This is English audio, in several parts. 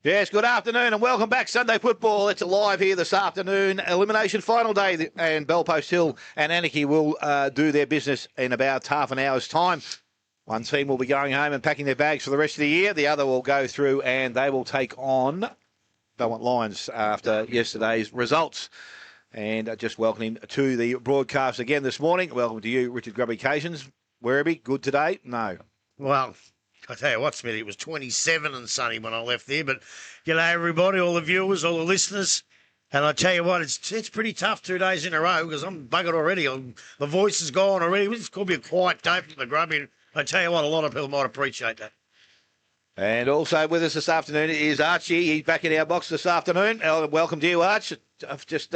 Yes, good afternoon and welcome back. Sunday football. It's live here this afternoon. Elimination final day, and Bellpost Hill and Anakie will do their business in about half an hour's time. One team will be going home and packing their bags for the rest of the year. The other will go through and they will take on Belmont Lions after yesterday's results. And just welcome him to the broadcast again this morning. Welcome to you, Richard Grubby Cations. Werribee, good today? No. Well, I tell you what, Smithy, it was 27 and sunny when I left there. But g'day, everybody, all the viewers, all the listeners. And I tell you what, it's pretty tough 2 days in a row because I'm buggered already. The voice is gone already. It's going to be a quiet day from the Grubby. I tell you what, a lot of people might appreciate that. And also with us this afternoon is Archie. He's back in our box this afternoon. Welcome to you, Arch. I've just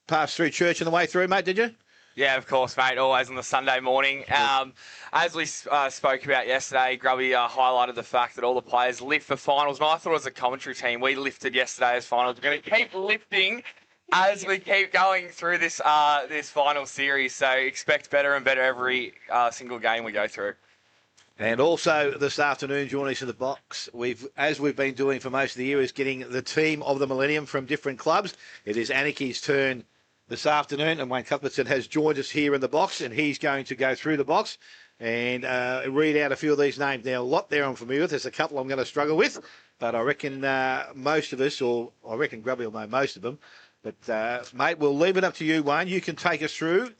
passed through church on the way through, mate, did you? Yeah, of course, mate. Always on the Sunday morning. As we spoke about yesterday, Grubby highlighted the fact that all the players lift for finals. And I thought as a commentary team, we lifted yesterday as finals. We're going to keep lifting as we keep going through this final series. So expect better and better every single game we go through. And also this afternoon, joining us in the box, as we've been doing for most of the year, is getting the team of the Millennium from different clubs. It is Anakie's turn this afternoon, and Wayne Cuthbertson has joined us here in the box, and he's going to go through the box and read out a few of these names. Now, a lot there I'm familiar with. There's a couple I'm going to struggle with, but I reckon most of us, or I reckon Grubby will know most of them. But, mate, we'll leave it up to you, Wayne. You can take us through.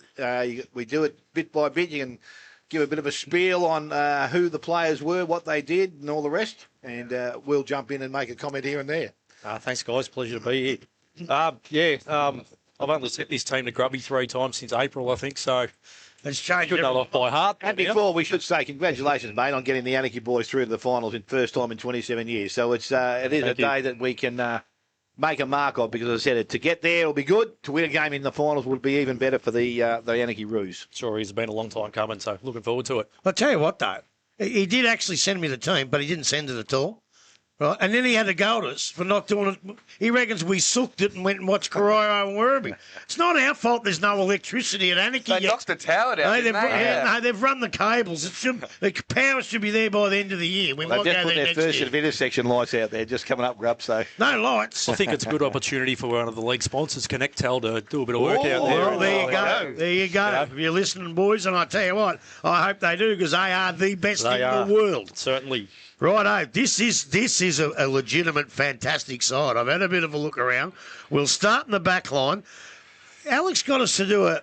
We do it bit by bit. You can give a bit of a spiel on who the players were, what they did, and all the rest, and we'll jump in and make a comment here and there. Thanks, guys. Pleasure to be here. I've only set this team to Grubby 3 times since April, I think, so It's changed. good know off by heart. And before, we should say congratulations, mate, on getting the Anakie boys through to the finals in first time in 27 years. So it is a day that we can make a mark of, because as I said, to get there will be good. To win a game in the finals would be even better for the Anakie Roos. Sure, it's been a long time coming, so looking forward to it. I'll tell you what, though. He did actually send me the team, but he didn't send it at all. Right, and then he had to go at us for not doing it. He reckons we sooked it and went and watched Corio and Werribee. It's not our fault there's no electricity at Anakie They yet. knocked the tower down, They've run the cables. The power should be there by the end of the year. We They've might just go put there their next first year. of intersection lights out there, just coming up, Grub, so... No lights. I think it's a good opportunity for one of the league sponsors, Connectel, to do a bit of work out there. Well, there you go. There you go. If you're listening, boys, and I tell you what, I hope they do, because they are the best in the world. Certainly. Righto, this is a legitimate, fantastic side. I've had a bit of a look around. We'll start in the back line. Alex got us to do a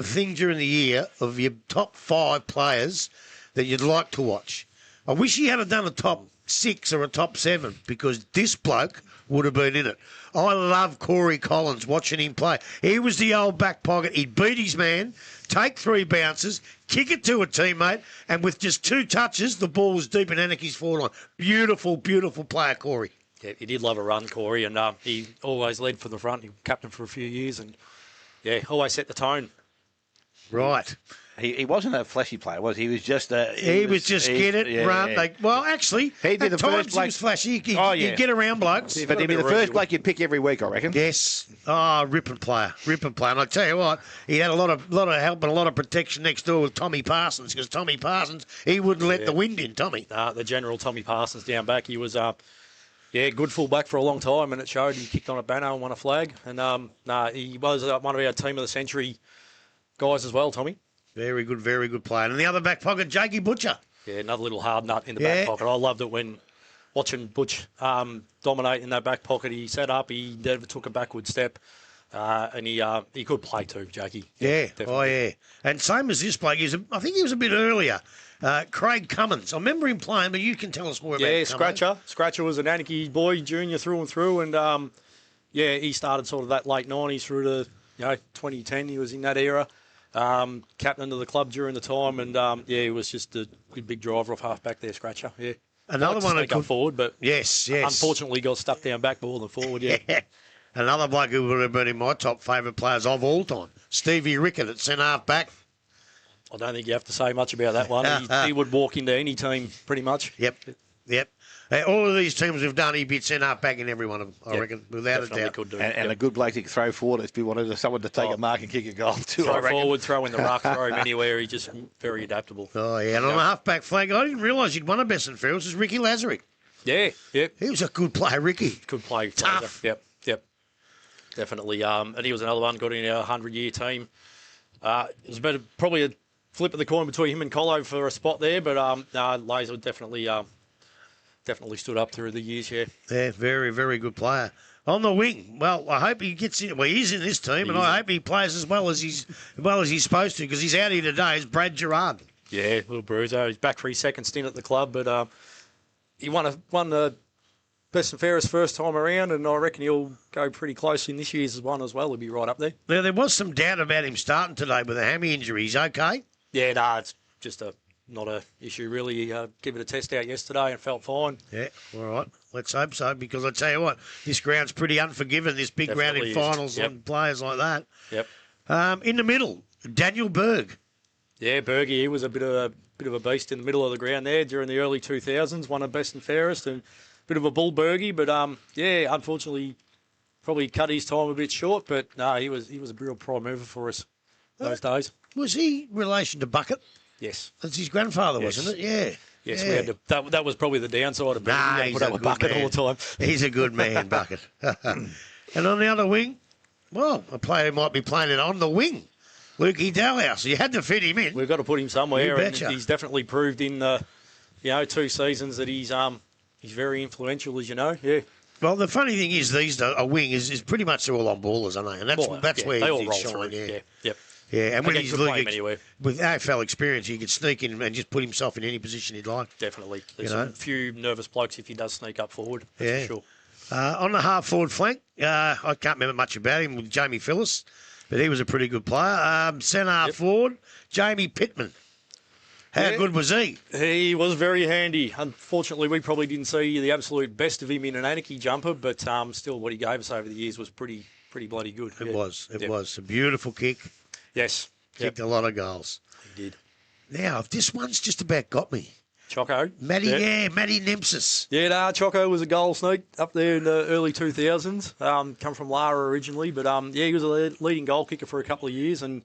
thing during the year of your top 5 players that you'd like to watch. I wish he had done a top 6 or a top 7, because this bloke would have been in it. I love Corey Collins, watching him play. He was the old back pocket. He'd beat his man, take 3 bounces, kick it to a teammate, and with just 2 touches, the ball was deep in Anakie's forward line. Beautiful, beautiful player, Corey. Yeah, he did love a run, Corey, and he always led from the front. He was captain for a few years, and, always set the tone. Right. He wasn't a flashy player, was he? He was just run. Actually, he did at the times first bloke. he was flashy. He'd get around blokes. But he'd be the first bloke you'd pick every week, I reckon. Yes. Oh, ripping player. And I tell you what, he had a lot of help and a lot of protection next door with Tommy Parsons, because Tommy Parsons, he wouldn't let the wind in, Tommy. The general Tommy Parsons down back, he was good full-back for a long time, and it showed. He kicked on a banner and won a flag. And he was one of our team of the century guys as well, Tommy. Very good player. And the other back pocket, Jakey Butcher. Yeah, another little hard nut in the back pocket. I loved it when watching Butch dominate in that back pocket. He set up, he never took a backward step, and he could play too, Jakey. Yeah, definitely. And same as this bloke, I think he was a bit earlier. Craig Cummins. I remember him playing, but you can tell us more about him. Scratcher. Scratcher was an Anakie boy, junior through and through, and he started sort of that late 90s through to 2010. He was in that era. Captain of the club during the time, and he was just a good big driver off half back there, Scratcher. Yeah, another one who could forward, but yes, unfortunately got stuck down back more than forward. Yeah, another bloke who would have been in my top favourite players of all time, Stevie Rickett at centre half back. I don't think you have to say much about that one. He would walk into any team pretty much. Yep. Yep. All of these teams have done, he'd be sent half back in every one of them, I reckon, without Definitely a doubt. could do. And a good bloke to throw forward if you wanted someone to take a mark and kick a goal too. I Throw reckon. forward, throw in the ruck, throw him anywhere. He's just very adaptable. Oh, yeah. And on the half-back flank, I didn't realise he'd won a best and fairest. It was Ricky Lazarick. Yeah, yep. He was a good player, Ricky. Good play. Tough. Yep. Definitely. And he was another one, got in our 100-year team. It was probably a flip of the coin between him and Colo for a spot there, but Laser definitely stood up through the years, yeah. Yeah, very, very good player. On the wing, well, I hope he gets in. Well, he's in this team, and I hope he plays as well as he's supposed to, because he's out here today. Is Brad Gerard? Yeah, little bruiser. He's back for his second stint at the club, but he won the best and fairest first time around, and I reckon he'll go pretty close in this year's one as well. He'll be right up there. Now, there was some doubt about him starting today with a hammy injury. He's okay? Yeah, it's just not a issue really. He gave it a test out yesterday and felt fine. Yeah, all right. Let's hope so, because I tell you what, this ground's pretty unforgiving, this big Definitely round in is. finals Yep. on players like that. Yep. In the middle, Daniel Berg. Yeah, Bergie, he was a bit of a beast in the middle of the ground there during the early 2000s. Won a best and fairest, and a bit of a bull Bergie. But unfortunately, probably cut his time a bit short. But no, he was a real prime mover for us those days. Was he relation to Bucket? Yes. That's his grandfather, Yes. wasn't it? Yeah. Yes, yeah. we had to. That was probably the downside of being Nah, put he's up a with good bucket man. all the time. He's a good man, Bucket. And on the other wing, well, a player who might be playing it on the wing, Lukey Dalhouse. You had to fit him in. We've got to put him somewhere, You and betcha. he's definitely proved in the 2 seasons that he's very influential, as you know. Yeah. Well, the funny thing is, a wing is pretty much they're all on ballers, aren't they? And that's where they all he's roll shine, through. yeah. Yep. Yeah, and when They he's could play him anywhere. with AFL experience, he could sneak in and just put himself in any position he'd like. Definitely. There's You know? a few nervous blokes if he does sneak up forward. That's Yeah. for sure. On the half-forward flank, I can't remember much about him with Jamie Phillips, but he was a pretty good player. Centre forward, Jamie Pittman. How good was he? He was very handy. Unfortunately, we probably didn't see the absolute best of him in an Anakie jumper, but still what he gave us over the years was pretty bloody good. It was a beautiful kick. Yes. Kicked a lot of goals. He did. Now, this one's just about got me. Choco. Matty Nempsis. Yeah, Choco was a goal sneak up there in the early 2000s. Come from Lara originally, but he was a leading goal kicker for a couple of years, and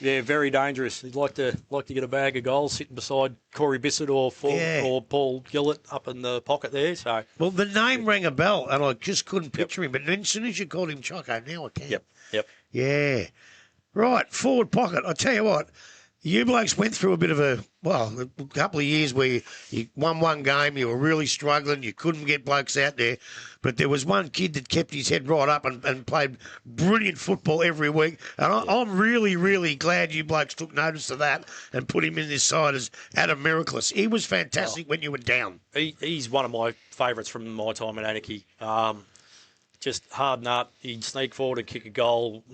very dangerous. He'd like to get a bag of goals sitting beside Corey Bissett or Paul Gillett up in the pocket there. So Well, the name rang a bell, and I just couldn't picture him. But then as soon as you called him Choco, now I can. Yep. Yeah. Right, forward pocket. I tell you what, you blokes went through a couple of years where you won one game, you were really struggling, you couldn't get blokes out there, but there was one kid that kept his head right up and played brilliant football every week, and I'm really, really glad you blokes took notice of that and put him in this side as Adam Miracles. He was fantastic when you were down. He's one of my favourites from my time at Anakie. Just hard nut. He'd sneak forward and kick a goal.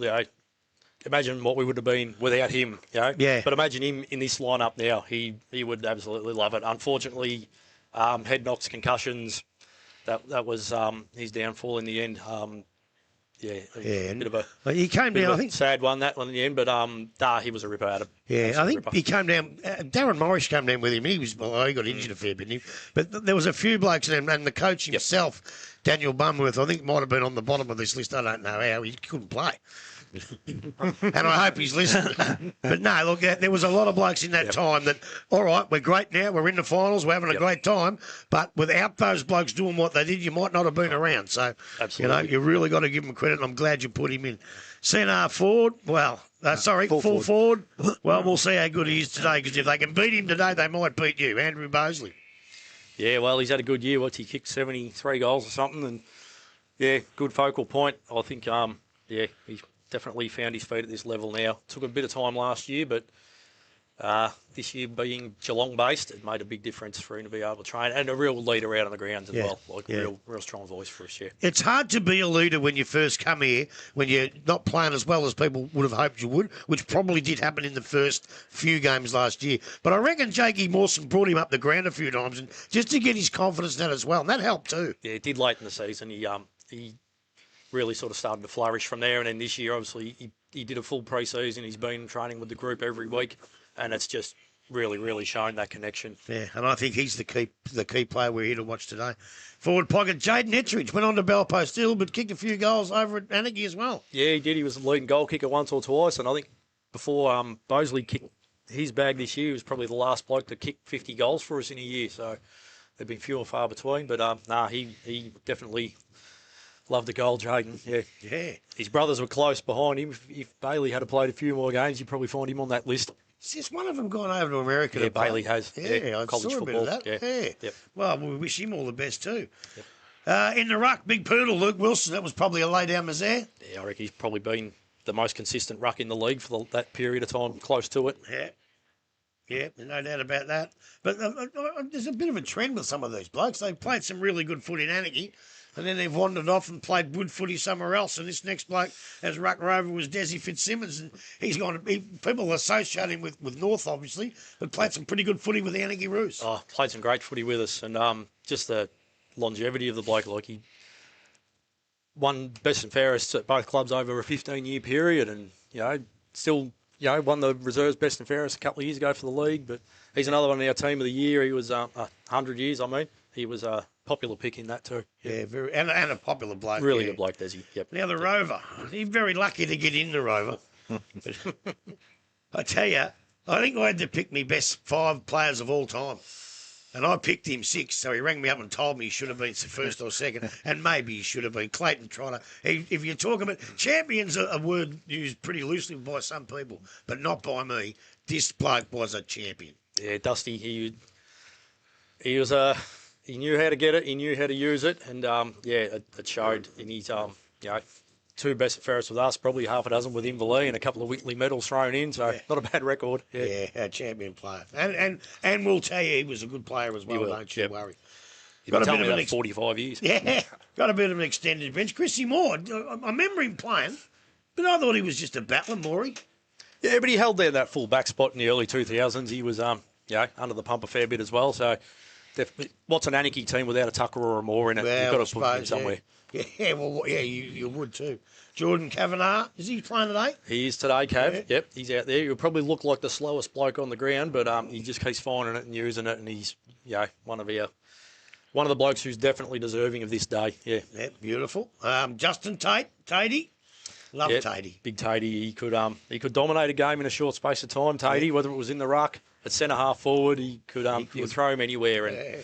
Imagine what we would have been without him, Yeah. But imagine him in this lineup now. He would absolutely love it. Unfortunately, head knocks, concussions. That was his downfall in the end. A bit of a He came down, I think. sad one that one in the end, but he was a ripper, Adam. Yeah, I think Ripper. he came down. Darren Morris came down with him. He got injured a fair bit. But there was a few blokes, and the coach himself, Daniel Bumworth, I think might have been on the bottom of this list. I don't know how. He couldn't play. And I hope he's listening. But no, look, there was a lot of blokes in that time that, all right, we're great now, we're in the finals, we're having a great time, but without those blokes doing what they did, you might not have been around. So, Absolutely. you really got to give them credit, and I'm glad you put him in. Centre forward, full forward. Well, we'll see how good he is today, because if they can beat him today, they might beat you. Andrew Bosley. Yeah, well, he's had a good year. He kicked 73 goals or something, and good focal point. I think, he's definitely found his feet at this level now. Took a bit of time last year, but this year being Geelong-based, it made a big difference for him to be able to train, and a real leader out on the grounds as well. Real strong voice for us, It's hard to be a leader when you first come here, when you're not playing as well as people would have hoped you would, which probably did happen in the first few games last year. But I reckon Jakey Mawson brought him up the ground a few times, and just to get his confidence in that as well, and that helped too. Yeah, it did late in the season. He really sort of started to flourish from there, and then this year, obviously, he did a full pre-season. He's been training with the group every week, and it's just really, really shown that connection. Yeah, and I think he's the key player we're here to watch today. Forward pocket, Jaden Ettridge went on to Belpost Hill, but kicked a few goals over at Anakie as well. Yeah, he did. He was the leading goal kicker once or twice, and I think before Bosley kicked his bag this year, he was probably the last bloke to kick 50 goals for us in a year. So they've been few and far between. But he definitely loved the goal, Jaden. Yeah, Yeah. his brothers were close behind him. If Bailey had played a few more games, you'd probably find him on that list. Has one of them gone over to America? Yeah, to play? Bailey has. Yeah, I college saw football. a bit of that. Yeah. Yeah. Yep. Well, we wish him all the best too. In the ruck, big poodle, Luke Wilson. That was probably a lay down misère. Yeah, I reckon he's probably been the most consistent ruck in the league for that period of time, close to it. Yeah. Yeah, no doubt about that. But there's a bit of a trend with some of these blokes. They've played some really good foot in Anakie, and then they've wandered off and played good footy somewhere else. And this next bloke, as ruck rover, was Desi Fitzsimmons, and he's gone. People associate him with North, obviously, but played some pretty good footy with the Anakie Roos. Oh, played some great footy with us, and just the longevity of the bloke. Like, he won best and fairest at both clubs over a 15-year period, and still won the reserves best and fairest a couple of years ago for the league. But he's another one in our team of the year. He was 100 years. I mean, he was a popular pick in that too. Yeah, very and a popular bloke. Really yeah. good bloke, Desi. Yep. Now the Rover, he's very lucky to get in the Rover. But I tell you, I think I had to pick me best 5 players of all time. And I picked him 6, so he rang me up and told me he should have been first or second, and maybe he should have been. Clayton Trotter. If you talk about champions, a word used pretty loosely by some people, but not by me. This bloke was a champion. Yeah, Dusty. He was he knew how to get it. He knew how to use it, and it showed in his 2 best and fairest with us, probably half a dozen with Inverleigh, and a couple of Whitley medals thrown in. So not a bad record. Yeah, a champion player, and we'll tell you he was a good player as well. Don't you worry. He's been telling me that 45 years. Yeah, got a bit of an extended bench. Chrissy Moore, I remember him playing, but I thought he was just a battler, Morey. Yeah, but he held there that full back spot in the early 2000s. He was under the pump a fair bit as well. So definitely, what's an Anakie team without a Tucker or a Moore in it? Well, You've got to put him somewhere. Yeah, well, yeah, you would too. Jordan Kavanagh, is he playing today? He is today, Cav. Yeah. Yep, he's out there. He'll probably look like the slowest bloke on the ground, but he just keeps finding it and using it, and he's one of the blokes who's definitely deserving of this day. Yeah. Yep, beautiful. Justin Tatey. Love Tatey. Big Tatey. He could dominate a game in a short space of time. Tatey, whether it was in the ruck, at centre half forward, you could throw him anywhere. And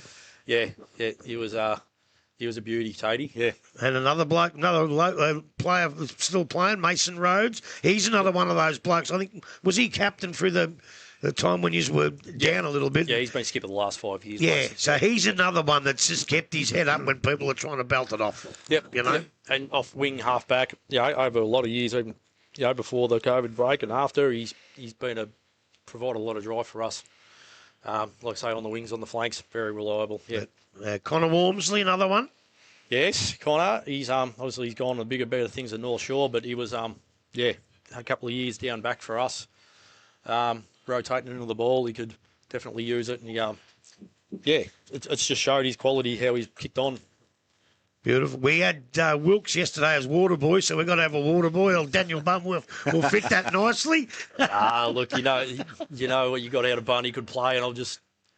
he was a beauty, Tatey. Yeah. And another player still playing, Mason Rhodes. He's another one of those blokes. I think, was he captain through the time when you were down a little bit? Yeah, he's been skipper the last 5 years. Yeah, so he's another one that's just kept his head up when people are trying to belt it off. Yep. And off wing, half back, over a lot of years, even before the COVID break and after, he's been provided a lot of drive for us. Like I say, on the wings, on the flanks, very reliable. Yeah. Connor Walmsley, another one. Yes, Connor. He's obviously gone to bigger, better things than North Shore, but he was a couple of years down back for us, rotating into the ball. He could definitely use it, and it's just showed his quality, how he's kicked on. Beautiful. We had Wilkes yesterday as water boy, so we've got to have a water boy. Daniel Bum will fit that nicely. Look, you know what you got out of Bun. He could play, and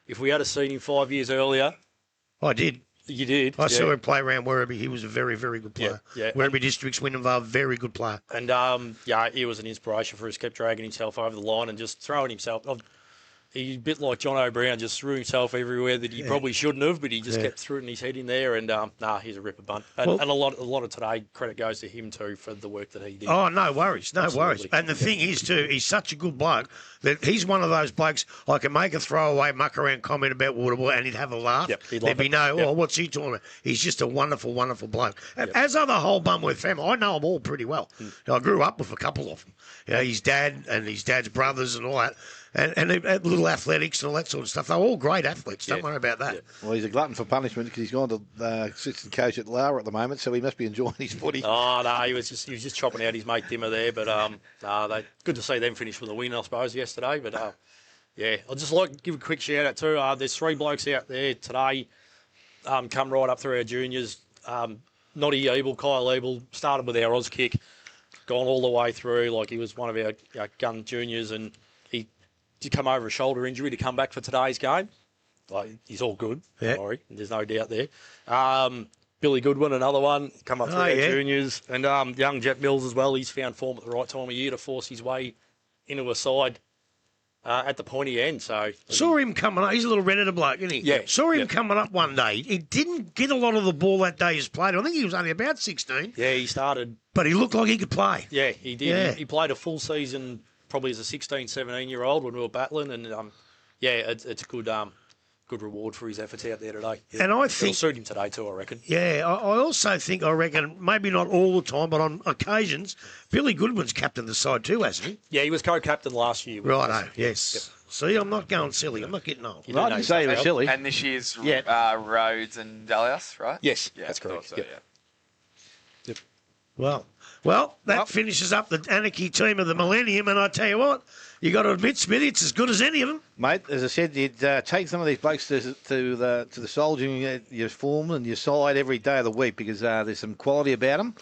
if we had seen him 5 years earlier. I did. You did? I saw him play around Werribee. He was a very, very good player. Yeah. Werribee District's Winninvar, very good player. And, he was an inspiration for us. Kept dragging himself over the line and just throwing himself. He's a bit like John O'Brien, just threw himself everywhere that he probably shouldn't have, but he just kept throwing his head in there. And, he's a ripper bunt. And a lot of today, credit goes to him, too, for the work that he did. Oh, no worries. No Absolutely. worries. And the thing is, too, he's such a good bloke that he's one of those blokes I can make a throwaway, muck around comment about Waterboy and he'd have a laugh. Yep, There'd be no, what's he talking about? He's just a wonderful, wonderful bloke. And as are the whole Bumworth family, I know them all pretty well. I grew up with a couple of them. His dad and his dad's brothers and all that. And little athletics and all that sort of stuff. They're all great athletes. Don't worry about that. Yeah. Well, he's a glutton for punishment because he's gone to assistant coach at Lower at the moment, so he must be enjoying his footy. Oh no, he was just chopping out his mate Dimmer there. But good to see them finish with a win, I suppose, yesterday. But I'd just like to give a quick shout out too. There's 3 blokes out there today, come right up through our juniors. Noddy Ebel, Kyle Ebel, started with our Oz kick, gone all the way through. Like, he was one of our gun juniors, and to come over a shoulder injury to come back for today's game. Like, he's all good. Yeah. Sorry, there's no doubt there. Billy Goodwin, another one, come up through their juniors. And young Jet Mills as well. He's found form at the right time of year to force his way into a side at the pointy end. So Saw him coming up. He's a little redheaded bloke, isn't he? Yeah. Saw him coming up one day. He didn't get a lot of the ball that day he's played. I think he was only about 16. yeah, he started. But he looked like he could play. Yeah, he did. Yeah. He played a full season probably as a 16, 17-year-old when we were battling. And, it's a good reward for his efforts out there today. Yeah. And I It'll think... suit him today too, I reckon. Yeah, I also think, I reckon, maybe not all the time, but on occasions, Billy Goodwin's captained the side too, hasn't he? Yeah, he was co-captain last year. Righto, yes. See, I'm not going silly. I'm not getting old. You Right, know didn't say you were silly. And this year's Yeah. Rhodes and Dalias, right? Yes, Yeah, that's correct. thought so, Yep. yeah. Well, that finishes up the Anakie team of the Millennium, and I tell you what, you got to admit, Smithy, it's as good as any of them. Mate, as I said, you'd take some of these blokes to the soldiering your form and your side every day of the week because there's some quality about them.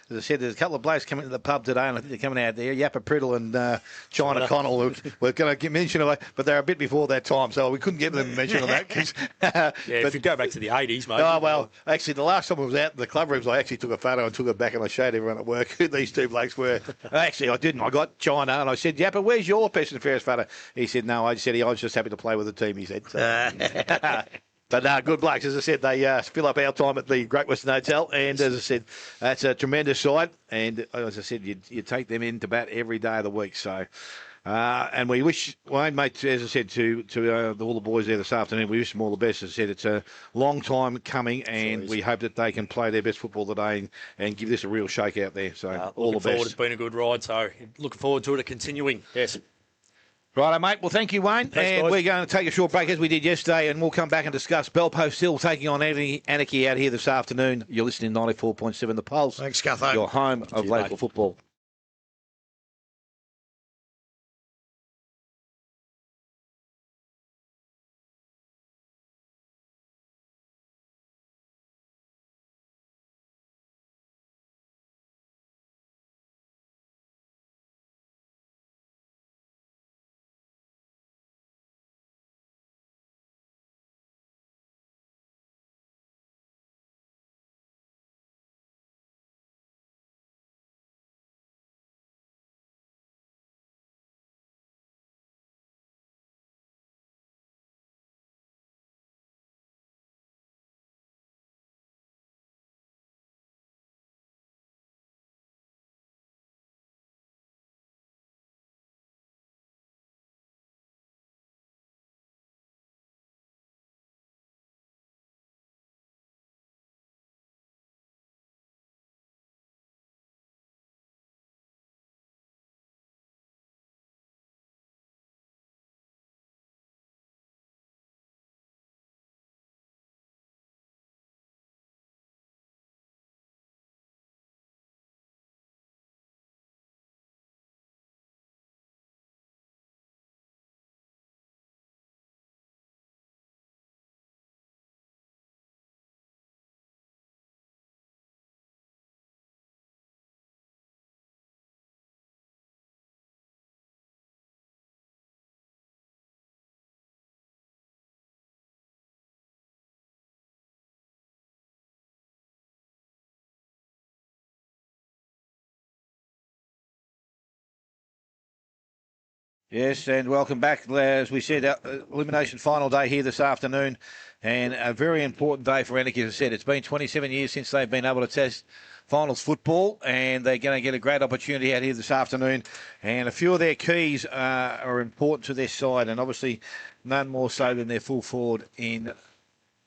As I said, there's a couple of blokes coming to the pub today, and I think they're coming out there. Yappa Priddle and China Connell, we're going to mention it, but they're a bit before their time, so we couldn't get them to mention of that. If you go back to the 80s, mate. Oh, well, actually, the last time I was out in the club rooms, I actually took a photo and took it back and I showed everyone at work who these two blokes were. Actually, I didn't. I got China and I said, Yappa, where's your best and fairest photo? He said, no, I said, I was just happy to play with the team, he said. So. But good blokes. As I said, they fill up our time at the Great Western Hotel. And as I said, that's a tremendous side. And as I said, you take them into bat every day of the week. So, and we wish, Wayne, mate, as I said to all the boys there this afternoon, we wish them all the best. As I said, it's a long time coming, and we hope that they can play their best football today and give this a real shake out there. So, all the best. It's been a good ride, so looking forward to it continuing. Yes. Righto, mate. Well, thank you, Wayne. Thanks, and guys. we're going to take a short break as we did yesterday, and we'll come back and discuss Bellpost Hill taking on Anakie out here this afternoon. You're listening to 94.7 The Pulse. Thanks, Gutho. Your home of Cheers, local mate. football. Yes, and welcome back. As we said, elimination final day here this afternoon, and a very important day for Anakie. As I said, it's been 27 years since they've been able to test finals football, and they're going to get a great opportunity out here this afternoon. And a few of their keys are important to their side, and obviously none more so than their full forward in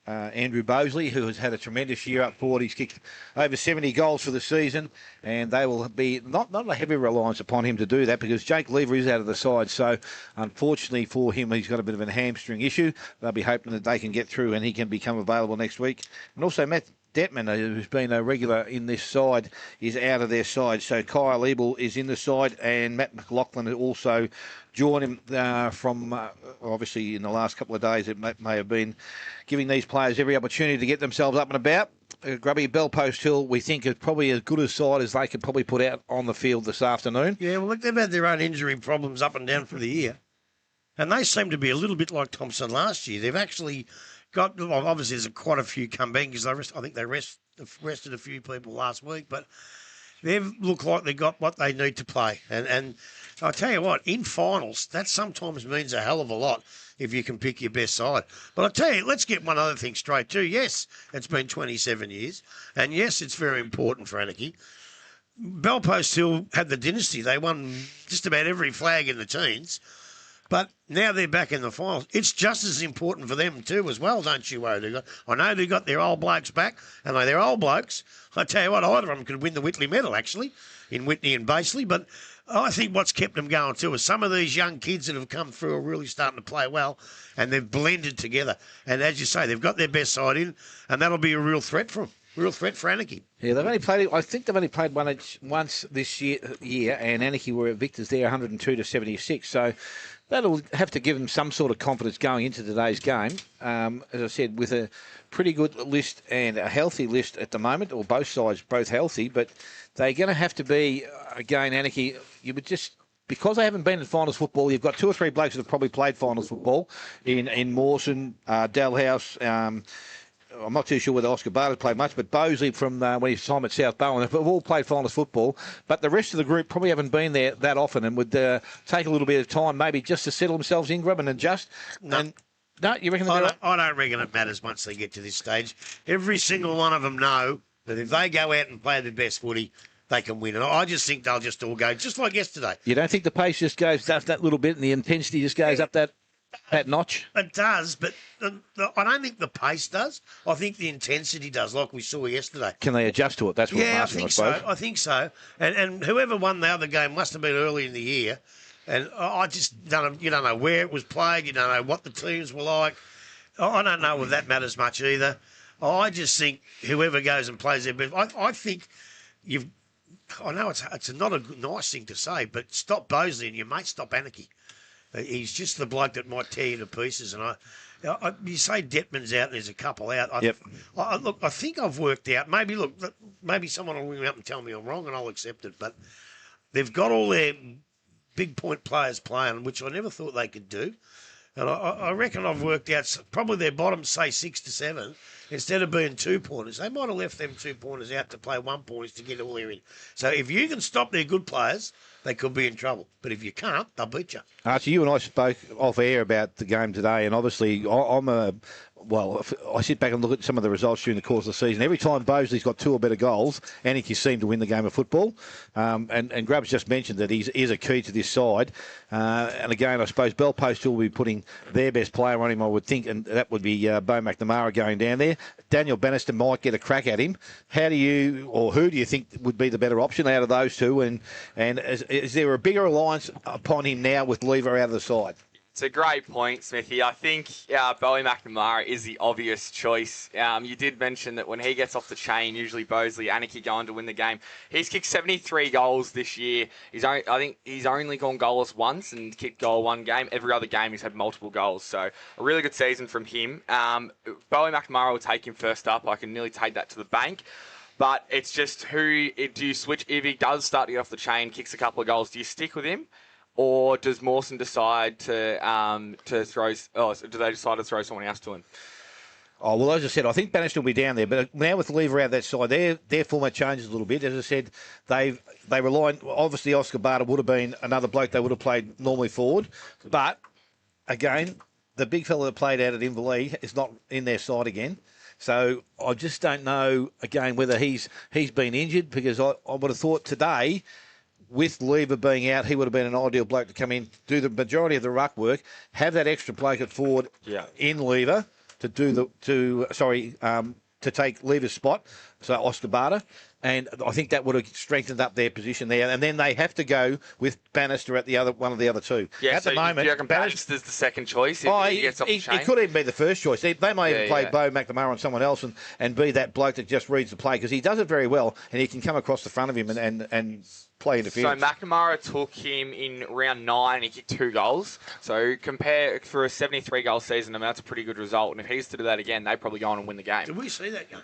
Andrew Bosley, who has had a tremendous year up forward. He's kicked over 70 goals for the season, and they will be not a heavy reliance upon him to do that because Jake Lever is out of the side. So, unfortunately for him, he's got a bit of a hamstring issue. They'll be hoping that they can get through and he can become available next week. And also Matt Detman, who's been a regular in this side, is out of their side. So Kyle Ebel is in the side, and Matt McLaughlin has also joined him from, obviously, in the last couple of days. It may have been giving these players every opportunity to get themselves up and about. Grubby, Bellpost Hill, we think is probably as good a side as they could probably put out on the field this afternoon. Yeah, well, look, they've had their own injury problems up and down for the year. And they seem to be a little bit like Thompson last year. They've actually got, well, obviously there's quite a few come back because I think they rested a few people last week, but they've looked like they got what they need to play. And I'll tell you what, in finals, that sometimes means a hell of a lot if you can pick your best side. But I'll tell you, let's get one other thing straight too. Yes, it's been 27 years, and yes, it's very important for Anakie. Belpo still had the dynasty. They won just about every flag in the teens. But now they're back in the finals. It's just as important for them too as well, don't you worry? I know they've got their old blokes back, and they're old blokes. I tell you what, either of them could win the Whitley medal, actually, in Whitney and Basely. But I think what's kept them going too is some of these young kids that have come through are really starting to play well, and they've blended together. And as you say, they've got their best side in, and that'll be a real threat for them. Real threat for Anakie. Yeah, they've only played. I think they've only played once this year, and Anakie were victors there, 102-76. So that'll have to give them some sort of confidence going into today's game. As I said, with a pretty good list and a healthy list at the moment, or both sides both healthy, but they're going to have to be again. Anakie, you would just. Because they haven't been in finals football, you've got two or three blokes that have probably played finals football in Mawson, Dalhouse. I'm not too sure whether Oscar Barter's played much, but Bosley from when he's time at South Bowen have all played finals football. But the rest of the group probably haven't been there that often and would take a little bit of time maybe just to settle themselves in, Grub, and adjust. No. No, you reckon? I don't reckon it matters once they get to this stage. Every single one of them know that if they go out and play their best footy, they can win. And I just think they'll just all go just like yesterday. You don't think the pace just goes up that little bit and the intensity just goes up that notch? It does, but I don't think the pace does. I think the intensity does, like we saw yesterday. Can they adjust to it? That's what I'm I asking, think suppose. so. I think so. And whoever won the other game must have been early in the year. And I just don't. You don't know where it was played. You don't know what the teams were like. I don't know if that matters much either. I just think whoever goes and plays their best. I think you've. I know it's not a nice thing to say, but stop Bosley and you might stop Anakie. He's just the bloke that might tear you to pieces. And you say Detman's out and there's a couple out. Yep. Look, I think I've worked out. Maybe someone will ring me up and tell me I'm wrong and I'll accept it. But they've got all their big point players playing, which I never thought they could do. And I reckon I've worked out probably their bottom, say 6 to 7, instead of being 2-pointers. They might have left them 2-pointers out to play 1-pointers to get all their in. So if you can stop their good players, they could be in trouble. But if you can't, they'll beat you. Archie, you and I spoke off air about the game today, and obviously I sit back and look at some of the results during the course of the season. Every time Bosley's got 2 or better goals, Anakie seem to win the game of football. And Grub's just mentioned that he is a key to this side. And again, I suppose Belpost will be putting their best player on him, I would think, and that would be Bo McNamara going down there. Daniel Bannister might get a crack at him. Who do you think would be the better option out of those two? And is there a bigger reliance upon him now with Lever out of the side? It's a great point, Smithy. I think Bowie McNamara is the obvious choice. You did mention that when he gets off the chain, usually Bosley, Anakie going to win the game. He's kicked 73 goals this year. I think he's only gone goalless once and kicked goal one game. Every other game he's had multiple goals. So a really good season from him. Bowie McNamara will take him first up. I can nearly take that to the bank. But it's just do you switch if he does start to get off the chain, kicks a couple of goals, do you stick with him? Or does Mawson decide to throw? Do they decide to throw someone else to him? Oh, well, as I said, I think Bannister will be down there. But now with Lever out that side, their format changes a little bit. As I said, they rely on, obviously, Oscar Barter would have been another bloke they would have played normally forward. But, again, the big fella that played out at Inverleigh is not in their side again. So I just don't know, again, whether he's been injured, because I would have thought today, with Lever being out, he would have been an ideal bloke to come in, do the majority of the ruck work, have that extra bloke at forward in Lever to take Lever's spot, so Oscar Barter. And I think that would have strengthened up their position there. And then they have to go with Bannister at one of the other two. Yeah, at the moment, do you reckon Bannister's the second choice if he gets off the chain? He could even be the first choice. They might even play Bo McNamara on someone else and be that bloke that just reads the play, because he does it very well and he can come across the front of him and play interference. So McNamara took him in round 9 and he kicked 2 goals. So compare for a 73-goal season, I mean, that's a pretty good result. And if he's to do that again, they probably go on and win the game. Did we see that game?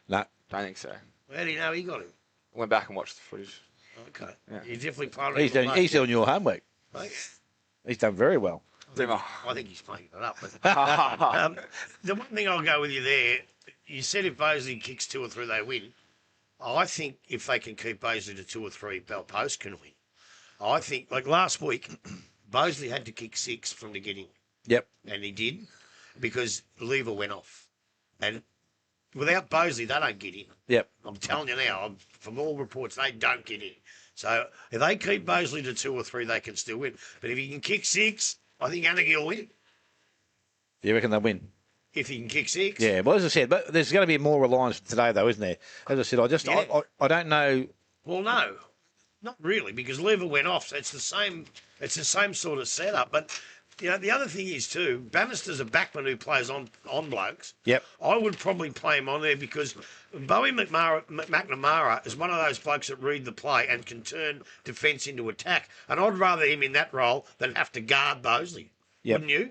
No. Don't think so. How do you know he got him? Went back and watched the footage. Okay. Yeah. He's definitely part of it. He's doing your homework. Mate. He's done very well. I think he's making it up. But, the one thing I'll go with you there, you said if Bosley kicks 2 or 3, they win. I think if they can keep Bosley to 2 or 3, Bell Post can win. I think, like last week, Bosley had to kick 6 from the beginning. Yep. And he did, because Lever went off. And without Bosley, they don't get in. Yep. I'm telling you now, from all reports, they don't get in. So if they keep Bosley to 2 or 3, they can still win. But if he can kick 6, I think Anakie will win. You reckon they'll win? If he can kick 6. Yeah, well, as I said, but there's going to be more reliance today, though, isn't there? As I said, I don't know. Well, no, not really, because Lever went off, so it's the same sort of setup. But you know, the other thing is too, Bannister's a backman who plays on blokes. Yep. I would probably play him on there because Bowie McNamara is one of those blokes that read the play and can turn defence into attack. And I'd rather him in that role than have to guard Bosley. Yep. Wouldn't you?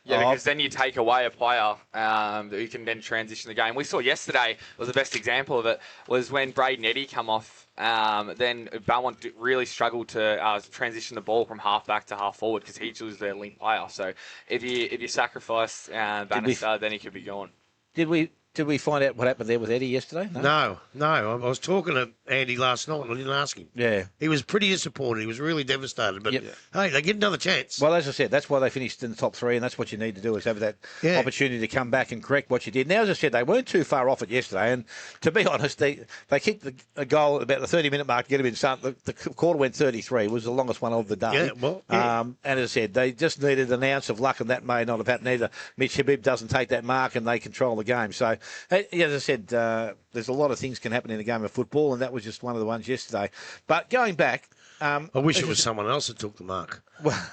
Yeah, because then you take away a player who can then transition the game. We saw yesterday, was the best example of it, was when Braden Eddy come off. Then Belmont really struggled to transition the ball from half back to half forward because he was their link player. So if you sacrifice Bannister, then he could be gone. Did we find out what happened there with Eddie yesterday? No. I was talking to Andy last night and I didn't ask him. Yeah. He was pretty disappointed. He was really devastated. But, Yep. hey, they get another chance. Well, as I said, that's why they finished in the top 3, and that's what you need to do is have that opportunity to come back and correct what you did. Now, as I said, they weren't too far off it yesterday, and to be honest, they kicked a goal at about the 30-minute mark to get him in start. The quarter went 33. It was the longest one of the day. Yeah, well, yeah. And as I said, they just needed an ounce of luck, and that may not have happened either. Mitch Habib doesn't take that mark, and they control the game. So, as I said, there's a lot of things can happen in the game of football, and that was just one of the ones yesterday. But going back... I wish it was someone else that took the mark.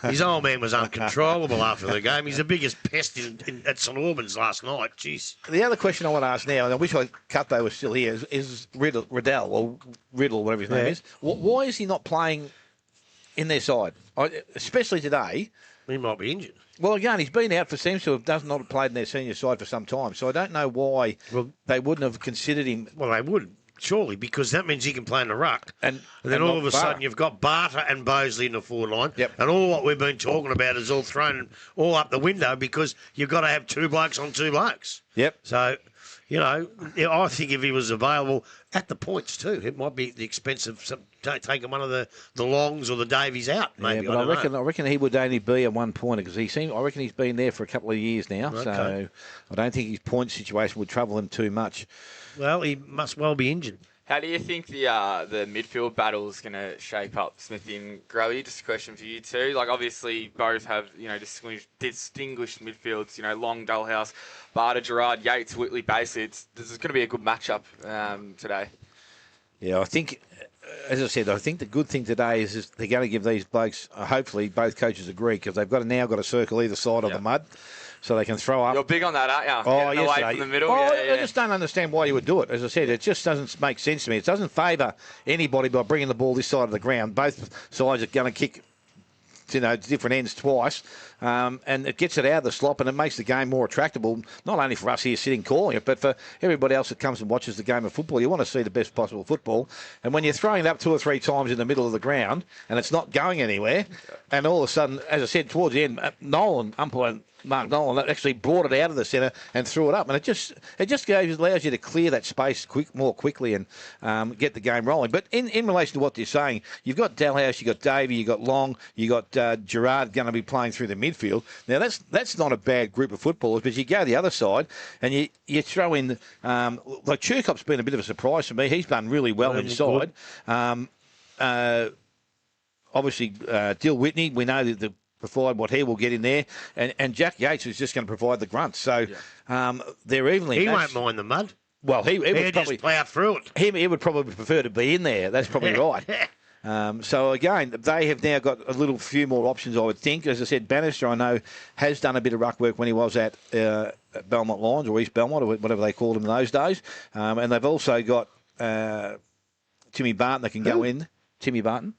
His old man was uncontrollable after the game. He's the biggest pest at St Albans last night. Jeez. The other question I want to ask now, and I wish Cutbo was still here, is Riddle, whatever his name is. Why is he not playing in their side, especially today? He might be injured. Well, again, he's been out seems to have does not have played in their senior side for some time. So I don't know why they wouldn't have considered him. Well, they would, surely, because that means he can play in the ruck. And then all of a sudden you've got Barter and Bosley in the forward line. Yep. And all what we've been talking about is all thrown all up the window because you've got to have 2 blokes on 2 blokes. Yep. So, you know, I think if he was available at the points too, it might be the expense of taking one of the Longs or the Davies out. Maybe. Yeah, but I reckon he would only be a 1-pointer because I reckon he's been there for a couple of years now. Okay. So I don't think his point situation would trouble him too much. Well, he must well be injured. How do you think the midfield battle is going to shape up, Smithy and Growy? Just a question for you two. Like, obviously, both have, distinguished midfields, Long, Dullhouse, Barter, Gerard, Yates, Whitley, Basie. This is going to be a good matchup today. Yeah, I think, as I said, I think the good thing today is they're going to give these blokes, hopefully both coaches agree, because they've now got to circle either side of the mud. So they can throw up. You're big on that, aren't you? Oh, Getting away from the middle. I just don't understand why you would do it. As I said, it just doesn't make sense to me. It doesn't favour anybody by bringing the ball this side of the ground. Both sides are going to kick, different ends twice, and it gets it out of the slop and it makes the game more attractable, not only for us here sitting calling it, but for everybody else that comes and watches the game of football. You want to see the best possible football, and when you're throwing it up 2 or 3 times in the middle of the ground and it's not going anywhere, and all of a sudden, as I said, towards the end, Mark Nolan actually brought it out of the centre and threw it up, and it just allows you to clear that space more quickly and get the game rolling. But in relation to what they're saying, you've got Dalhouse, you've got Davey, you've got Long, you've got Gerard going to be playing through the midfield. Now that's not a bad group of footballers, but you go the other side and you throw in like Churkop's been a bit of a surprise for me. He's done really well inside. Obviously, Dill Whitney, we know that provide what he will get in there, and Jack Yates is just going to provide the grunts. So they're evenly. He won't mind the mud. Well, he would probably just plough through it. He would probably prefer to be in there. That's probably right. So again, they have now got a few more options, I would think. As I said, Bannister, I know, has done a bit of ruck work when he was at Belmont Lions or East Belmont or whatever they called him in those days. And they've also got Timmy Barton that can go in. Timmy Barton.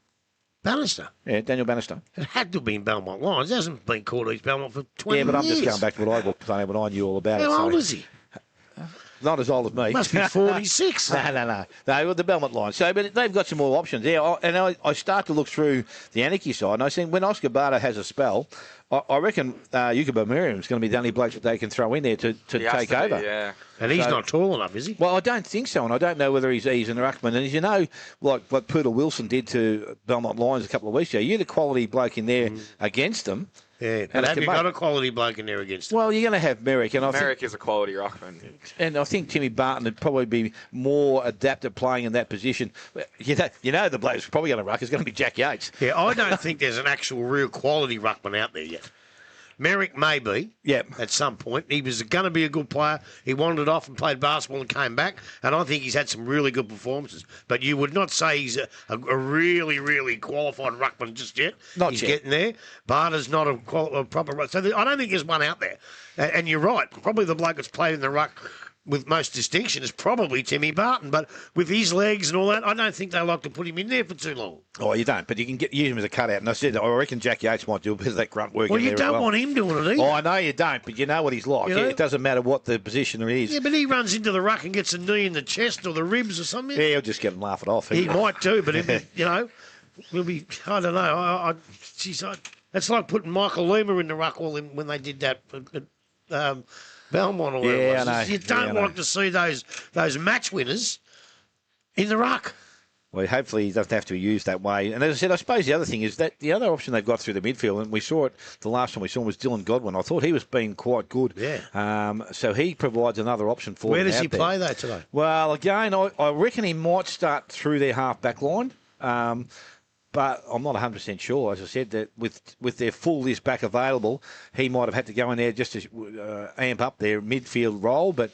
Bannister? Yeah, Daniel Bannister. It had to be in Belmont Lions. It hasn't been called East Belmont for 20 years. Yeah, but I'm just going back to what I knew all about. How old is he? Not as old as me. Must be 46. No. No, the Belmont line. So, but they've got some more options. Yeah, and I start to look through the Anakie side, and I think when Oscar Barter has a spell, I reckon Yuka Miriam is going to be the only bloke that they can throw in there to take over. Yeah. And he's not tall enough, is he? Well, I don't think so, and I don't know whether he's an ruckman. And as you know, like what Poodle Wilson did to Belmont Lions a couple of weeks ago, you're the quality bloke in there against them. Yeah, and have you got a quality bloke in there against him? Well, you're going to have Merrick. And Merrick is a quality ruckman. And I think Timmy Barton would probably be more adept at playing in that position. You know the bloke's probably going to ruck is going to be Jack Yates. Yeah, I don't think there's an actual real quality ruckman out there yet. Merrick may be at some point. He was going to be a good player. He wandered off and played basketball and came back, and I think he's had some really good performances. But you would not say he's a really, really qualified ruckman just yet. He's getting there. Barter's not a proper ruckman. So I don't think there's one out there. And you're right. Probably the bloke that's played in the ruck with most distinction is probably Timmy Barton. But with his legs and all that, I don't think they like to put him in there for too long. Oh, you don't, but you can use him as a cutout. And I reckon Jack Yates might do a bit of that grunt work. Well, you don't want him doing it either. Oh, I know you don't, but you know what he's like. You know? It doesn't matter what the positioner is. Yeah, but he runs into the ruck and gets a knee in the chest or the ribs or something. Yeah, he'll just get him laughing off. He might too, but we'll be. I don't know. It's like putting Michael Lima in the ruck when they did that at Belmont or whatever it was. I know. You don't like to see those match winners in the ruck. Well, hopefully he doesn't have to be used that way. And as I said, I suppose the other thing is that the other option they've got through the midfield, and we saw it the last time we saw him was Dylan Godwin. I thought he was being quite good. Yeah. So he provides another option for them. Where does he play though today? Well, again, I reckon he might start through their half-back line. But I'm not 100% sure. As I said, that with their full list back available, he might have had to go in there just to amp up their midfield role. But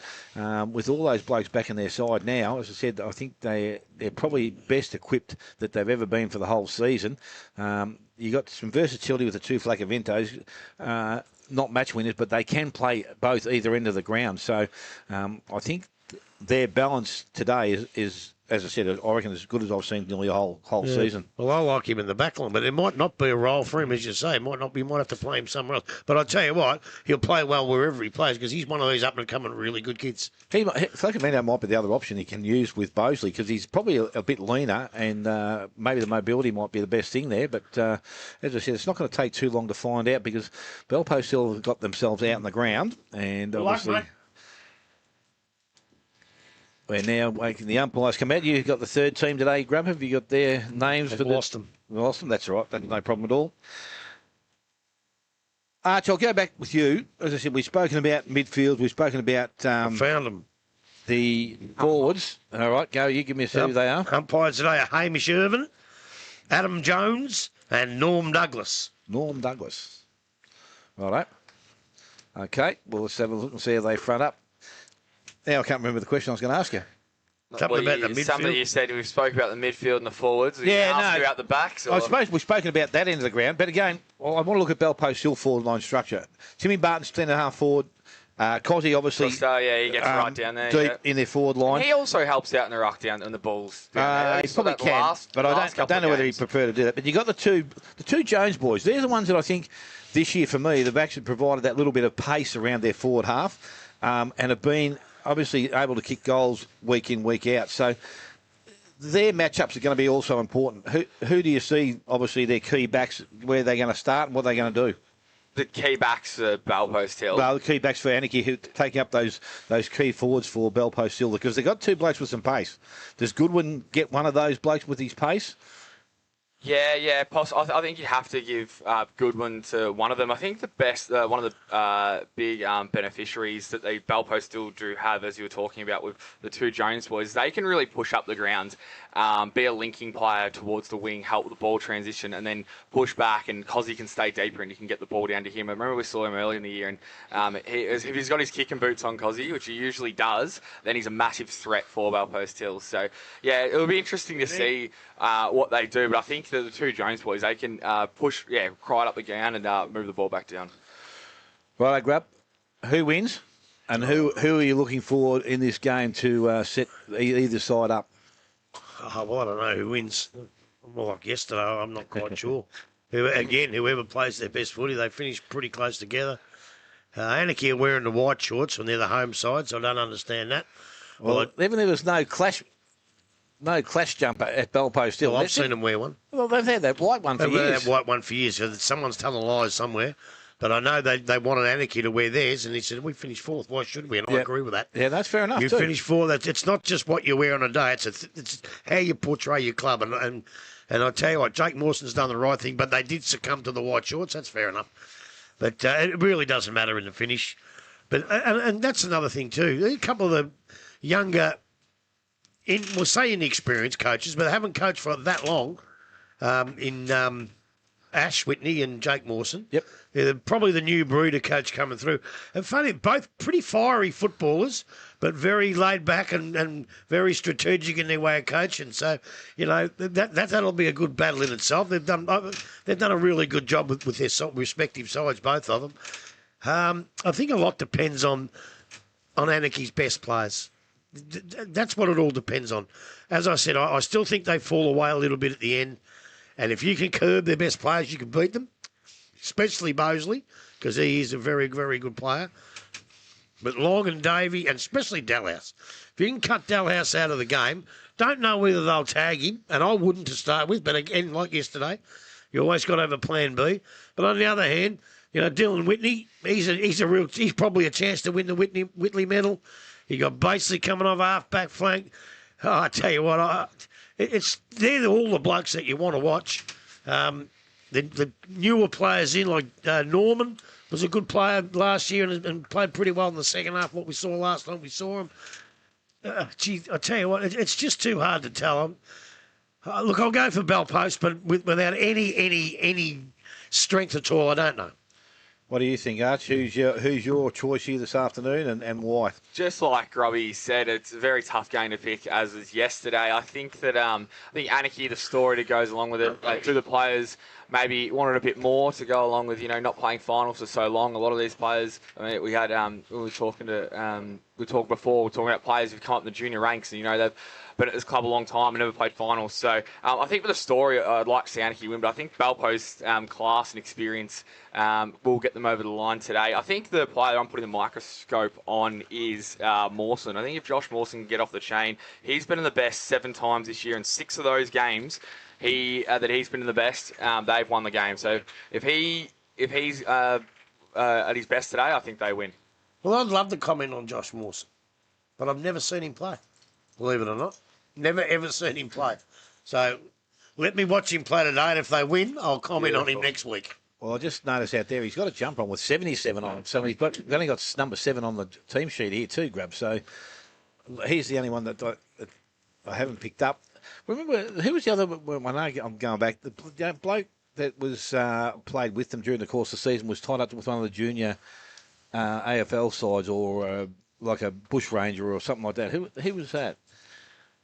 with all those blokes back in their side now, as I said, I think they're probably best equipped that they've ever been for the whole season. You got some versatility with the two Flacaventos, not match winners, but they can play both either end of the ground. So I think their balance today is, as I said, I reckon as good as I've seen nearly the whole season. Well, I like him in the back line, but it might not be a role for him, as you say. You might have to play him somewhere else. But I tell you what, he'll play well wherever he plays because he's one of these up-and-coming really good kids. Flacamento might be the other option he can use with Bosley because he's probably a bit leaner and maybe the mobility might be the best thing there. But as I said, it's not going to take too long to find out because Belpost still have got themselves out in the ground and obviously... Mate. We're now making the umpires come out. You've got the third team today, Grub. Have you got their names? They've lost them. Lost them, that's all right. That's no problem at all. Arch, I'll go back with you. As I said, we've spoken about midfield. We've spoken about I found them. The forwards. All right, go. You give me a see who they are. Umpires today are Hamish Irvin, Adam Jones, and Norm Douglas. Norm Douglas. All right. Okay, well, let's have a look and see how they front up. Now I can't remember the question I was going to ask you. Something about the midfield. Something you said we spoke about the midfield and the forwards. About the backs. I suppose we've spoken about that end of the ground, but again, I want to look at Belpost Hill forward line structure. Timmy Barton's 10.5 forward. Cozzy obviously. He gets right down there. Deep in their forward line. He also helps out in the ruck down and the balls. He probably can, but I don't know whether he'd prefer to do that. But you got the two Jones boys. They're the ones that I think this year for me they've actually provided that little bit of pace around their forward half, and have been obviously able to kick goals week in, week out. So their matchups are going to be also important. Who do you see, obviously, their key backs, where they're going to start and what they're going to do? The key backs for Belpost Hill. Well, the key backs for Anakie, who taking up those key forwards for Belpost Hill, because they've got two blokes with some pace. Does Goodwin get one of those blokes with his pace? Yeah. I think you have to give Goodwin to one of them. I think the best, one of the big beneficiaries that the Belpost still do have, as you were talking about with the two Jones boys, they can really push up the ground, be a linking player towards the wing, help with the ball transition, and then push back, and Cozzy can stay deeper and you can get the ball down to him. I remember we saw him early in the year, and if he's got his kicking boots on, Cozzy, which he usually does, then he's a massive threat for Belpost Hill. So, yeah, it'll be interesting to see what they do, but I think the two Jones boys, they can push, right up the ground and move the ball back down. Right, Grub. Who wins, and who are you looking for in this game to set either side up? Oh, well, I don't know who wins. More like yesterday, I'm not quite sure. Whoever plays their best footy, they finish pretty close together. Anakie are wearing the white shorts when they're the home side, so I don't understand that. Well, even there was no clash jumper at Belpo still. I've seen them wear one. Well, they've had that white one for They've had years. that white one for years. So someone's telling lies somewhere. But I know they wanted Anakie to wear theirs, and he said, we finished fourth. Why shouldn't we? And I agree with that. Yeah, that's fair enough, You too. finish fourth. It's not just what you wear on a day. It's how you portray your club. And I tell you what, Jake Mawson's done the right thing, but they did succumb to the white shorts. That's fair enough. But it really doesn't matter in the finish. But and that's another thing, too. A couple of the younger, we'll say inexperienced coaches, but they haven't coached for that long in Ash Whitney and Jake Mawson. Yep. They're probably the new breed of coach coming through. And funny, both pretty fiery footballers, but very laid back and very strategic in their way of coaching. So, that'll be a good battle in itself. They've done a really good job with their respective sides, both of them. I think a lot depends on Anakie's best players. That's what it all depends on. As I said, I still think they fall away a little bit at the end. And if you can curb their best players, you can beat them, especially Mosley, because he is a very, very good player. But Long and Davey, and especially Dalhouse, if you can cut Dalhouse out of the game, don't know whether they'll tag him, and I wouldn't to start with, but again, like yesterday, you always got to have a plan B. But on the other hand, Dylan Whitney, he's probably a chance to win the Whitley medal. You got Basely coming off half-back flank. Oh, I tell you what, they're all the blokes that you want to watch. The newer players in, like Norman, was a good player last year and played pretty well in the second half, what we saw last time we saw him. I tell you what, it's just too hard to tell them. Look, I'll go for Bell Post, but without any strength at all, I don't know. What do you think, Arch? Who's your choice here this afternoon and why? Just like Robbie said, it's a very tough game to pick, as was yesterday. I think that Anakie, the story that goes along with it, like, do the players maybe wanted a bit more to go along with, not playing finals for so long. A lot of these players, we had we were talking about players who've come up in the junior ranks, and they've been at this club a long time and never played finals. So I think for the story, I'd like to see Anakie win, but I think Balpo's class and experience will get them over the line today. I think the player I'm putting the microscope on is Mawson. I think if Josh Mawson can get off the chain, he's been in the best 7 times this year, and 6 of those games that he's been in the best, they've won the game. So if he's at his best today, I think they win. Well, I'd love to comment on Josh Mawson, but I've never seen him play, believe it or not. Never, ever seen him play. So let me watch him play today, and if they win, I'll comment on him next week. Well, I just noticed out there he's got a jumper on with 77 on him. So he's only got number 7 on the team sheet here too, Grub. So he's the only one that I haven't picked up. Remember, who was the other one? I'm going back. The bloke that was played with them during the course of the season was tied up with one of the junior AFL sides, or like a bush ranger or something like that. Who was that?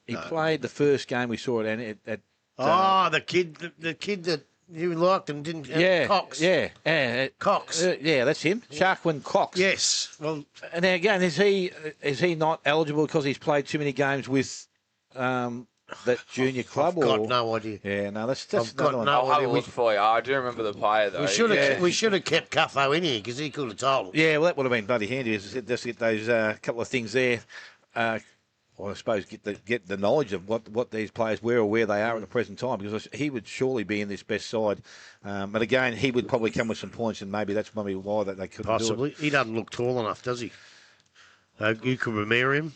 He played the first game we saw at the kid that you liked and didn't. Cox. Yeah, Cox. Yeah, that's him. Sharkwin Cox. Yes. Well, and now again, is he not eligible because he's played too many games with that junior club? I've got no idea. Yeah, no, that's I've got another one. no I'll have idea. a look for you. I do remember the player, though. We should have kept Cuffo in here because he could have told us. Yeah, well, that would have been bloody handy. Just get those couple of things there. Well, I suppose get the knowledge of what these players were or where they are at the present time, because he would surely be in this best side. But again, he would probably come with some points, and maybe that's maybe why that they couldn't Possibly. do it. He doesn't look tall enough, does he? You can remember him.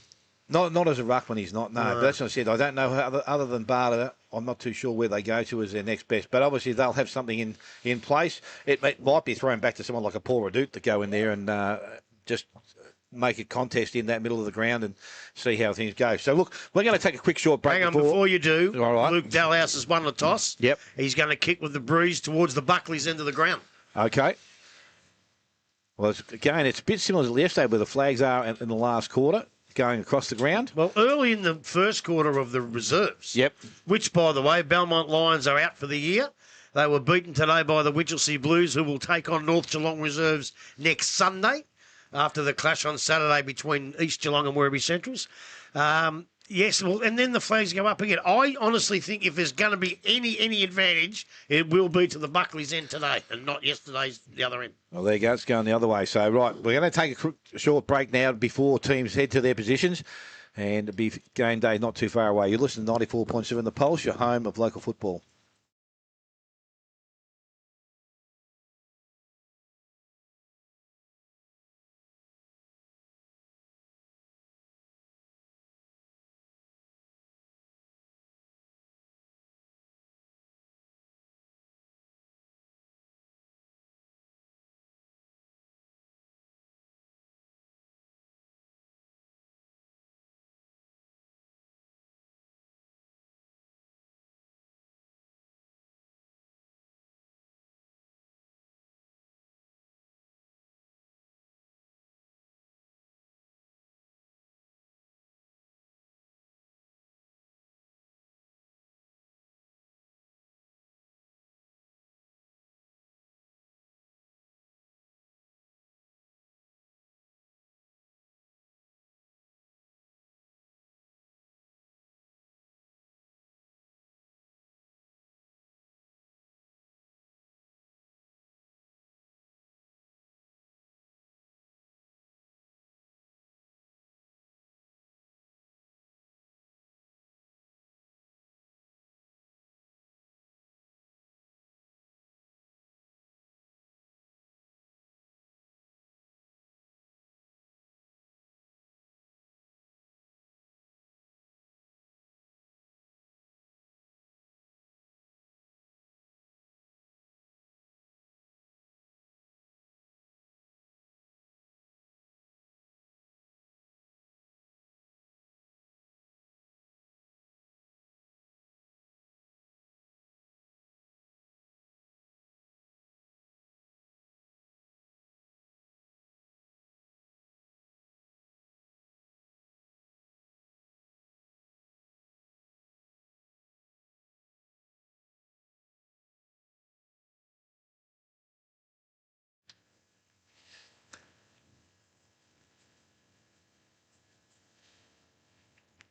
Not as a ruckman, he's not. No, but that's what I said. I don't know how, other than Barter. I'm not too sure where they go to as their next best. But obviously they'll have something in place. It might be thrown back to someone like a Paul Redoute to go in there and just make a contest in that middle of the ground and see how things go. So, look, we're going to take a quick short break. Hang on, before you do, all right. Luke Dalhouse has won the toss. Yep. He's going to kick with the breeze towards the Buckley's end of the ground. Okay. Well, it's a bit similar to yesterday where the flags are in the last quarter, going across the ground. Well, early in the first quarter of the reserves. Yep. Which, by the way, Belmont Lions are out for the year. They were beaten today by the Winchelsea Blues, who will take on North Geelong Reserves next Sunday, after the clash on Saturday between East Geelong and Werribee Centrals. Yes, well, and then the flags go up again. I honestly think if there's going to be any advantage, it will be to the Buckley's end today and not yesterday's the other end. Well, there you go. It's going the other way. So, right, we're going to take a short break now before teams head to their positions. And it'll be game day not too far away. You listen to 94.7 The Pulse, your home of local football.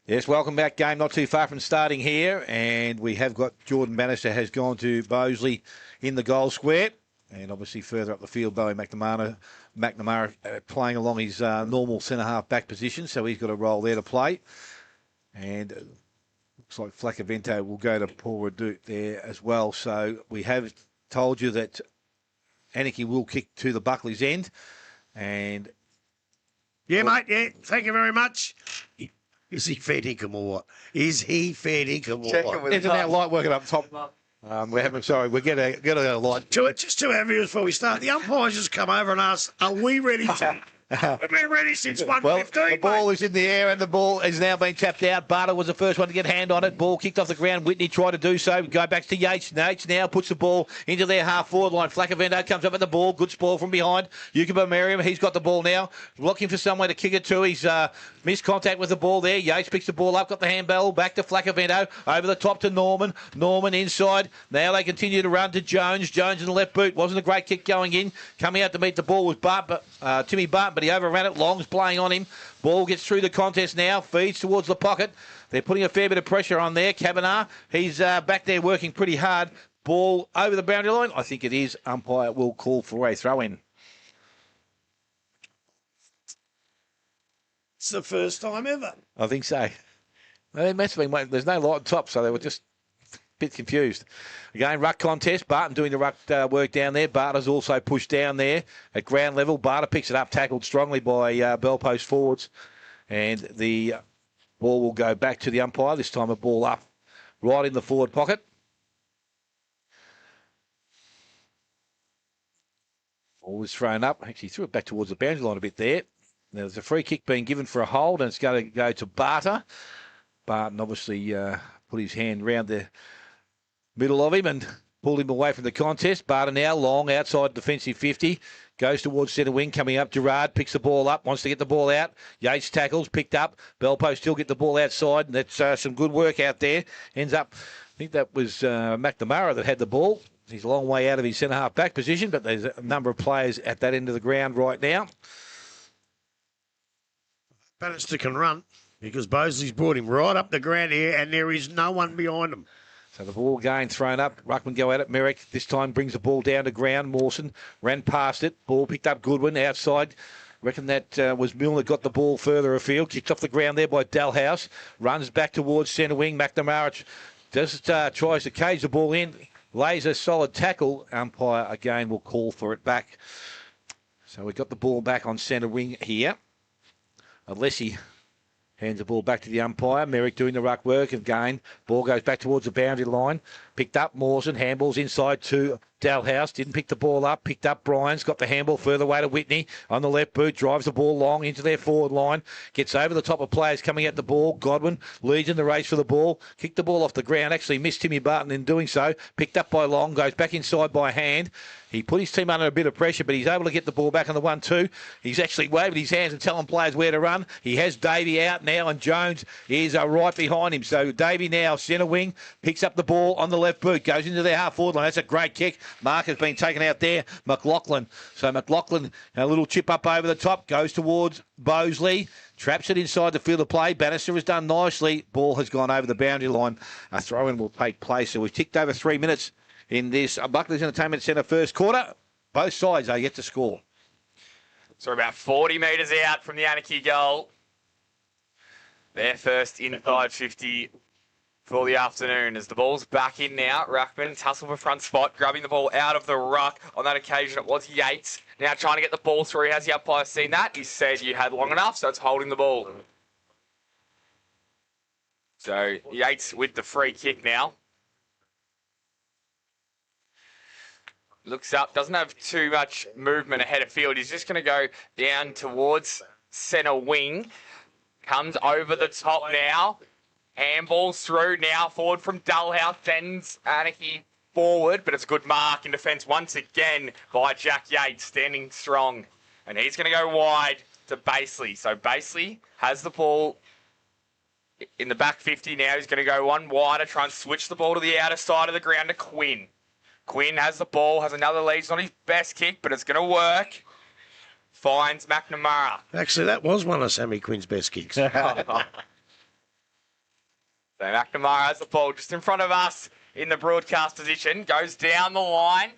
Yes, welcome back. Game not too far from starting here. And we have got Jordan Bannister has gone to Bosley in the goal square. And obviously further up the field, Bowie McNamara playing along his normal centre-half back position. So he's got a role there to play. And looks like Flacavento will go to Paul Redoute there as well. So we have told you that Anakie will kick to the Buckley's end. And yeah, mate, yeah, thank you very much. Is he fair dinkum or what? Is he fair dinkum or what? Isn't that light working up top? We're getting a light. Just to our viewers before we start, the umpires just come over and ask, are we ready to... We've been ready since 1:15. Well, the ball is in the air and the ball has now been tapped out. Barter was the first one to get a hand on it. Ball kicked off the ground. Whitney tried to do so. Go back to Yates. Yates now puts the ball into their half-forward line. Flacavento comes up with the ball. Good spoil from behind. Yukiba Merriam, he's got the ball now. Looking for somewhere to kick it to. He's missed contact with the ball there. Yates picks the ball up, got the handball back to Flacavento. Over the top to Norman. Norman inside. Now they continue to run to Jones. Jones in the left boot. Wasn't a great kick going in. Coming out to meet the ball was Timmy Barton, but he overran it. Long's playing on him. Ball gets through the contest now. Feeds towards the pocket. They're putting a fair bit of pressure on there. Kavanagh, he's back there working pretty hard. Ball over the boundary line. I think it is. Umpire will call for a throw-in. It's the first time ever. I think so. They must have been, there's no light on top, so they were just a bit confused. Again, ruck contest. Barton doing the ruck work down there. Barter's also pushed down there at ground level. Barter picks it up, tackled strongly by bell post forwards. And the ball will go back to the umpire. This time a ball up right in the forward pocket. Ball was thrown up. Actually threw it back towards the boundary line a bit there. Now, there's a free kick being given for a hold, and it's going to go to Barter. Barton obviously put his hand round the middle of him and pulled him away from the contest. Barter now long outside defensive 50. Goes towards centre wing, coming up. Gerard picks the ball up, wants to get the ball out. Yates tackles, picked up. Belpo still get the ball outside, and that's some good work out there. Ends up, I think that was McNamara that had the ball. He's a long way out of his centre-half back position, but there's a number of players at that end of the ground right now. Bannister can run. Because Bosley's brought him right up the ground here, and there is no one behind him. So the ball again thrown up. Ruckman go at it. Merrick this time brings the ball down to ground. Mawson ran past it. Ball picked up Goodwin outside. Reckon that was Milner got the ball further afield. Kicked off the ground there by Dalhouse. Runs back towards centre wing. McNamara just tries to cage the ball in. Lays a solid tackle. Umpire again will call for it back. So we got the ball back on centre wing here. Unless he hands the ball back to the umpire. Merrick doing the ruck work again. Ball goes back towards the boundary line. Picked up Mawson. Handballs inside to Dalhouse. Didn't pick the ball up. Picked up Bryans. Got the handball further away to Whitney on the left boot. Drives the ball long into their forward line. Gets over the top of players coming at the ball. Godwin leads in the race for the ball. Kicked the ball off the ground. Actually missed Timmy Barton in doing so. Picked up by Long. Goes back inside by Hand. He put his team under a bit of pressure, but he's able to get the ball back on the 1-2. He's actually waving his hands and telling players where to run. He has Davey out now, and Jones is right behind him. So Davey now, centre wing, picks up the ball on the left boot, goes into their half-forward line. That's a great kick. Mark has been taken out there. McLaughlin. So McLaughlin, a little chip up over the top, goes towards Bosley. Traps it inside the field of play. Bannister has done nicely. Ball has gone over the boundary line. A throw-in will take place. So we've ticked over 3 minutes in this Buckley's Entertainment Centre first quarter. Both sides are yet to score. So about 40 metres out from the Anakie goal. Their first inside 50 for the afternoon as the ball's back in now. Ruckman tussle for front spot, grabbing the ball out of the ruck. On that occasion, it was Yates. Now trying to get the ball through. Has the umpire seen that? He said you had long enough, so it's holding the ball. So Yates with the free kick now. Looks up, doesn't have too much movement ahead of field. He's just going to go down towards centre wing. Comes over the top now. Handballs through now. Forward from Dalhouse. Sends Anakie forward. But it's a good mark in defence once again by Jack Yates. Standing strong. And he's going to go wide to Baseley. So Baseley has the ball in the back 50 now. He's going to go one wider. Try and switch the ball to the outer side of the ground to Quinn. Quinn has the ball, has another lead. It's not his best kick, but it's going to work. Finds McNamara. Actually, that was one of Sammy Quinn's best kicks. So McNamara has the ball just in front of us in the broadcast position. Goes down the line.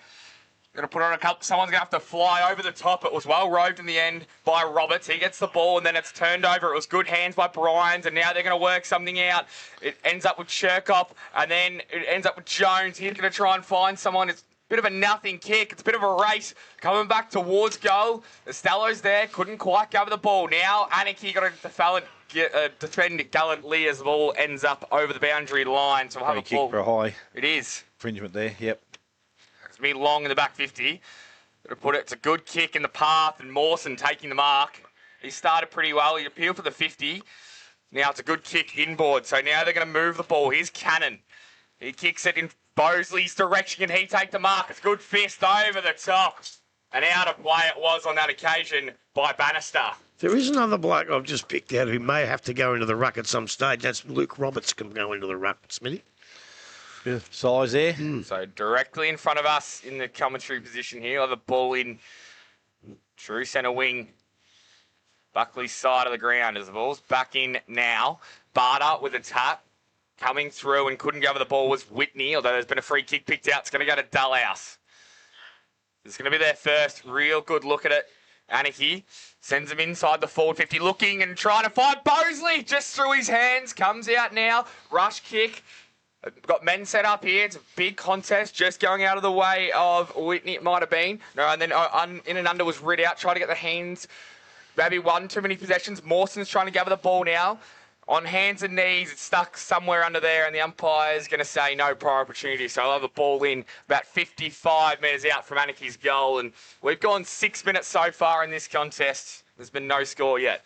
Going to put on a couple. Someone's going to have to fly over the top. It was well roved in the end by Roberts. He gets the ball and then it's turned over. It was good hands by Bryans and now they're going to work something out. It ends up with Sherkop and then it ends up with Jones. He's going to try and find someone. It's a bit of a nothing kick. It's a bit of a race coming back towards goal. Estello's there. Couldn't quite cover the ball. Now Anakie got to defend gallantly as the ball ends up over the boundary line. So we'll have a kick ball. for a high. It is. Infringement there, yep. Me long in the back 50. It's a good kick in the path and Mawson taking the mark. He started pretty well. He appealed for the 50. Now it's a good kick inboard. So now they're going to move the ball. Here's Cannon. He kicks it in Bosley's direction. Can he take the mark? It's a good fist over the top. And out of play it was on that occasion by Bannister. There is another bloke I've just picked out who may have to go into the ruck at some stage. That's Luke Roberts can go into the ruck, Smithy. Bit of size there. So directly in front of us in the commentary position here. We'll have the ball in true centre wing. Buckley's side of the ground as the ball's back in now. Barter with a tap. Coming through and couldn't go over the ball was Whitney, although there's been a free kick picked out. It's going to go to Dalhouse. It's going to be their first real good look at it. Anakie sends him inside the forward 50, looking and trying to find Bosley just through his hands. Comes out now. Rush kick. Got men set up here. It's a big contest. Just going out of the way of Whitney, it might have been. No, and then in and under was rid out. Trying to get the hands. Maybe one too many possessions. Mawson's trying to gather the ball now. On hands and knees, it's stuck somewhere under there, and the umpire's going to say no prior opportunity. So I'll have the ball in about 55 metres out from Anakie's goal. And we've gone 6 minutes so far in this contest. There's been no score yet.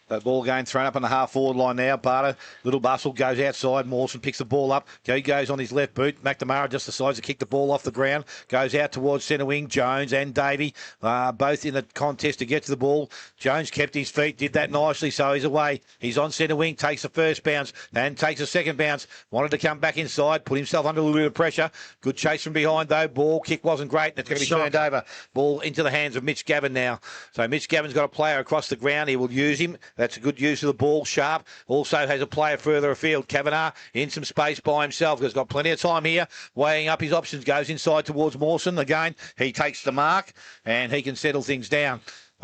That ball game thrown up on the half-forward line now. Barter, little bustle, goes outside. Mawson picks the ball up. He goes on his left boot. McNamara just decides to kick the ball off the ground. Goes out towards centre wing. Jones and Davey, both in the contest to get to the ball. Jones kept his feet, did that nicely, so he's away. He's on centre wing, takes the first bounce, and takes the second bounce. Wanted to come back inside, put himself under a little bit of pressure. Good chase from behind, though. Ball kick wasn't great, and it's going to be turned over. Ball into the hands of Mitch Gavin now. So Mitch Gavin's got a player across the ground. He will use him. That's a good use of the ball. Sharp also has a player further afield. Kavanagh in some space by himself. He's got plenty of time here. Weighing up his options. Goes inside towards Mawson. Again, he takes the mark and he can settle things down.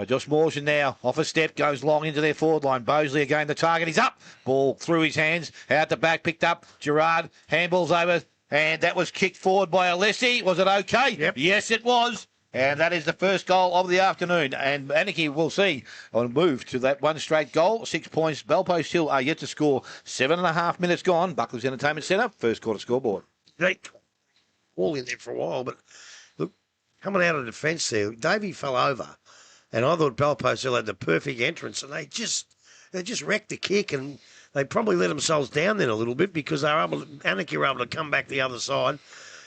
Josh Mawson now off a step, goes long into their forward line. Bosley again, the target. He's up. Ball through his hands. Out the back, picked up. Gerard, handballs over. And that was kicked forward by Alessi. Was it okay? Yep. Yes, it was. And that is the first goal of the afternoon. And Anakie will see on move to that one straight goal. 6 points. Belpost Hill are yet to score. 7.5 minutes gone. Buckley's Entertainment Centre. First quarter scoreboard. They all in there for a while, but look, coming out of defence there, Davey fell over. And I thought Belpost Hill had the perfect entrance, and they just wrecked the kick, and they probably let themselves down then a little bit because Anakie were able to come back the other side.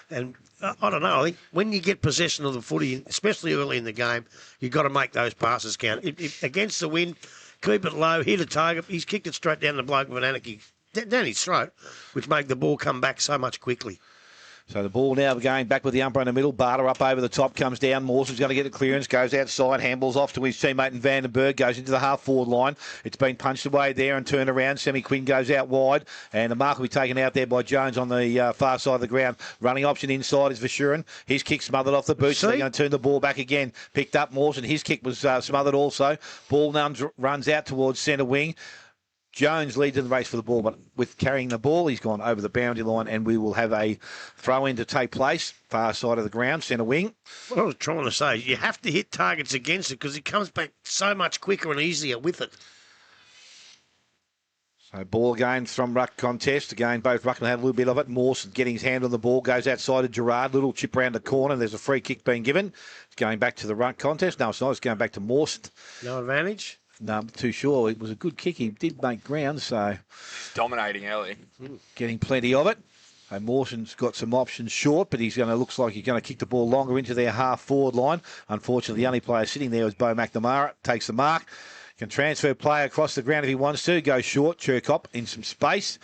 And I don't know, I think when you get possession of the footy, especially early in the game, you've got to make those passes count. Against the wind, keep it low, hit a target. He's kicked it straight down the bloke of an Anakie, down his throat, which made the ball come back so much quickly. So the ball now going back with the umpire in the middle. Barter up over the top, comes down. Mawson's going to get the clearance, goes outside, handballs off to his teammate in Vandenberg, goes into the half-forward line. It's been punched away there and turned around. Semi Quinn goes out wide, and the mark will be taken out there by Jones on the far side of the ground. Running option inside is Vashurin. His kick smothered off the boot, so they're going to turn the ball back again. Picked up Mawson. His kick was smothered also. Ball now runs out towards centre wing. Jones leads in the race for the ball, but with carrying the ball, he's gone over the boundary line, and we will have a throw-in to take place, far side of the ground, centre wing. What I was trying to say is you have to hit targets against it because it comes back so much quicker and easier with it. So ball again from ruck contest. Again, both ruckmen had a little bit of it. Morse getting his hand on the ball, goes outside of Gerard. Little chip round the corner. There's a free kick being given. It's going back to the ruck contest. No, it's not. It's going back to Morse. No advantage? No, I'm too sure. It was a good kick. He did make ground, so... Dominating early. Getting plenty of it. So Mawson's got some options short, but looks like he's going to kick the ball longer into their half-forward line. Unfortunately, the only player sitting there is Bo McNamara. Takes the mark. Can transfer play across the ground if he wants to. Go short. Chirkop in some space.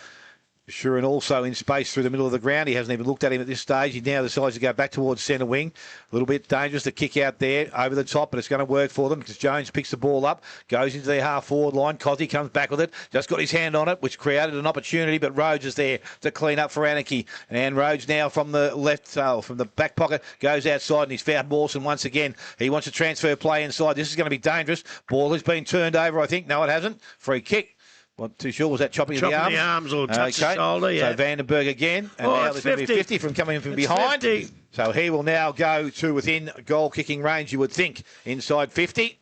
Shurin also in space through the middle of the ground. He hasn't even looked at him at this stage. He now decides to go back towards centre wing. A little bit dangerous to kick out there over the top, but it's going to work for them because Jones picks the ball up, goes into their half-forward line. Cozzy comes back with it. Just got his hand on it, which created an opportunity, but Rhodes is there to clean up for Anakie. And Rhodes now from the left, from the back pocket, goes outside and he's found Mawson once again. He wants to transfer play inside. This is going to be dangerous. Ball has been turned over, I think. No, it hasn't. Free kick. Not too sure. Was that chopping of the arms? Chopping the arms or touch the shoulder, yeah. So Vandenberg again. And now there's going to be 50 from coming in from behind. 50. So he will now go to within goal-kicking range, you would think, inside 50.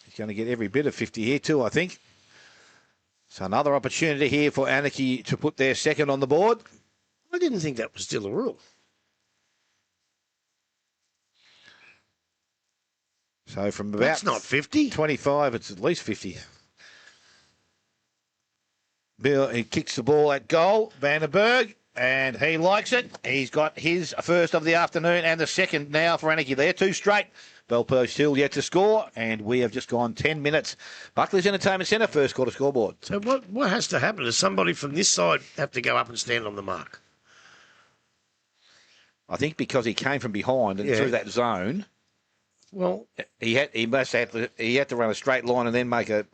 He's going to get every bit of 50 here too, I think. So another opportunity here for Anakie to put their second on the board. I didn't think that was still a rule. So from about... That's not 50. 25, it's at least 50. Bill, he kicks the ball at goal, Vandenberg, and he likes it. He's got his first of the afternoon and the second now for Anakie. They're two straight. Belpost still yet to score, and we have just gone 10 minutes. Buckley's Entertainment Centre, first quarter scoreboard. So what has to happen? Does somebody from this side have to go up and stand on the mark? I think because he came from behind and through that zone, well, he had to run a straight line and then make a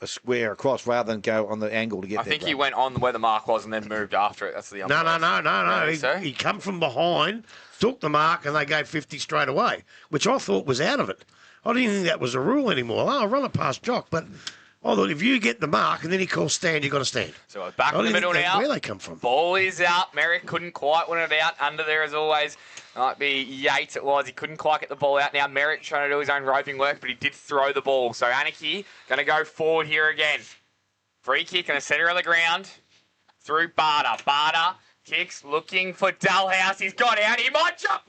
square across rather than go on the angle to get there. I think he went on where the mark was and then moved after it. That's the No. He come from behind, took the mark, and they gave 50 straight away, which I thought was out of it. I didn't think that was a rule anymore. I'll run it past Jock, but I thought if you get the mark and then he calls stand, you've got to stand. So we're back in the middle now. Where they come from? Ball is out. Merrick couldn't quite win it out. Under there as always. Might be Yates it was. He couldn't quite get the ball out. Now Merrick trying to do his own roping work, but he did throw the ball. So Anakie going to go forward here again. Free kick in the centre of the ground. Through Barter. Barter kicks, looking for Dullhouse. He's got out. He might jump.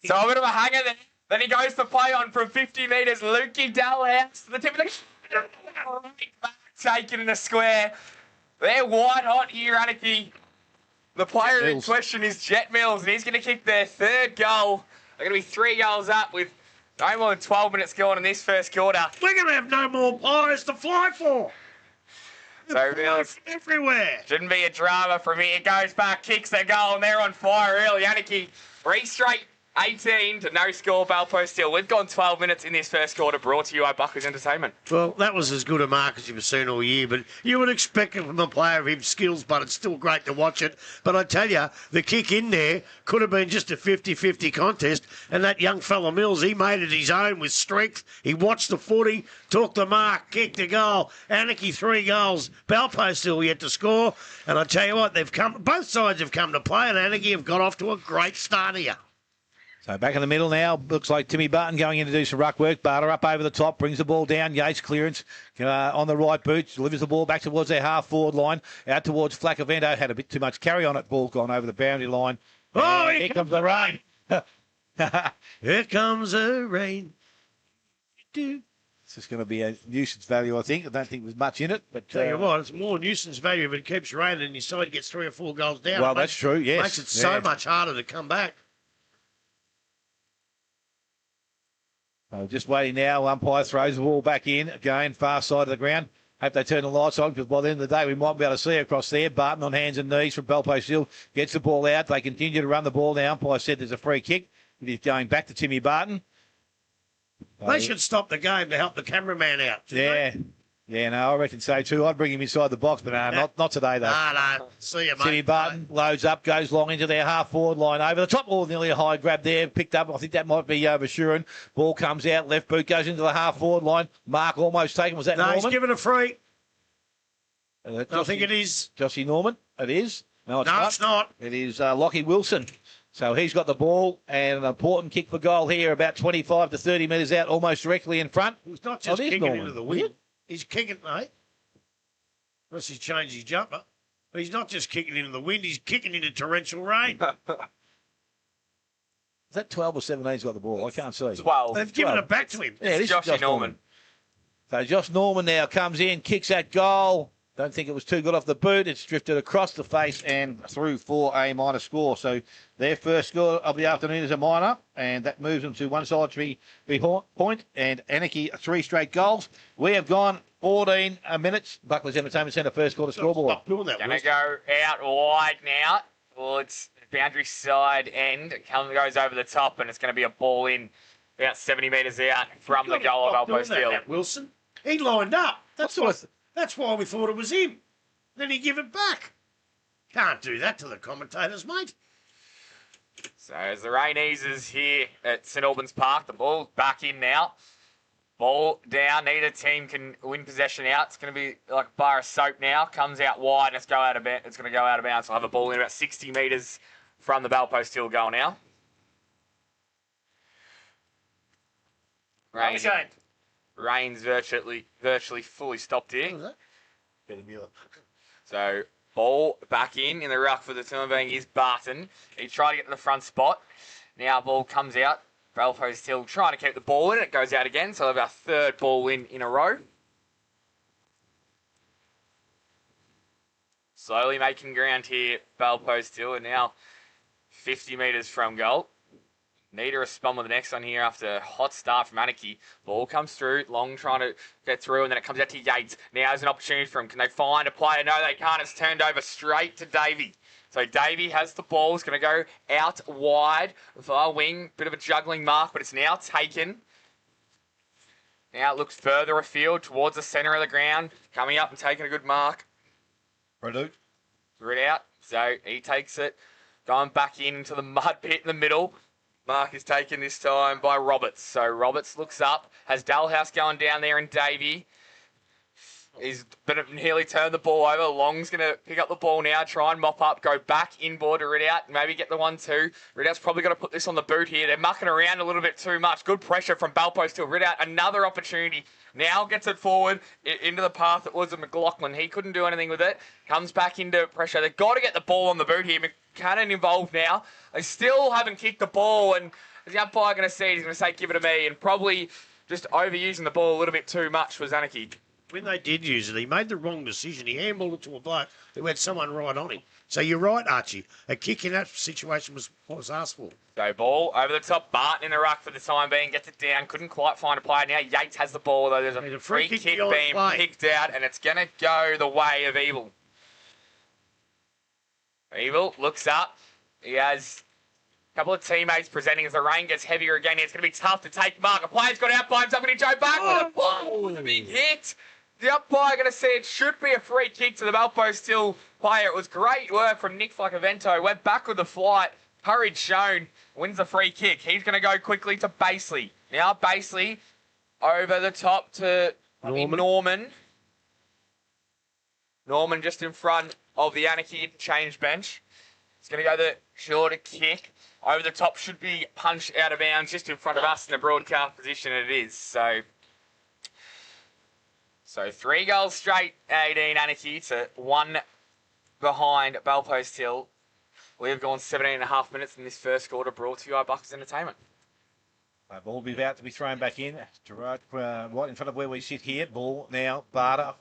So a bit of a hanger there. Then he goes for play on from 50 metres. Lukey Dullhouse to the tip of the... Taken in a square. They're white hot here, Anakie. The player in question is Jet Mills, and he's going to kick their third goal. They're going to be 3 goals up with no more than 12 minutes gone in this first quarter. We're going to have no more players to fly for. So Mills everywhere. Shouldn't be a drama from here. Goes back, kicks their goal, and they're on fire early. Anakie, 3 straight 18 to no score, Balpost Hill. We've gone 12 minutes in this first quarter, brought to you by Buckley's Entertainment. Well, that was as good a mark as you've seen all year, but you would expect it from a player of his skills, but it's still great to watch it. But I tell you, the kick in there could have been just a 50-50 contest, and that young fella Mills, he made it his own with strength. He watched the footy, took the mark, kicked a goal. Anakie 3 goals. Balpost Hill yet to score, and I tell you what, both sides have come to play, and Anakie have got off to a great start here. So back in the middle now. Looks like Timmy Barton going in to do some ruck work. Barter up over the top, brings the ball down. Yates clearance on the right boot. Delivers the ball back towards their half-forward line. Out towards Flacavento. Had a bit too much carry on it. Ball gone over the boundary line. Oh, and here comes the rain. Here comes the rain. It's just going to be a nuisance value, I think. I don't think there's much in it. But Tell you what, it's more nuisance value if it keeps raining and your side gets 3 or 4 goals down. Well, that's true, yes. Makes it so much harder to come back. So just waiting now. Umpire throws the ball back in. Again, far side of the ground. Hope they turn the lights on because by the end of the day we might be able to see across there. Barton on hands and knees from Balpost Hill. Gets the ball out. They continue to run the ball. The umpire said there's a free kick. It is going back to Timmy Barton. They should stop the game to help the cameraman out. Yeah. Yeah, no, I reckon so too. I'd bring him inside the box, but not today, though. No. See you, mate. Timmy Barton loads up, goes long into their half-forward line over the top. Oh, nearly a high grab there. Picked up. I think that might be Bashurin. Ball comes out. Left boot goes into the half-forward line. Mark almost taken. Was that No, Norman? he's given a free. I think it is. Joshy Norman. It is. No, It's not. It is Lockie Wilson. So he's got the ball and an important kick for goal here, about 25 to 30 metres out, almost directly in front. He's not just kicking Norman. into the wind. He's kicking, mate. Unless he's changed his jumper. But he's not just kicking into the wind, he's kicking into torrential rain. Is that 12 or 17 he's got the ball? I can't see. 12. They've given it back to him. Yeah, this is Joshy Norman. So Josh Norman now comes in, kicks that goal. Don't think it was too good off the boot. It's drifted across the face and through for a minor score. So their first score of the afternoon is a minor, and that moves them to one solitary point. And Anakie 3 straight goals. We have gone 14 minutes. Buckley's Entertainment Centre first quarter scoreboard. Stop doing that, Going to Wilson. go out wide now. Well, it's boundary side end. It goes over the top, and it's going to be a ball in about 70 metres out from the goal of Balpost Hill. Wilson. He lined up. That's why we thought it was him. Then he give it back. Can't do that to the commentators, mate. So as the rain eases here at St Albans Park, the ball's back in now. Ball down. Neither team can win possession out. It's going to be like a bar of soap now. Comes out wide and it's going to go out of bounds. We'll have a ball in about 60 metres from the Balpost Hill goal now. Rain's virtually fully stopped here. So ball back in the ruck for the time being is Barton. He tried to get to the front spot. Now ball comes out. Balpost Hill trying to keep the ball in. It goes out again. So we'll have our third ball in a row. Slowly making ground here. Balpost Hill are now 50 metres from goal. Need to respond with the next one here after a hot start from Anakie. Ball comes through. Long trying to get through, and then it comes out to Yates. Now there's an opportunity for him. Can they find a player? No, they can't. It's turned over straight to Davey. So Davey has the ball. It's going to go out wide via wing. Bit of a juggling mark, but it's now taken. Now it looks further afield towards the centre of the ground. Coming up and taking a good mark. Ready? Read out. So he takes it. Going back into the mud pit in the middle. Mark is taken this time by Roberts. So Roberts looks up, has Dalhouse going down there, and Davey. He's nearly turned the ball over. Long's going to pick up the ball now, try and mop up, go back inboard to Ridout, maybe get the 1-2. Ridout's probably got to put this on the boot here. They're mucking around a little bit too much. Good pressure from Balpost to Ridout. Another opportunity. Now gets it forward into the path that was a McLaughlin. He couldn't do anything with it. Comes back into pressure. They've got to get the ball on the boot here. McCannon involved now. They still haven't kicked the ball, and the umpire going to see it. He's going to say, give it to me, and probably just overusing the ball a little bit too much was Anakie. When they did use it, he made the wrong decision. He handballed it to a bloke who had someone right on him. So you're right, Archie. A kick in that situation was what was asked for. So ball over the top. Barton in the ruck for the time being. Gets it down. Couldn't quite find a player. Now Yates has the ball, though. There's a free kick being picked out, and it's going to go the way of Evil. Evil looks up. He has Couple of teammates presenting as the rain gets heavier again. It's going to be tough to take mark. A player's got out by himself and he Joe back with a ball. With a big hit. The umpire going to say it should be a free kick to the Valpo Steel player. It was great work from Nick Flacavento. Went back with the flight. Courage shown. Wins the free kick. He's going to go quickly to Baseley. Now Baseley over the top to Norman. Norman just in front of the Anakie interchange bench. He's going to go the shorter kick. Over the top should be punched out of bounds just in front of us in the broadcast position. It is. So 3 goals straight, 18 Anakie to 1 behind Belpost Hill. We have gone 17.5 minutes in this first quarter, brought to you by Bucks Entertainment. Ball will be about to be thrown back in. Right in front of where we sit here. Ball now, Barter.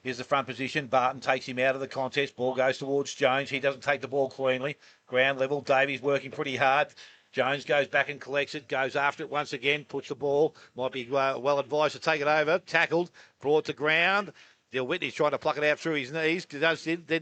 Here's the front position. Barton takes him out of the contest. Ball goes towards Jones. He doesn't take the ball cleanly. Ground level. Davies working pretty hard. Jones goes back and collects it. Goes after it once again. Puts the ball. Might be well advised to take it over. Tackled. Brought to ground. Dill Whitney's trying to pluck it out through his knees. Did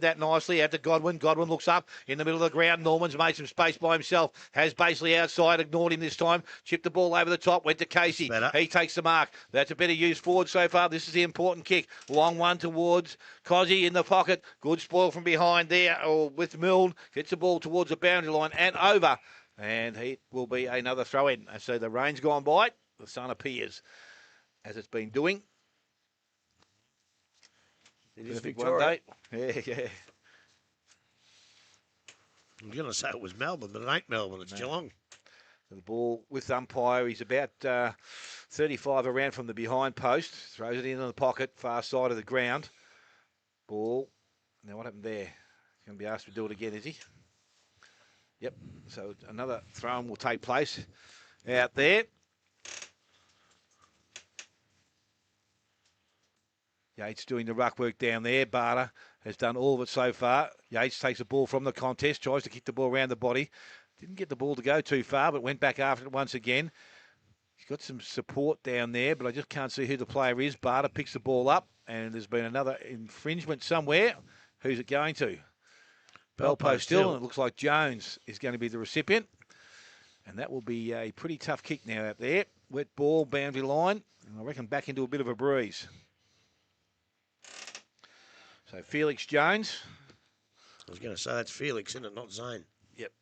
that nicely. Out to Godwin. Godwin looks up in the middle of the ground. Norman's made some space by himself. Has Baseley outside. Ignored him this time. Chipped the ball over the top. Went to Casey. Better. He takes the mark. That's a bit of use forward so far. This is the important kick. Long one towards Cozzy in the pocket. Good spoil from behind there. Or with Milne. Gets the ball towards the boundary line and over. And it will be another throw in. So the rain's gone by. The sun appears as it's been doing. It is Perfect Victoria. one day. Yeah. I'm going to say it was Melbourne, but it ain't Melbourne. It's Geelong. The ball with umpire. He's about 35 around from the behind post. Throws it in the pocket, far side of the ground. Ball. Now what happened there? He's going to be asked to do it again, is he? Yep. So another throw-in will take place out there. Yates doing the ruck work down there. Barter has done all of it so far. Yates takes the ball from the contest, tries to kick the ball around the body. Didn't get the ball to go too far, but went back after it once again. He's got some support down there, but I just can't see who the player is. Barter picks the ball up, and there's been another infringement somewhere. Who's it going to? Belpo still, and it looks like Jones is going to be the recipient. And that will be a pretty tough kick now out there. Wet ball, boundary line, and I reckon back into a bit of a breeze. So Felix Jones. I was going to say that's Felix, isn't it? Not Zane. Yep.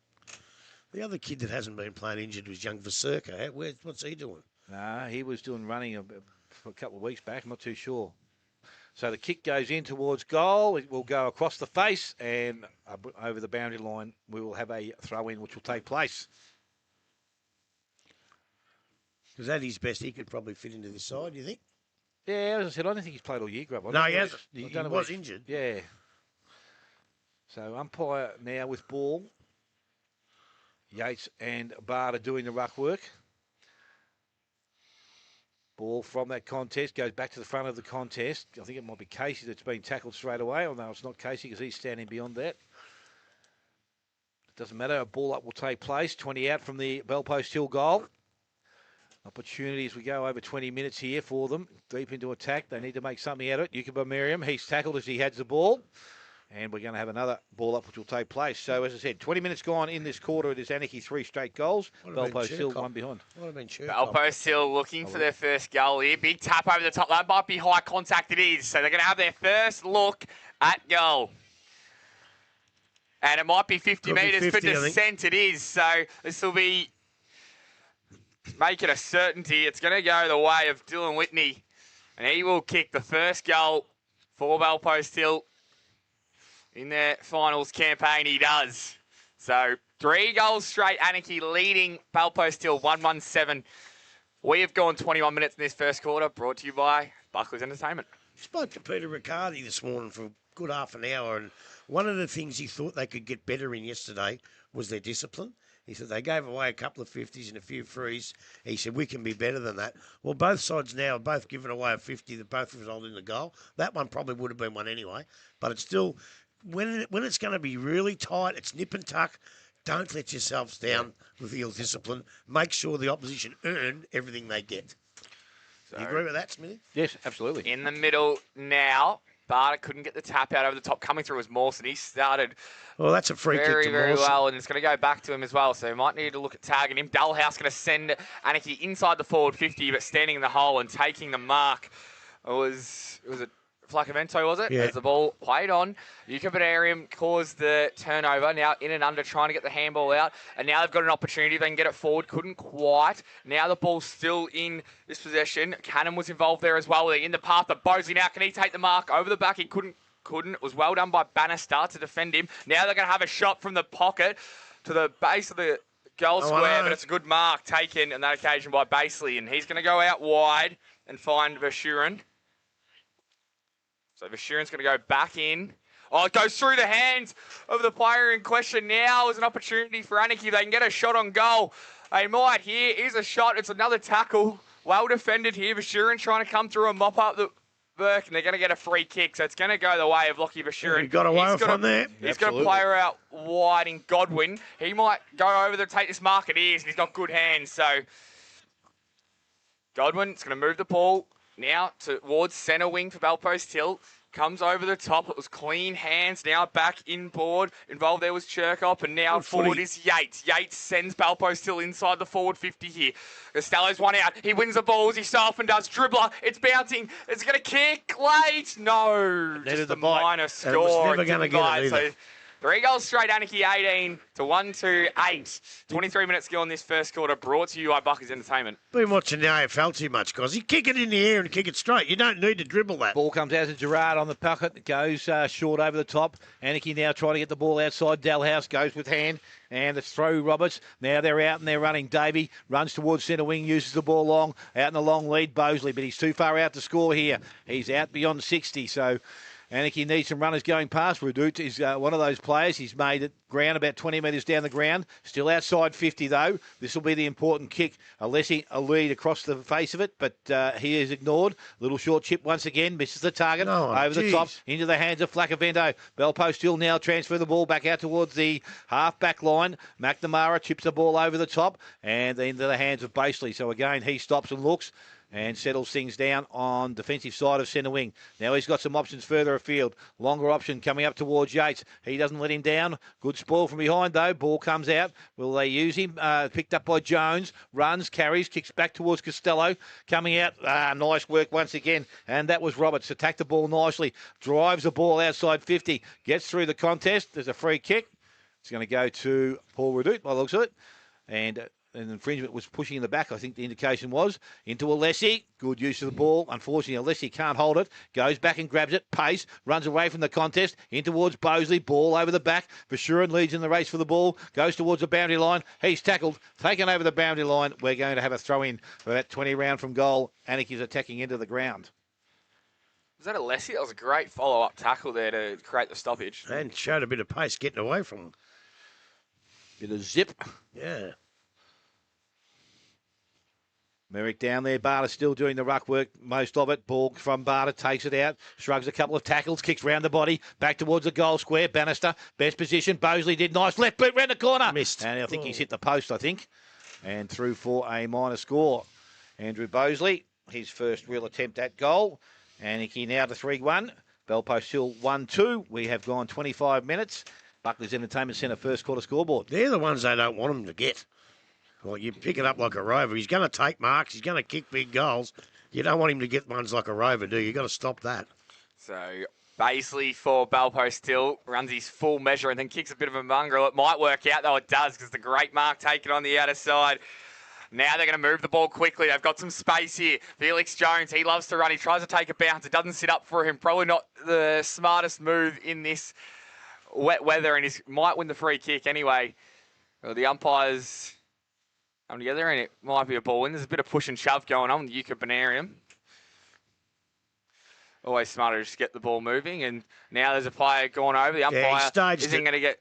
The other kid that hasn't been playing injured was young Vaserka. What's he doing? Nah, he was doing running for a couple of weeks back. I'm not too sure. So the kick goes in towards goal. It will go across the face and over the boundary line. We will have a throw-in which will take place. Because at his best, he could probably fit into this side, do you think? Yeah, as I said, I don't think he's played all year, Grub. No, he hasn't. He was injured. Yeah. So umpire now with ball. Yates and Barter doing the ruck work. Ball from that contest goes back to the front of the contest. I think it might be Casey that's been tackled straight away. Although it's not Casey because he's standing beyond that. It doesn't matter. A ball up will take place. 20 out from the Belpost Hill goal. Opportunity as we go over 20 minutes here for them. Deep into attack. They need to make something out of it. Yukiba Miriam, he's tackled as he has the ball. And we're going to have another ball up which will take place. So, as I said, 20 minutes gone in this quarter. It is Anakie 3 straight goals. Belpost still 1 behind. Belpost still looking for their first goal here. Big tap over the top. That might be high contact. It is. So they're going to have their first look at goal. And it might be 50 metres for descent. It is. So this will be... make it a certainty. It's going to go the way of Dylan Whitney. And he will kick the first goal for Belpost Hill in their finals campaign. He does. So 3 goals straight. Anakie leading Belpost Hill 1-1-7. We have gone 21 minutes in this first quarter. Brought to you by Buckley's Entertainment. Spoke to Peter Riccardi this morning for a good half an hour. And one of the things he thought they could get better in yesterday was their discipline. He said they gave away a couple of 50s and a few frees. He said, we can be better than that. Well, both sides now have both given away a 50 that both resulted in the goal. That one probably would have been one anyway. But it's still, when it's going to be really tight, it's nip and tuck. Don't let yourselves down with your discipline. Make sure the opposition earn everything they get. Do you agree with that, Smithy? Yes, absolutely. In the middle now, Barter couldn't get the tap out over the top. Coming through was Mawson. He started Well, that's a free kick very, to very Mawson. well, and it's going to go back to him as well. So we might need to look at tagging him. Dalhouse going to send Anakie inside the forward 50, but standing in the hole and taking the mark. Was it Flacavento, was it? Yeah. As the ball played on. Yucca caused the turnover. Now in and under, trying to get the handball out. And now they've got an opportunity. They can get it forward. Couldn't quite. Now the ball's still in this possession. Cannon was involved there as well. They're in the path of Bosley. Now can he take the mark? Over the back, he couldn't. It was well done by Bannister to defend him. Now they're going to have a shot from the pocket to the base of the goal square, but it's a good mark taken on that occasion by Basley. And he's going to go out wide and find Vashurin. So Vashurin's going to go back in. Oh, it goes through the hands of the player in question. Now is an opportunity for Anakie. They can get a shot on goal. They might here. Here's a shot. It's another tackle. Well defended here. Vashurin trying to come through and mop up the Burke, and they're going to get a free kick. So it's going to go the way of Lockie Vashurin. He got away from there. He's got a player out wide in Godwin. He might go over there to take this mark. It is, and he's got good hands. So Godwin's going to move the ball now towards centre wing for Bellpost Hill. Comes over the top. It was clean hands. Now back inboard. Involved there was Cherkop. And now forward is Yates. Yates sends Bellpost Hill inside the forward 50 here. Costello's one out. He wins the ball as he so often does. Dribbler. It's bouncing. It's going to kick late. No. Just a minor score. It was never going to get it either. So 3 goals straight, Anakie 18 to 1-8. 23 minutes to go in this first quarter. Brought to you by Bucky's Entertainment. Been watching the AFL too much, because you kick it in the air and kick it straight. You don't need to dribble that. Ball comes out to Gerard on the pocket. It goes short over the top. Anakie now trying to get the ball outside. Dalhouse goes with hand. And it's through Roberts. Now they're out and they're running. Davey runs towards centre wing, uses the ball long. Out in the long lead, Bosley. But he's too far out to score here. He's out beyond 60, so Anakie needs some runners going past. Redoute is one of those players. He's made it ground about 20 metres down the ground. Still outside 50, though. This will be the important kick. A lead across the face of it, but he is ignored. Little short chip once again. Misses the target. Over the top. Into the hands of Flacavento. Bellpost Hill now transfer the ball back out towards the half-back line. McNamara chips the ball over the top and into the hands of Basley. So, again, he stops and looks and settles things down on defensive side of centre wing. Now he's got some options further afield. Longer option coming up towards Yates. He doesn't let him down. Good spoil from behind, though. Ball comes out. Will they use him? Picked up by Jones. Runs, carries, kicks back towards Costello. Coming out. Nice work once again. And that was Roberts. Attacked the ball nicely. Drives the ball outside 50. Gets through the contest. There's a free kick. It's going to go to Paul Redoute by the looks of it. And an infringement was pushing in the back, I think the indication was. Into Alessi. Good use of the ball. Unfortunately, Alessi can't hold it. Goes back and grabs it. Pace. Runs away from the contest. In towards Bosley. Ball over the back. Vashurin leads in the race for the ball. Goes towards the boundary line. He's tackled. Taken over the boundary line. We're going to have a throw in for that 20 round from goal. Anakie's attacking into the ground. Was that Alessi? That was a great follow-up tackle there to create the stoppage. And showed a bit of pace getting away from him. Bit of zip. Yeah. Merrick down there. Barter still doing the ruck work, most of it. Ball from Barter, takes it out, shrugs a couple of tackles, kicks round the body, back towards the goal square. Bannister, best position. Bosley did nice. Left boot round the corner. Missed. And I think he's hit the post, I think. And through for a minor score. Andrew Bosley, his first real attempt at goal. Anakie now to 3-1. Bellpost Hill 1-2. We have gone 25 minutes. Buckley's Entertainment Centre first quarter scoreboard. They're the ones they don't want him to get. Well, you pick it up like a rover. He's going to take marks. He's going to kick big goals. You don't want him to get ones like a rover, do you? You've got to stop that. So, Basley for Bellpost Hill runs his full measure and then kicks a bit of a mongrel. It might work out, though it does, because the great mark taken on the outer side. Now they're going to move the ball quickly. They've got some space here. Felix Jones, he loves to run. He tries to take a bounce. It doesn't sit up for him. Probably not the smartest move in this wet weather, and he might win the free kick anyway. Well, the umpires come together, and it might be a ball in. There's a bit of push and shove going on with the Eucubinarium. Always smarter to just get the ball moving, and now there's a player going over. The umpire isn't going to get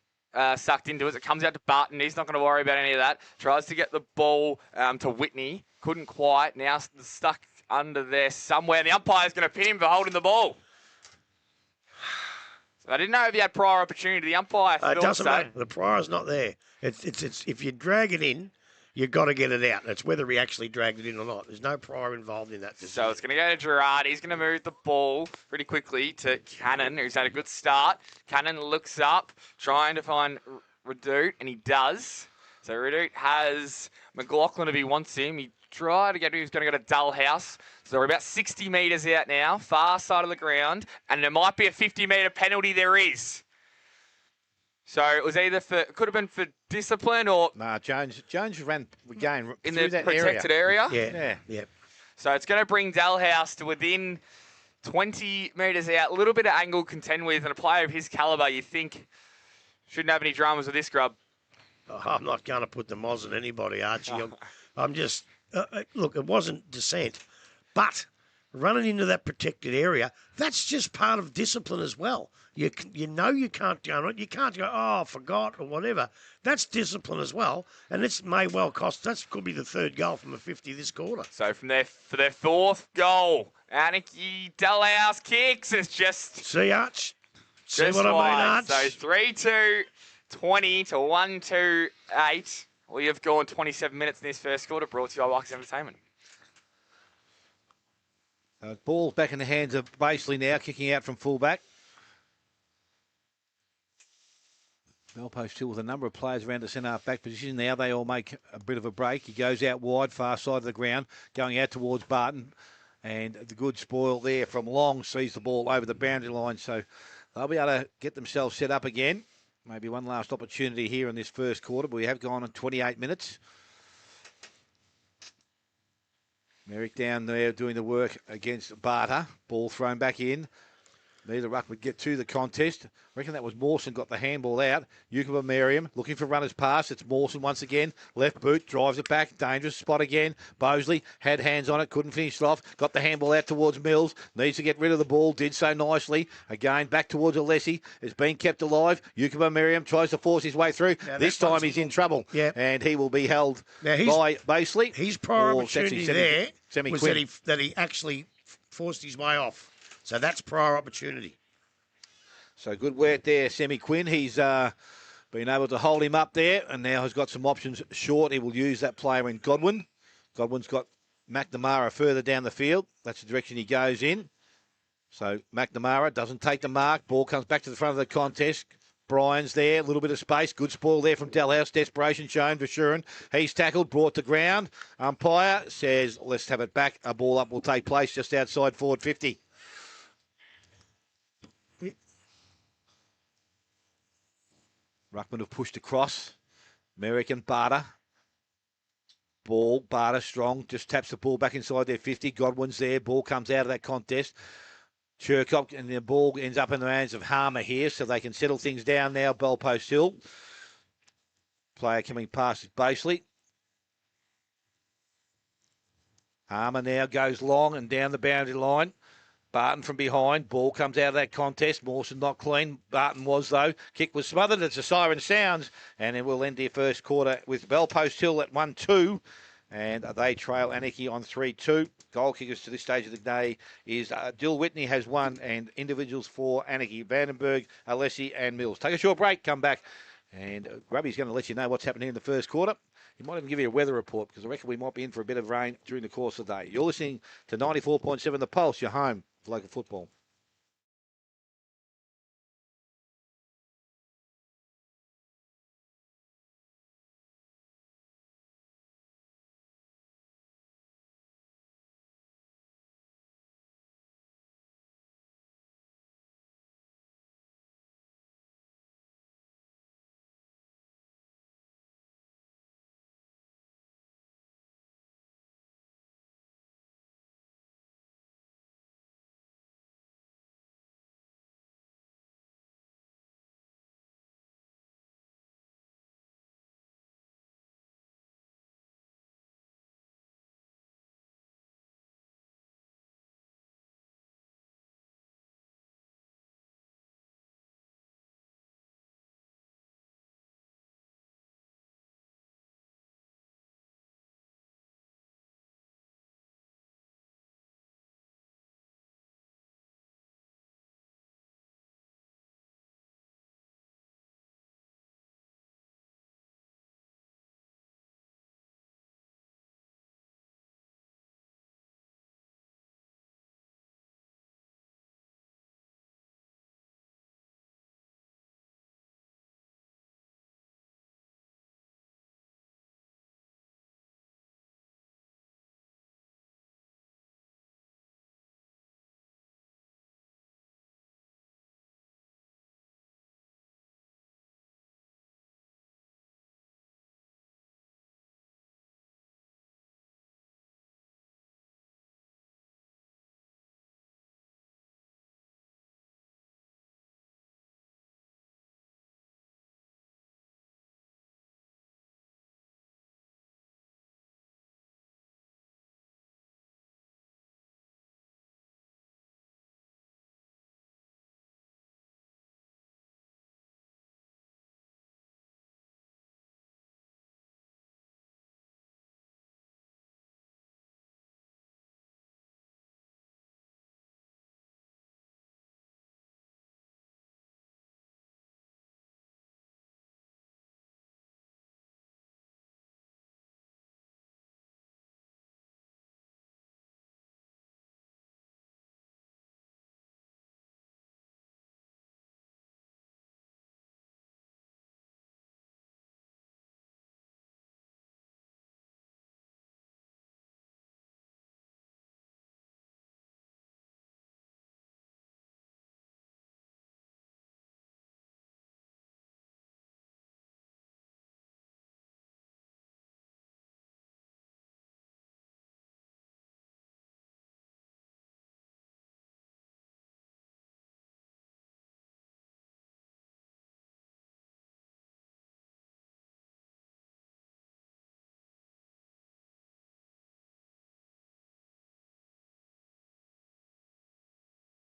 sucked into it. It comes out to Barton. He's not going to worry about any of that. Tries to get the ball to Whitney. Couldn't quite. Now stuck under there somewhere. The umpire's going to pin him for holding the ball. So I didn't know if he had prior opportunity. The umpire thought It doesn't so. matter. The prior's not there. It's if you drag it in you've got to get it out. It's whether he actually dragged it in or not. There's no prior involved in that decision. So it's going to go to Gerard. He's going to move the ball pretty quickly to Cannon, who's had a good start. Cannon looks up, trying to find Redoute, and he does. So Redoute has McLaughlin if he wants him. He tried to get him. He's going to go to Dullhouse. So we're about 60 metres out now, far side of the ground, and there might be a 50-metre penalty. There is. So it was either could have been for discipline or... Nah, Jones ran again in through the that protected area. area. So it's going to bring Dullhouse to within 20 metres out. A little bit of angle to contend with, and a player of his calibre, you think, shouldn't have any dramas with this grub. Oh, I'm not going to put the moz on anybody, Archie. I'm just... look, it wasn't dissent, but running into that protected area, that's just part of discipline as well. You know you can't go on it. You can't go, oh, I forgot or whatever. That's discipline as well, and this may well cost. That could be the third goal from a 50 this quarter. So for their fourth goal, Anakie Dullhouse kicks. It's just... See, Arch? See just what wide. I mean, Arch? So 3-2, 20 to 1-2-8. We have gone 27 minutes in this first quarter, brought to you by Wax Entertainment. Ball's back in the hands of Baseley now, kicking out from fullback. Bellpost still with a number of players around the centre-half back position. Now they all make a bit of a break. He goes out wide, far side of the ground, going out towards Barton. And the good spoil there from Long sees the ball over the boundary line. So they'll be able to get themselves set up again. Maybe one last opportunity here in this first quarter, but we have gone on 28 minutes. Merrick down there doing the work against Barter. Ball thrown back in. Neither ruck would get to the contest. I reckon that was Mawson got the handball out. Yukoba Merriam looking for runners pass. It's Mawson once again. Left boot, drives it back. Dangerous spot again. Bosley had hands on it, couldn't finish it off. Got the handball out towards Mills. Needs to get rid of the ball. Did so nicely. Again, back towards Alessi. It's been kept alive. Yukoba Merriam tries to force his way through. Now, this time he's in trouble. Yeah. And he will be held Now by Baseley. His prior Or opportunity Semi- there Semi was Quinn. that he actually forced his way off. So that's prior opportunity. So good work there, Semi Quinn. He's been able to hold him up there and now has got some options short. He will use that player in Godwin. Godwin's got McNamara further down the field. That's the direction he goes in. So McNamara doesn't take the mark. Ball comes back to the front of the contest. Bryan's there, a little bit of space. Good spoil there from Dullhouse. Desperation shown for Shuren. He's tackled, brought to ground. Umpire says, let's have it back. A ball up will take place just outside forward 50. Ruckman have pushed across. Merrick and Barter. Ball, Barter strong, just taps the ball back inside their 50. Godwin's there, ball comes out of that contest. Churcock, and the ball ends up in the hands of Harmer here, so they can settle things down now, Bellpost Hill. Player coming past is Baseley. Harmer now goes long and down the boundary line. Barton from behind. Ball comes out of that contest. Mawson not clean. Barton was, though. Kick was smothered. It's a siren sounds. And it will end their first quarter with Bellpost Hill at 1-2. And they trail Anakie on 3-2. Goal kickers to this stage of the day is Dill Whitney has one. And individuals for Anakie. Vandenberg, Alessi and Mills. Take a short break. Come back. And Grubby's going to let you know what's happening in the first quarter. He might even give you a weather report because I reckon we might be in for a bit of rain during the course of the day. You're listening to 94.7 The Pulse, your home for local football.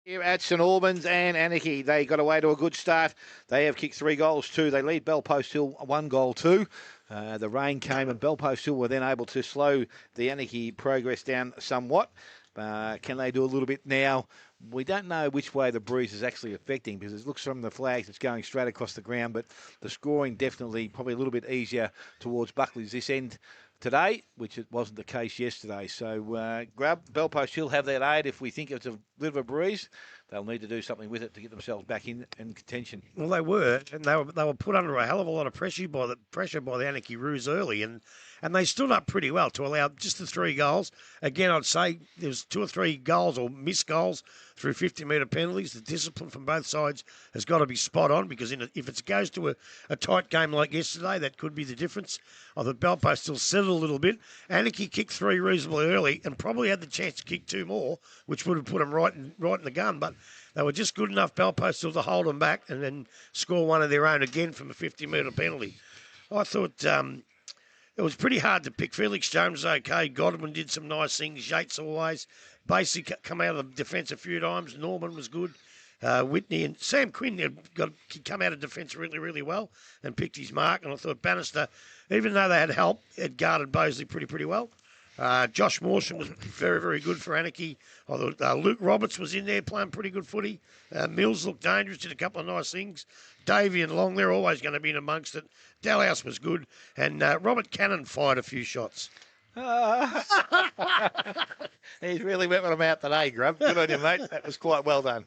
Here at St Albans and Anakie, they got away to a good start. They have kicked 3 goals too. They lead Belpost Hill 1 goal too. The rain came and Belpost Hill were then able to slow the Anakie progress down somewhat. Can they do a little bit now? We don't know which way the breeze is actually affecting because it looks from the flags it's going straight across the ground, but the scoring definitely probably a little bit easier towards Buckley's this end today, which it wasn't the case yesterday. So grab Belpost Hill, have that aid. If we think it's a bit of a breeze, they'll need to do something with it to get themselves back in contention. Well, they were, and they were put under a hell of a lot of pressure by the Anakie Roos early, and they stood up pretty well to allow just the 3 goals. Again, I'd say there was 2 or 3 goals or missed goals through 50-metre penalties. The discipline from both sides has got to be spot on because if it goes to a tight game like yesterday, that could be the difference. I thought Belpost still settled a little bit. Anakie kicked 3 reasonably early and probably had the chance to kick 2 more, which would have put them right in the gun, but they were just good enough, Belpost, still to hold them back and then score one of their own again from a 50-metre penalty. I thought it was pretty hard to pick. Felix Jones was okay. Godwin did some nice things. Yates always. Basically come out of the defence a few times. Norman was good. Whitney and Sam Quinn had come out of defence really, really well and picked his mark. And I thought Bannister, even though they had help, had guarded Bosley pretty well. Josh Mawson was very, very good for Anakie. I thought Luke Roberts was in there playing pretty good footy. Mills looked dangerous, did a couple of nice things. Davey and Long, they're always going to be in amongst it. Dalhouse was good. And Robert Cannon fired a few shots. He's really whipping them out today, Grub. Good on you, mate. That was quite well done.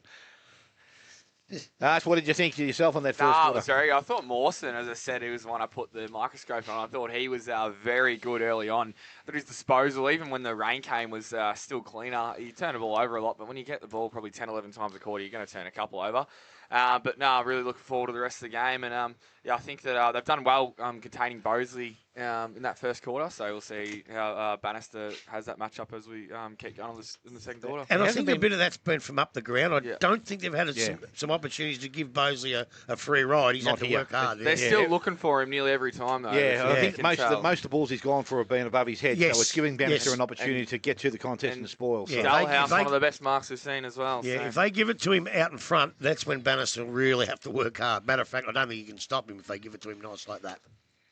Ash, what did you think to yourself on that first quarter? It was very. I thought Mawson, as I said, he was the one I put the microscope on. I thought he was very good early on. I thought his disposal, even when the rain came, was still cleaner. He turned the ball over a lot, but when you get the ball probably 10, 11 times a quarter, you're going to turn a couple over. But no, really looking forward to the rest of the game. And I think that they've done well containing Bosley in that first quarter. So we'll see how Bannister has that matchup as we keep going in the second quarter. And I think a bit of that's been from up the ground. I Yeah. don't think they've had some opportunities to give Bosley a free ride. He's Not had to here. work hard. They're still looking for him nearly every time, though. Yeah, I think You can most tell. of the balls he's gone for have been above his head. Yes. So it's giving Bannister Yes. an opportunity to get to the contest and the spoil. So. Yeah. Dalhouse, If they- one of the best marks we've seen as well. Yeah, so. if they give it to him out in front, that's when Bannister will really have to work hard. Matter of fact, I don't think you can stop him if they give it to him nice like that.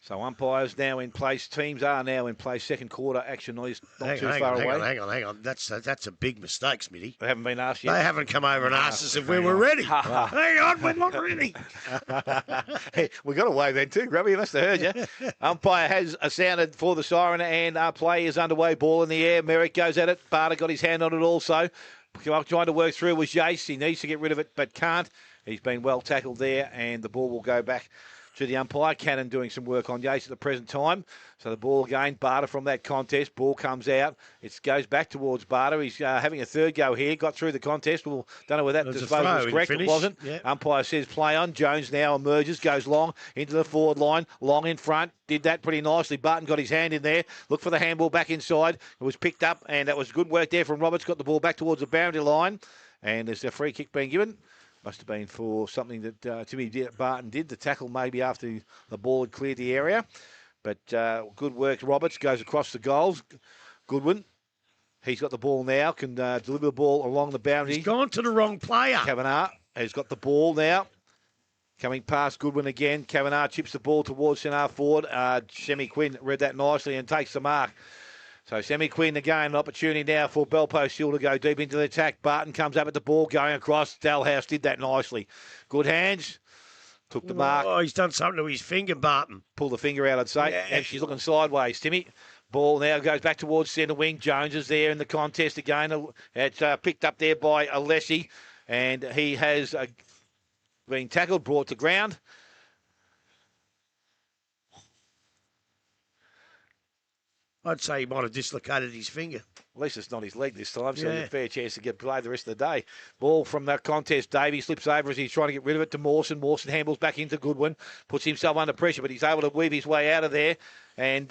So umpires now in place. Teams are now in place. Second quarter action is not too far away. Hang on. That's a big mistake, Smitty. They haven't been asked yet. They haven't come over and asked us if we were ready. Hang on, we're not ready. Hey, we got away then too, Grubby. He must have heard you. Umpire has sounded for the siren and play is underway. Ball in the air. Merrick goes at it. Barter got his hand on it also. Trying to work through was Yace. He needs to get rid of it but can't. He's been well tackled there and the ball will go back to the umpire. Cannon doing some work on Yates at the present time. So the ball again, Barter from that contest. Ball comes out. It goes back towards Barter. He's having a third go here. Got through the contest. Well, don't know whether that disposal was correct. It wasn't. Yep. Umpire says play on. Jones now emerges, goes long into the forward line. Long in front. Did that pretty nicely. Barton got his hand in there. Look for the handball back inside. It was picked up and that was good work there from Roberts. Got the ball back towards the boundary line. And there's a free kick being given. Must have been for something that Timmy Barton did. The tackle maybe after the ball had cleared the area. But good work. Roberts goes across the goals. Goodwin. He's got the ball now. Can deliver the ball along the boundary. He's gone to the wrong player. Kavanagh has got the ball now. Coming past Goodwin again. Kavanagh chips the ball towards centre forward. Semi Quinn read that nicely and takes the mark. So Semi Quinn again, an opportunity now for Belpost Hill to go deep into the attack. Barton comes up at the ball, going across. Dalhouse did that nicely. Good hands. Took the mark. Oh, he's done something to his finger, Barton. Pull the finger out, I'd say. Yeah. And she's looking sideways, Timmy. Ball now goes back towards centre wing. Jones is there in the contest again. It's picked up there by Alessi. And he has been tackled, brought to ground. I'd say he might have dislocated his finger. At least it's not his leg this time, so Yeah. he's a fair chance to get played the rest of the day. Ball from that contest. Davey slips over as he's trying to get rid of it to Mawson. Mawson handles back into Goodwin, puts himself under pressure, but he's able to weave his way out of there and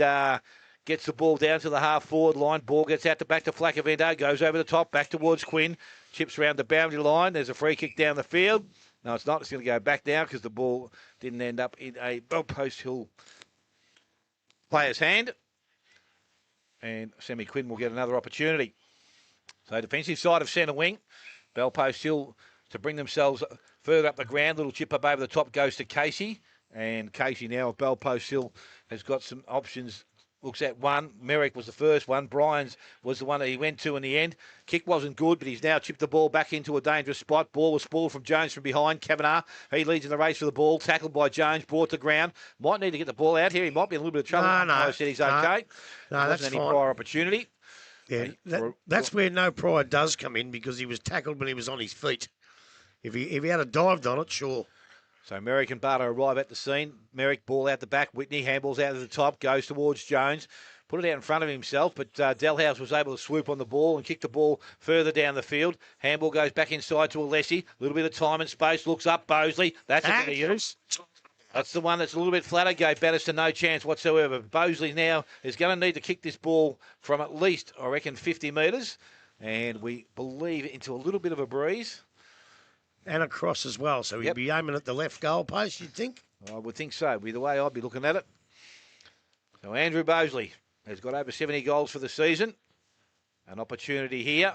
gets the ball down to the half-forward line. Ball gets out the back to Flacavento, goes over the top, back towards Quinn, chips around the boundary line. There's a free kick down the field. No, it's not. It's going to go back now because the ball didn't end up in a Belpost Hill player's hand. And Semi Quinn will get another opportunity. So defensive side of centre wing. Bellpost Hill to bring themselves further up the ground. Little chip up over the top goes to Casey. And Casey now of Bellpost Hill has got some options. Looks at one. Merrick was the first one. Bryans was the one that he went to in the end. Kick wasn't good, but he's now chipped the ball back into a dangerous spot. Ball was spoiled from Jones from behind. Kavanagh, he leads in the race for the ball. Tackled by Jones, brought to ground. Might need to get the ball out here. He might be in a little bit of trouble. No, said he's okay. No, that's any fine. prior opportunity. Yeah, that's where no pride does come in because he was tackled when he was on his feet. If he had a dived on it, sure. So Merrick and Barter arrive at the scene. Merrick, ball out the back. Whitney handballs out to the top, goes towards Jones. Put it out in front of himself, but Delhouse was able to swoop on the ball and kick the ball further down the field. Handball goes back inside to Alessi. A little bit of time and space. Looks up, Bosley. That's it to use. That's the one that's a little bit flatter. Gave Bannister no chance whatsoever. Bosley now is going to need to kick this ball from at least, I reckon, 50 metres. And we believe into a little bit of a breeze. And across as well, so he'd be aiming at the left goal post, you'd think? I would think so. Be the way I'd be looking at it. So Andrew Bosley has got over 70 goals for the season. An opportunity here.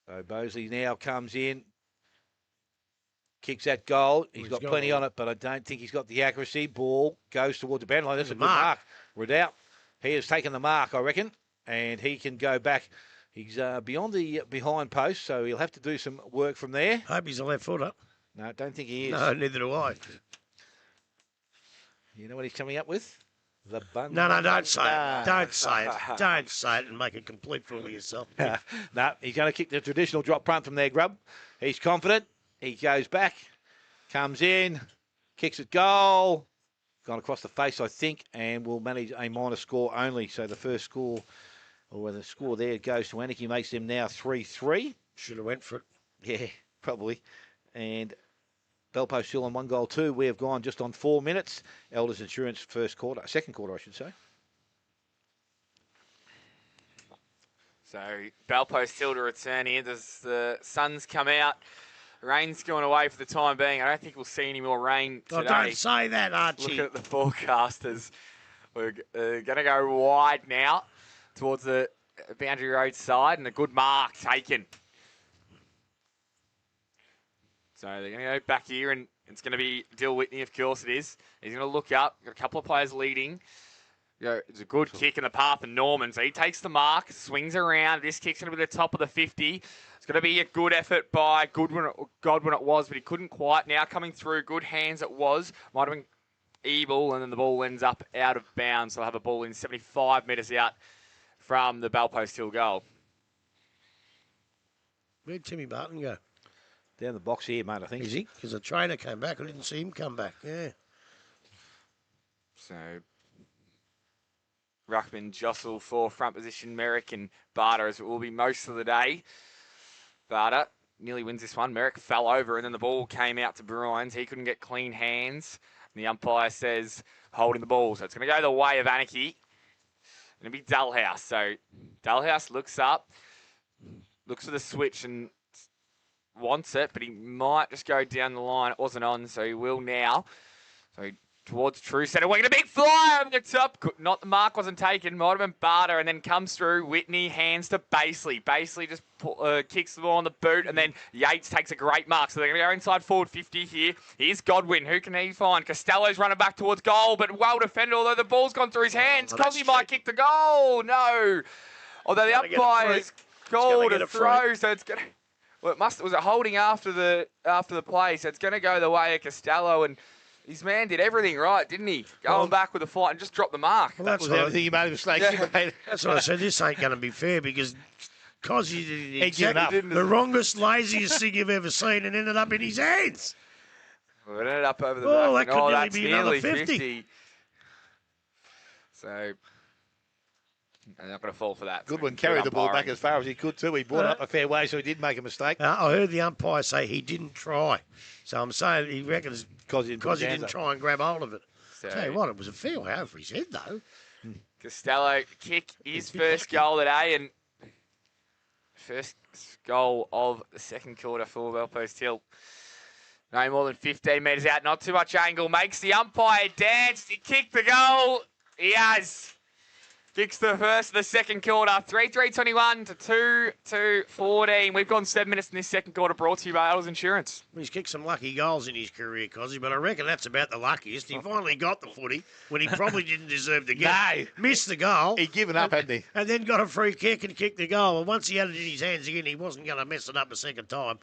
So Bosley now comes in. Kicks that goal. He's got plenty on it, but I don't think he's got the accuracy. Ball goes towards the boundary line. That's a good mark. Ridout. He has taken the mark, I reckon, and he can go back. He's beyond the behind post, so he'll have to do some work from there. Hope he's a left footer. No, don't think he is. No, neither do I. You know what he's coming up with? The bun. No, don't say it. Don't say it. Don't say it and make a complete fool of yourself. No, he's going to kick the traditional drop punt from there, Grub. He's confident. He goes back, comes in, kicks it goal. Gone across the face, I think, and will manage a minor score only. So the first score, or the score there goes to Anakie, makes them now 3-3. Should have went for it. Yeah, probably. And Bellpost Hill on 1 goal 2. We have gone just on 4 minutes. Elders Insurance second quarter, I should say. So Bellpost Hill to return here. Does the sun's come out? Rain's gone away for the time being. I don't think we'll see any more rain today. Oh, don't say that, Archie. Looking at the forecasters, we're going to go wide now towards the boundary road side, and a good mark taken. So they're going to go back here, and it's going to be Dill Whitney, of course it is. He's going to look up. Got a couple of players leading. It's a good kick in the path of Norman. So he takes the mark, swings around. This kick's going to be the top of the 50. It's going to be a good effort by Godwin it was, but he couldn't quite. Now coming through, good hands it was. Might have been Ebel, and then the ball ends up out of bounds. So they'll have a ball in 75 metres out from the Bellpost Hill goal. Where'd Timmy Barton go? Down the box here, mate, I think. Is he? Because the trainer came back. I didn't see him come back. Yeah. So Ruckman jostle for front position, Merrick and Barter, as it will be most of the day. Barter nearly wins this one. Merrick fell over, and then the ball came out to Bryans. He couldn't get clean hands. And the umpire says holding the ball. So it's going to go the way of Anakie. Going to be Dullhouse. So Dullhouse looks up, looks for the switch and wants it, but he might just go down the line. It wasn't on, so he will now. So towards true centre. We're going to big fly over the top. Not the mark wasn't taken. Might have been Barter, and then comes through. Whitney hands to Basley. Basley just kicks the ball on the boot, and then Yates takes a great mark. So they're going to go inside forward 50 here. Here's Godwin. Who can he find? Costello's running back towards goal, but well defended, although the ball's gone through his hands. Cosby might kick the goal. No. Although the umpire's called a throw, so it's going to... Well, was it holding after the play? So it's going to go the way of Costello, and his man did everything right, didn't he? Going back with the fight and just dropped the mark. Well, That was everything he made a mistake. Yeah. That's what I said. This ain't going to be fair because He did given up. the wrongest, laziest thing you've ever seen and ended up in his hands. Well, it ended up over the Oh, back. that could nearly That's be another nearly 50. So, I'm not going to fall for that. Goodwin carried the ball back umpiring. as far as he could too. He brought it up a fair way, so he did make a mistake. I heard the umpire say he didn't try. So I'm saying he reckons Because he didn't try and grab hold of it. So, Tell you what, it was a fair way over his head, though. Costello kick his first goal today, and first goal of the second quarter for Bellpost Hill. No more than 15 metres out, not too much angle. Makes the umpire dance. He kicked the goal. He has. Kicks the first of the second quarter. 3-3-21 to 2-2-14. We've gone 7 minutes in this second quarter, brought to you by Albans Insurance. He's kicked some lucky goals in his career, Cozzy, but I reckon that's about the luckiest. He finally got the footy when he probably didn't deserve to get it. No. Missed the goal. He'd given up, hadn't he? And then got a free kick and kicked the goal. And once he had it in his hands again, he wasn't going to mess it up a second time.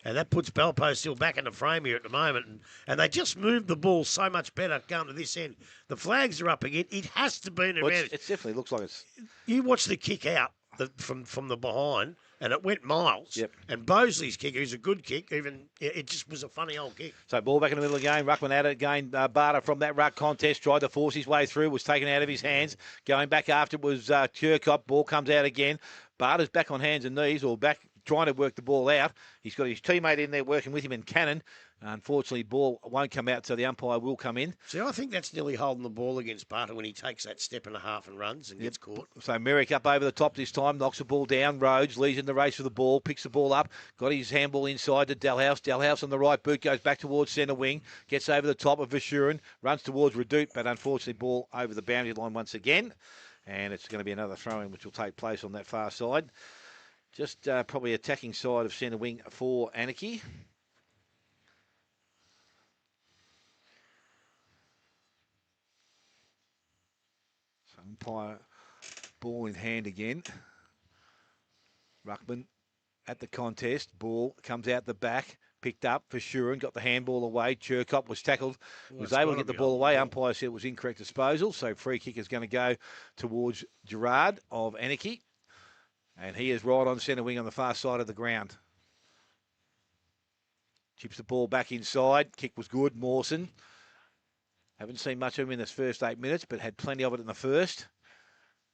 And that puts Belpo still back in the frame here at the moment. And they just moved the ball so much better going to this end. The flags are up again. It has to be an advantage. It definitely looks like it's... You watch the kick out from the behind, and it went miles. Yep. And Bosley's kick, who's a good kick, it just was a funny old kick. So ball back in the middle of the game. Ruckman at it again. Barter from that ruck contest tried to force his way through. Was taken out of his hands. Going back after it was Turcott. Ball comes out again. Barter's back on hands and knees, or back trying to work the ball out. He's got his teammate in there working with him in Cannon. Unfortunately, ball won't come out, so the umpire will come in. See, I think that's nearly holding the ball against Barter when he takes that step and a half and runs and gets caught. So Merrick up over the top this time, knocks the ball down. Rhodes leads in the race for the ball, picks the ball up, got his handball inside to Dalhouse. Dalhouse on the right boot goes back towards centre wing, gets over the top of Vishurin, runs towards Redoute, but unfortunately ball over the boundary line once again. And it's going to be another throw-in which will take place on that far side. Just probably attacking side of centre wing for Anakie. So umpire ball in hand again. Ruckman at the contest. Ball comes out the back. Picked up for Shuren, got the handball away. Turcott was tackled, was able to get the ball away. Umpire said it was incorrect disposal, so free kick is going to go towards Gerard of Anakie. And he is right on centre wing on the far side of the ground. Chips the ball back inside. Kick was good. Mawson. Haven't seen much of him in this first 8 minutes, but had plenty of it in the first.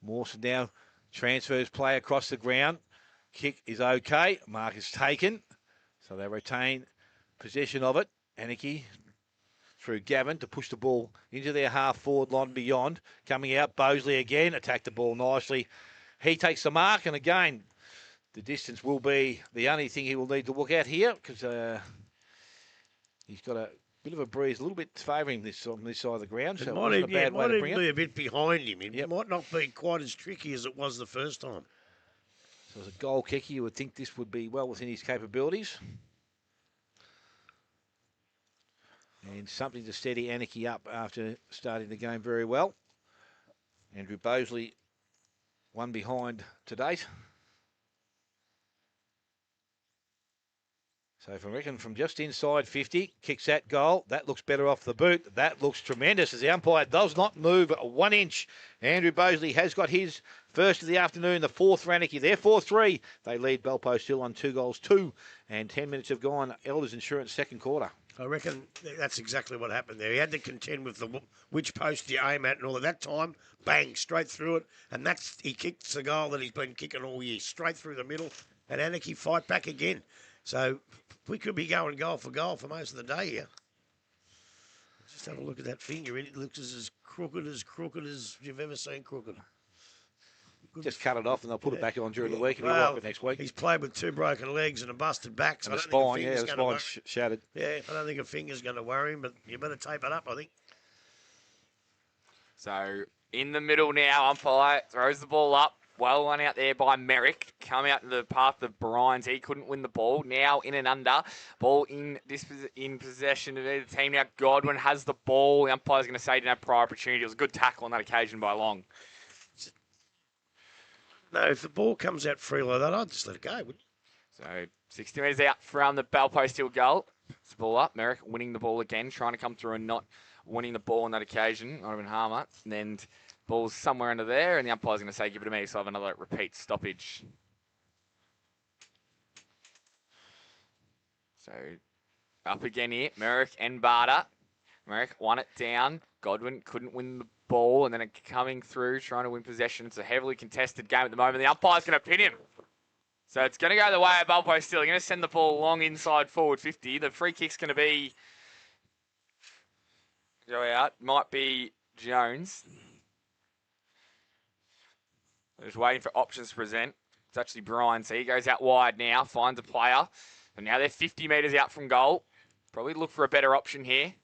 Mawson now transfers play across the ground. Kick is okay. Mark is taken. So they retain possession of it. Anakie through Gavin to push the ball into their half-forward line beyond. Coming out, Bosley again. Attacked the ball nicely. He takes the mark, and again, the distance will be the only thing he will need to look at here, because he's got a bit of a breeze, a little bit favouring this on this side of the ground. So it might even be a bit behind him. It might not be quite as tricky as it was the first time. So as a goal kicker, you would think this would be well within his capabilities. And something to steady Anakie up after starting the game very well. Andrew Bosley, one behind to date. So if I reckon from just inside 50, kicks that goal. That looks better off the boot. That looks tremendous as the umpire does not move 1 inch. Andrew Bosley has got his first of the afternoon, the fourth for Anakie. They're 4-3. They lead Belpo still on 2-2. And 10 minutes have gone. Elders Insurance second quarter. I reckon that's exactly what happened there. He had to contend with which post you aim at and all of that time. Bang, straight through it. And he kicks the goal that he's been kicking all year, straight through the middle. And Anakie fight back again. So we could be going goal for most of the day here. Just have a look at that finger. It looks as crooked as you've ever seen crooked. Just cut it off and they'll put it back on during the week and he'll like it next week. He's played with 2 broken legs and a busted back. So and the spine, the spine shattered. Yeah, I don't think a finger's going to worry him, but you better tape it up, I think. So in the middle now, umpire throws the ball up. Well one out there by Merrick. Come out to the path of Bryans. He couldn't win the ball. Now in and under. Ball in possession of the team. Now Godwin has the ball. The umpire's going to say he didn't have prior opportunity. It was a good tackle on that occasion by Long. No, if the ball comes out free like that, I'd just let it go, wouldn't you? So 60 metres out from the Belpo Steel goal. It's the ball up. Merrick winning the ball again. Trying to come through and not winning the ball on that occasion. Not even Harmer. And then ball's somewhere under there. And the umpire's going to say, give it to me. So I have another repeat stoppage. So up again here. Merrick and Barter. Merrick won it down. Godwin couldn't win the ball, and then coming through, trying to win possession. It's a heavily contested game at the moment. The umpire's going to pin him. So it's going to go the way of Belpo Steel. They're going to send the ball long inside forward 50. The free kick's going to be... go out. Might be Jones. They're just waiting for options to present. It's actually Brian. So he goes out wide now, finds a player. And now they're 50 metres out from goal. Probably look for a better option here.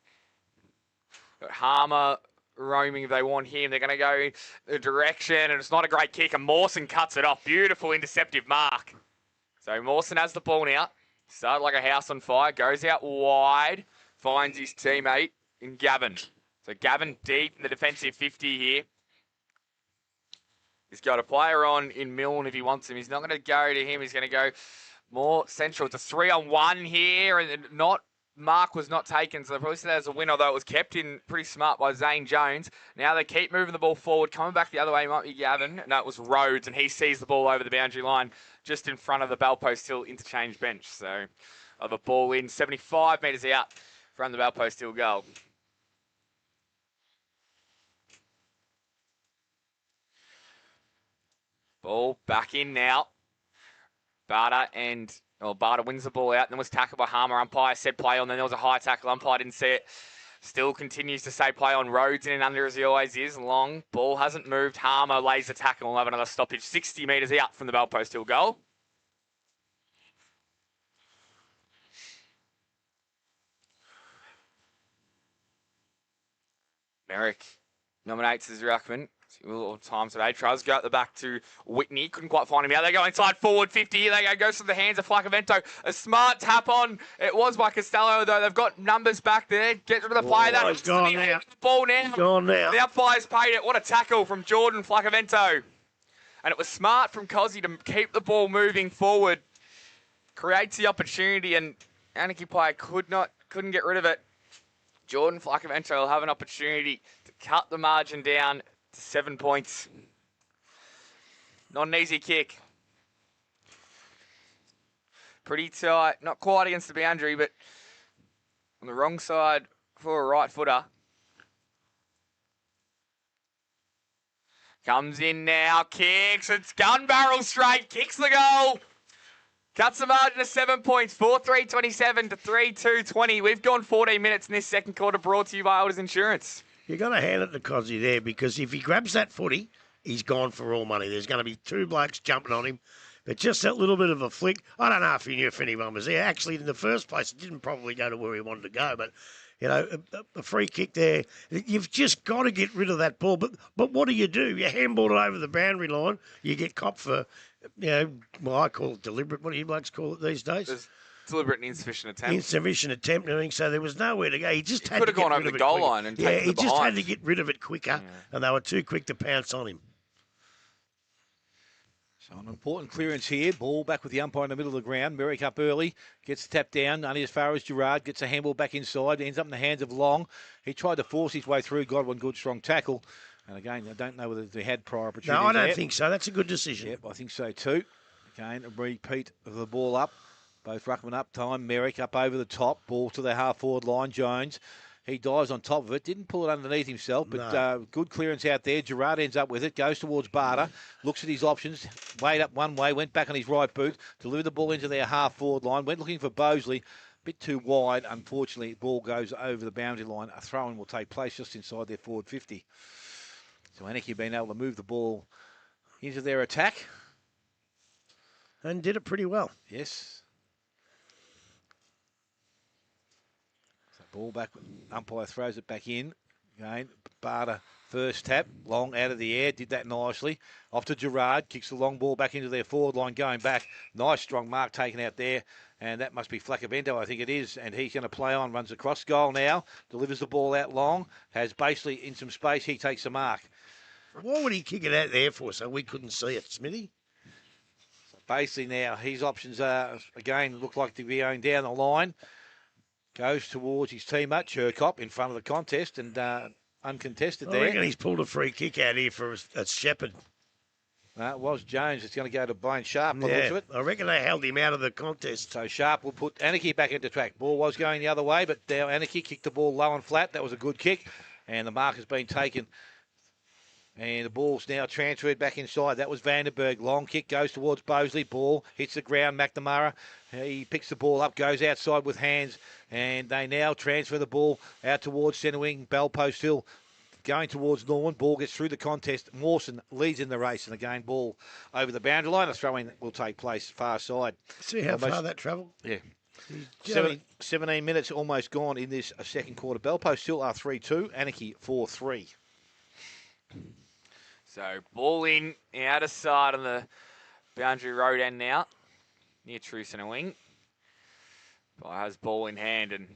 Got Harmer, roaming if they want him. They're going to go the direction, and it's not a great kick, and Mawson cuts it off. Beautiful interceptive mark. So Mawson has the ball now. Started like a house on fire. Goes out wide. Finds his teammate in Gavin. So Gavin deep in the defensive 50 here. He's got a player on in Milne if he wants him. He's not going to go to him. He's going to go more central. It's a 3-on-1 here, and Mark was not taken, so they probably said that as a win, although it was kept in pretty smart by Zane Jones. Now they keep moving the ball forward. Coming back the other way might be Gavin. No, it was Rhodes, and he sees the ball over the boundary line just in front of the Bellpost Hill interchange bench. So, of a ball in, 75 metres out from the Bellpost Hill goal. Ball back in now. Barter wins the ball out, and then was tackled by Harmer. Umpire said play on, then there was a high tackle. Umpire didn't see it. Still continues to say play on. Rhodes in and under as he always is. Long ball hasn't moved. Harmer lays the tackle and will have another stoppage. 60 metres out from the Bellpost Hill goal. Merrick nominates as ruckman. All time today. Tries to go at the back to Whitney. Couldn't quite find him out. They go inside forward 50. Here they go. Goes to the hands of Flacavento. A smart tap on. It was by Costello, though. They've got numbers back there. Get rid of the play. He's gone now. The ball now. Gone now. The umpire's paid it. What a tackle from Jordan Flacavento. And it was smart from Cozzy to keep the ball moving forward. Creates the opportunity, and Anakie player couldn't get rid of it. Jordan Flacavento will have an opportunity to cut the margin down to 7 points. Not an easy kick. Pretty tight. Not quite against the boundary, but on the wrong side for a right footer. Comes in now, kicks. It's gun barrel straight. Kicks the goal. Cuts the margin to 7 points. 4-3-27 to 3-2-20. We've gone 14 minutes in this second quarter, brought to you by Elders Insurance. You've got to hand it to Cozzy there, because if he grabs that footy, he's gone for all money. There's going to be two blokes jumping on him. But just that little bit of a flick, I don't know if he knew if anyone was there. Actually, in the first place, it didn't probably go to where he wanted to go. But, you know, a free kick there. You've just got to get rid of that ball. But what do? You handball it over the boundary line. You get copped for, well, I call it deliberate. What do you blokes call it these days? Deliberate and insufficient attempt. Insufficient attempt, I think. So there was nowhere to go. He just had to gone over the goal line and taken he it just behind. had to get rid of it quicker, and they were too quick to pounce on him. So an important clearance here. Ball back with the umpire in the middle of the ground. Merrick up early. Gets the tap down. Only as far as Gerard. Gets a handball back inside. Ends up in the hands of Long. He tried to force his way through. Got one good, strong tackle. And again, I don't know whether they had prior opportunities. No, I don't there. think so. That's a good decision. Yep, I think so too. Again, a repeat of the ball up. Both ruckman up time. Merrick up over the top. Ball to the half-forward line. Jones. He dives on top of it. Didn't pull it underneath himself, but good clearance out there. Gerard ends up with it. Goes towards Barter. Looks at his options. Weighed up one way. Went back on his right boot. Delivered the ball into their half-forward line. Went looking for Bosley. Bit too wide. Unfortunately, the ball goes over the boundary line. A throw-in will take place just inside their forward 50. So Anakie being able to move the ball into their attack. And did it pretty well. Yes. Ball back, umpire throws it back in. Again, Barter first tap, Long out of the air, did that nicely. Off to Gerard, kicks the long ball back into their forward line, going back. Nice strong mark taken out there, and that must be Flacavento, I think it is, and he's going to play on, runs across goal now, delivers the ball out Long, has basically in some space, he takes the mark. Why would he kick it out there for so we couldn't see it, Smithy? So basically now, his options are, again, look like to be going down the line. Goes towards his teammate, Chirkop, in front of the contest and uncontested there. I reckon he's pulled a free kick out here for a Shepherd. It was Jones. It's going to go to Blaine Sharp. By the looks of it. I reckon they held him out of the contest. So Sharp will put Anakie back into track. Ball was going the other way, but now Anakie kicked the ball low and flat. That was a good kick, and the mark has been taken. And the ball's now transferred back inside. That was Vandenberg. Long kick goes towards Bosley. Ball hits the ground. McNamara. He picks the ball up, goes outside with hands, and they now transfer the ball out towards centre wing. Bellpost Hill going towards Norman. Ball gets through the contest. Mawson leads in the race, and again, ball over the boundary line. A throw-in will take place far side. See how far that travelled? Yeah. 17 minutes almost gone in this second quarter. Bellpost Hill are 3-2. Anakie 4-3. So ball in, out of sight on the boundary road end now, near true centre wing. Guy has ball in hand and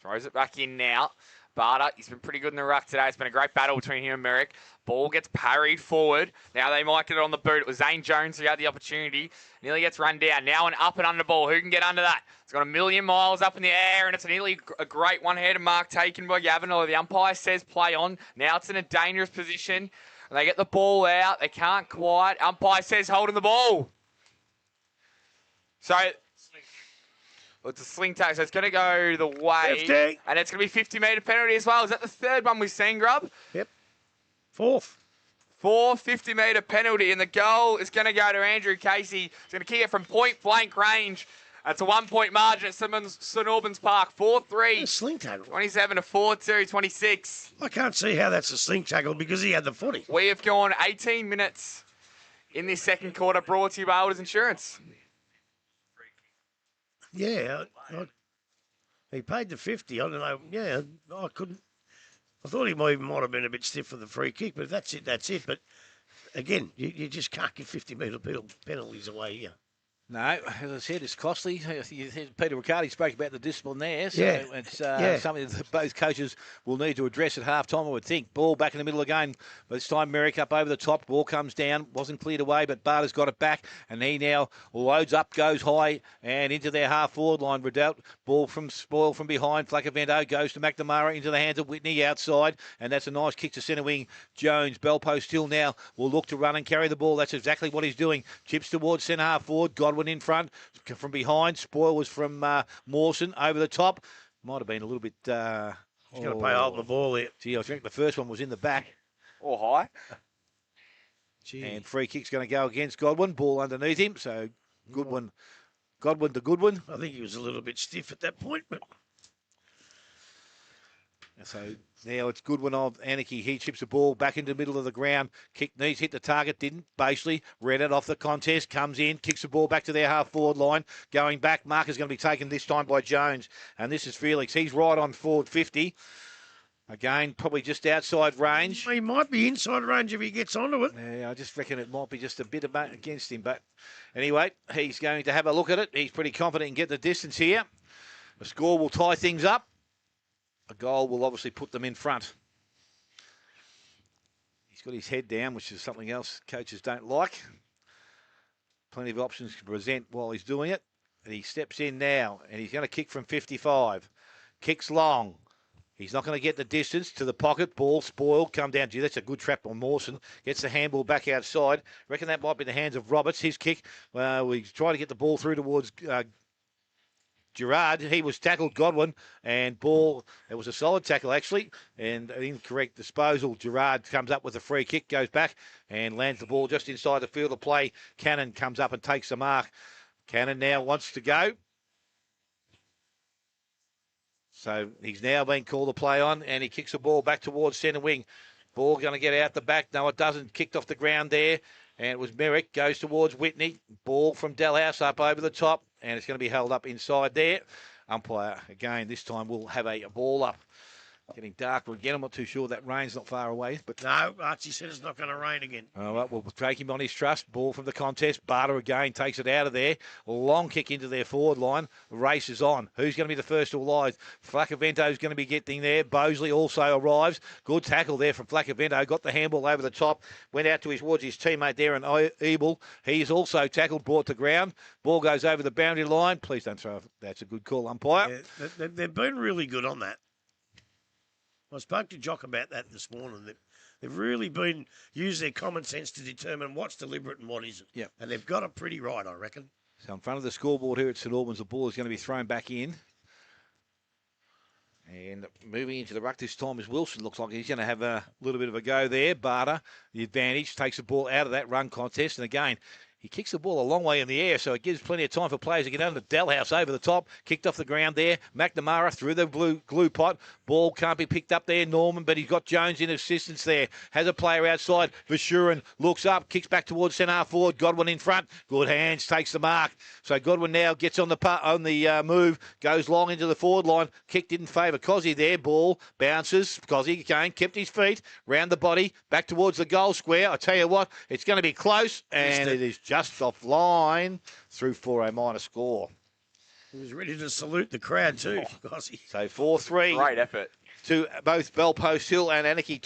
throws it back in now. Barter, he's been pretty good in the ruck today. It's been a great battle between him and Merrick. Ball gets parried forward. Now they might get it on the boot. It was Zane Jones who had the opportunity. Nearly gets run down. Now an up and under ball. Who can get under that? It's got a million miles up in the air, and it's nearly a great one-handed mark taken by Gavin. The umpire says play on. Now it's in a dangerous position. And they get the ball out. They can't quite. Umpire says holding the ball. So it's a sling tackle, so it's going to go the way. 50. And it's going to be 50-metre penalty as well. Is that the third one we've seen, Grub? Yep. Fourth. 50-metre penalty, and the goal is going to go to Andrew Casey. He's going to kick it from point-blank range. That's a 1-point margin at St Albans Park. 4-3. Sling tackle. 27 to 4-2, 26. I can't see how that's a sling tackle because he had the footy. We have gone 18 minutes in this second quarter, brought to you by Elders Insurance. Yeah, he paid the 50. I don't know. Yeah, I couldn't. I thought he might have been a bit stiff for the free kick, but if that's it, that's it. But again, you just can't give 50-metre penalties away here. No, as I said, it's costly. Peter Riccardi spoke about the discipline there, so Yeah. it's something that both coaches will need to address at half-time, I would think. Ball back in the middle again. But this time Merrick up over the top. Ball comes down. Wasn't cleared away, but Barter's got it back. And he now loads up, goes high, and into their half-forward line. Redoubt. Ball from Spoil from behind. Flacavento goes to McNamara into the hands of Whitney outside. And that's a nice kick to centre wing. Jones, Belpo still now, will look to run and carry the ball. That's exactly what he's doing. Chips towards centre half-forward. Godwin in front from behind. Spoil was from Mawson over the top. Might have been a little bit. He's going to play hold the ball here. Gee, I think the first one was in the back. Or high. Gee. And free kick's going to go against Godwin. Ball underneath him. So Godwin to Goodwin. I think he was a little bit stiff at that point, but So now it's Goodwin of Anakie. He chips the ball back into the middle of the ground. Kick knees, hit the target, didn't. Basely read it off the contest, comes in, kicks the ball back to their half-forward line. Going back, mark is going to be taken this time by Jones. And this is Felix. He's right on forward 50. Again, probably just outside range. he might be inside range if he gets onto it. Yeah, I just reckon it might be just a bit against him. But anyway, he's going to have a look at it. He's pretty confident in getting the distance here. The score will tie things up. A goal will obviously put them in front. He's got his head down, which is something else coaches don't like. Plenty of options to present while he's doing it. And he steps in now, and he's going to kick from 55. Kicks long. He's not going to get the distance to the pocket. Ball spoiled. Come down. Gee, that's a good trap on Mawson. Gets the handball back outside. Reckon that might be the hands of Roberts. His kick. He's trying to get the ball through towards Gerard. He was tackled, Godwin, and ball. It was a solid tackle, actually, and an incorrect disposal. Gerard comes up with a free kick, goes back, and lands the ball just inside the field of play. Cannon comes up and takes the mark. Cannon now wants to go. So he's now been called to play on, and he kicks the ball back towards centre wing. Ball going to get out the back. No, it doesn't. Kicked off the ground there, and it was Merrick. Goes towards Whitney. Ball from Delhouse up over the top, and it's going to be held up inside there. Umpire, again, this time will have a ball up. Getting darker again. I'm not too sure. That rain's not far away. But No, Archie said it's not going to rain again. all right, we'll take him on his trust. Ball from the contest. Barter again takes it out of there. Long kick into their forward line. The race is on. Who's going to be the first to arrive? Flacavento's going to be getting there. Bosley also arrives. Good tackle there from Flacavento. Got the handball over the top. Went out towards his teammate there, and Ebel. He's also tackled, brought to ground. Ball goes over the boundary line. Please don't throw. That's a good call, umpire. Yeah, they've been really good on that. I spoke to Jock about that this morning. They've really been used their common sense to determine what's deliberate and what isn't. Yep. And they've got it pretty right, I reckon. So in front of the scoreboard here at St Albans, the ball is going to be thrown back in. And moving into the ruck this time is Wilson. Looks like he's going to have a little bit of a go there. Barter, the advantage, takes the ball out of that run contest. And again, He kicks the ball a long way in the air, so it gives plenty of time for players to get under. Dalhouse over the top, kicked off the ground there. McNamara through the glue pot. Ball can't be picked up there, Norman, but he's got Jones in assistance there. Has a player outside. Vashurin looks up, kicks back towards centre forward. Godwin in front. Good hands, takes the mark. So Godwin now gets on the move, goes long into the forward line. Kick didn't favour Cozzy there. Ball bounces. Cozzy again kept his feet round the body, back towards the goal square. I tell you what, it's going to be close, and it is just offline through for a minor score. He was ready to salute the crowd too, Cozzy. So 4-3. Great effort. To both Bellpost Hill and Anakie.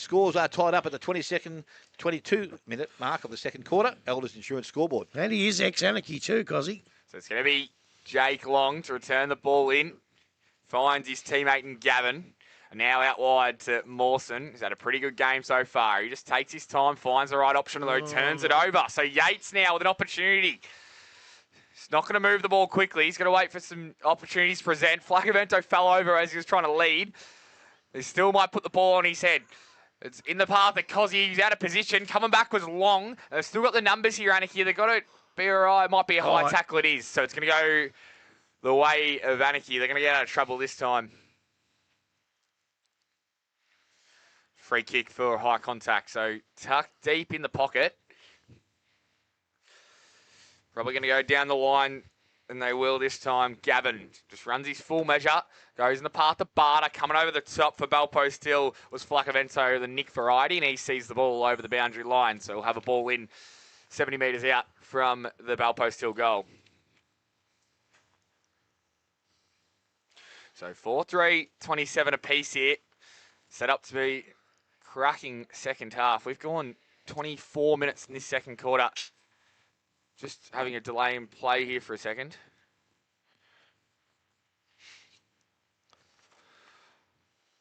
Scores are tied up at the 22-minute mark of the second quarter. Elders Insurance scoreboard. And he is ex-Anakie too, Cozzy. So it's going to be Jake Long to return the ball in. Finds his teammate in Gavin. And now out wide to Mawson. He's had a pretty good game so far. He just takes his time, finds the right option, although turns it over. So Yates now with an opportunity. He's not going to move the ball quickly. He's going to wait for some opportunities to present. Flacavento fell over as he was trying to lead. He still might put the ball on his head. It's in the path of Cozzy. He's out of position. Coming back was Long. They've still got the numbers here, Anakie. They've got to be all right. It might be a high tackle. It is. So it's going to go the way of Anakie. They're going to get out of trouble this time. Free kick for high contact. So tucked deep in the pocket. Probably going to go down the line, and they will this time. Gavin just runs his full measure. Goes in the path of Barter. Coming over the top for Bellpost Hill was Flacavento, the Nick variety, and he sees the ball over the boundary line. So we'll have a ball in 70 metres out from the Bellpost Hill goal. So 4-3, 27 apiece here. Set up to be cracking second half. We've gone 24 minutes in this second quarter. Just having a delay in play here for a second.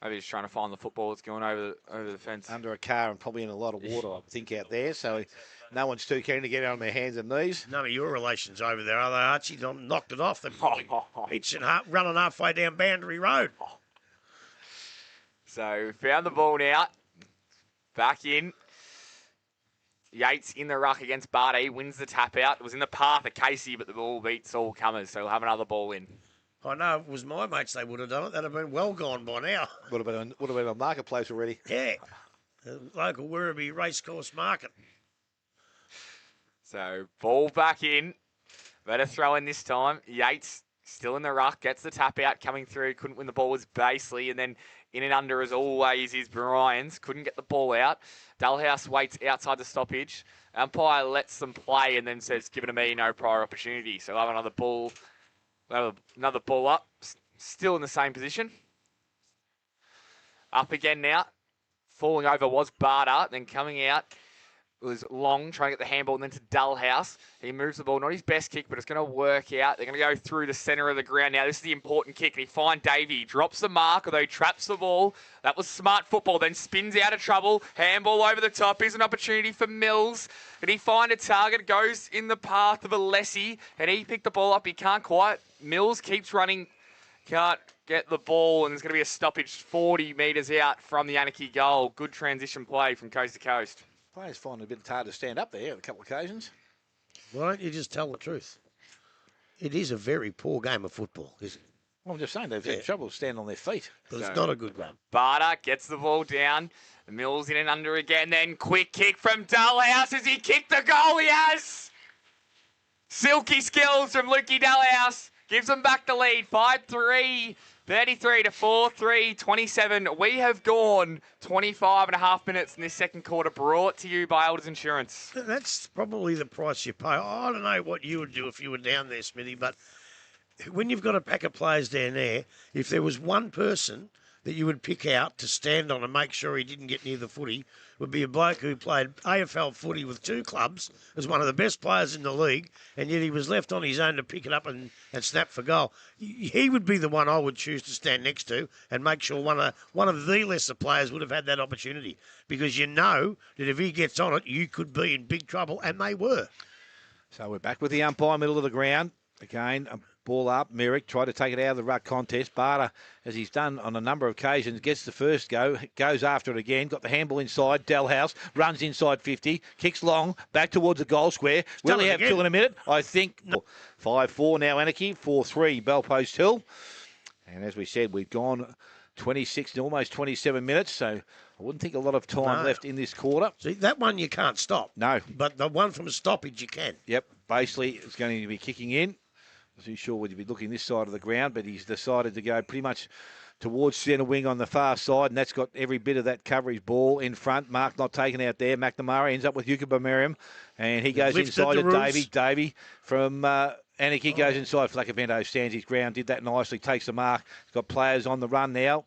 Maybe he's trying to find the football that's going over the fence. Under a car and probably in a lot of water, I think, out there. So no one's too keen to get on their hands and knees. None of your relations over there, are they, Archie? Knocked it off. They're probably running halfway down Boundary Road. So found the ball now. Back in. Yates in the ruck against Barty. Wins the tap out. It was in the path of Casey, but the ball beats all comers. So we'll have another ball in. I know, if it was my mates, they would have done it. That'd have been well gone by now. Would have been on marketplace already. Yeah. The local Werribee racecourse market. So ball back in. Better throw in this time. Yates still in the ruck. Gets the tap out coming through. Couldn't win the ball was Basley. And then in and under as always is Bryans. Couldn't get the ball out. Dalhouse waits outside the stoppage. Umpire lets them play and then says, give it to me, no prior opportunity. So we'll have another ball. Another ball up. Still in the same position. Up again now. Falling over was Barter. Then coming out was Long, trying to get the handball, and then to Dalhouse. He moves the ball. Not his best kick, but it's going to work out. They're going to go through the centre of the ground now. This is the important kick. And he finds Davey. He drops the mark, although he traps the ball. That was smart football. Then spins out of trouble. Handball over the top. Here's an opportunity for Mills. And he finds a target. Goes in the path of Alessi. And he picked the ball up. He can't quite. Mills keeps running. Can't get the ball. And there's going to be a stoppage 40 metres out from the Anakie goal. Good transition play from coast to coast. Players find it a bit hard to stand up there on a couple of occasions. Why don't you just tell the truth? It is a very poor game of football, isn't it? Well, I'm just saying they've had trouble standing on their feet. But it's not a good game. Barter gets the ball down. Mills in and under again. Then quick kick from Dalhouse as he kicked the goal. He has silky skills from Lukey Dalhouse. Gives them back the lead. 5-3. 33 to 4-3, 27. We have gone 25 and a half minutes in this second quarter, brought to you by Elders Insurance. That's probably the price you pay. I don't know what you would do if you were down there, Smithy, but when you've got a pack of players down there, if there was one person that you would pick out to stand on and make sure he didn't get near the footy, would be a bloke who played AFL footy with two clubs, was one of the best players in the league, and yet he was left on his own to pick it up and snap for goal. He would be the one I would choose to stand next to and make sure one of the lesser players would have had that opportunity, because you know that if he gets on it, you could be in big trouble, and they were. So we're back with the umpire, middle of the ground. Again, Ball up. Merrick tried to take it out of the ruck contest. Barter, as he's done on a number of occasions, gets the first go, goes after it again. Got the handball inside. Dalhouse runs inside 50, kicks long, back towards the goal square. Will he have two in a minute? I think. No. 5-4 now, Anakie. 4-3, Bellpost Hill. And as we said, we've gone 26 and almost 27 minutes, so I wouldn't think a lot of time left in this quarter. See, that one you can't stop. No. But the one from a stoppage you can. Yep, Basley is going to be kicking in. Not too sure would you be looking this side of the ground, but he's decided to go pretty much towards centre wing on the far side, and that's got every bit of that coverage. Ball in front. Mark not taken out there. McNamara ends up with Yuka Miriam, and he goes inside to Davey. Davey from Anakie goes inside. Flacavento stands his ground, did that nicely, takes the mark. He's got players on the run now.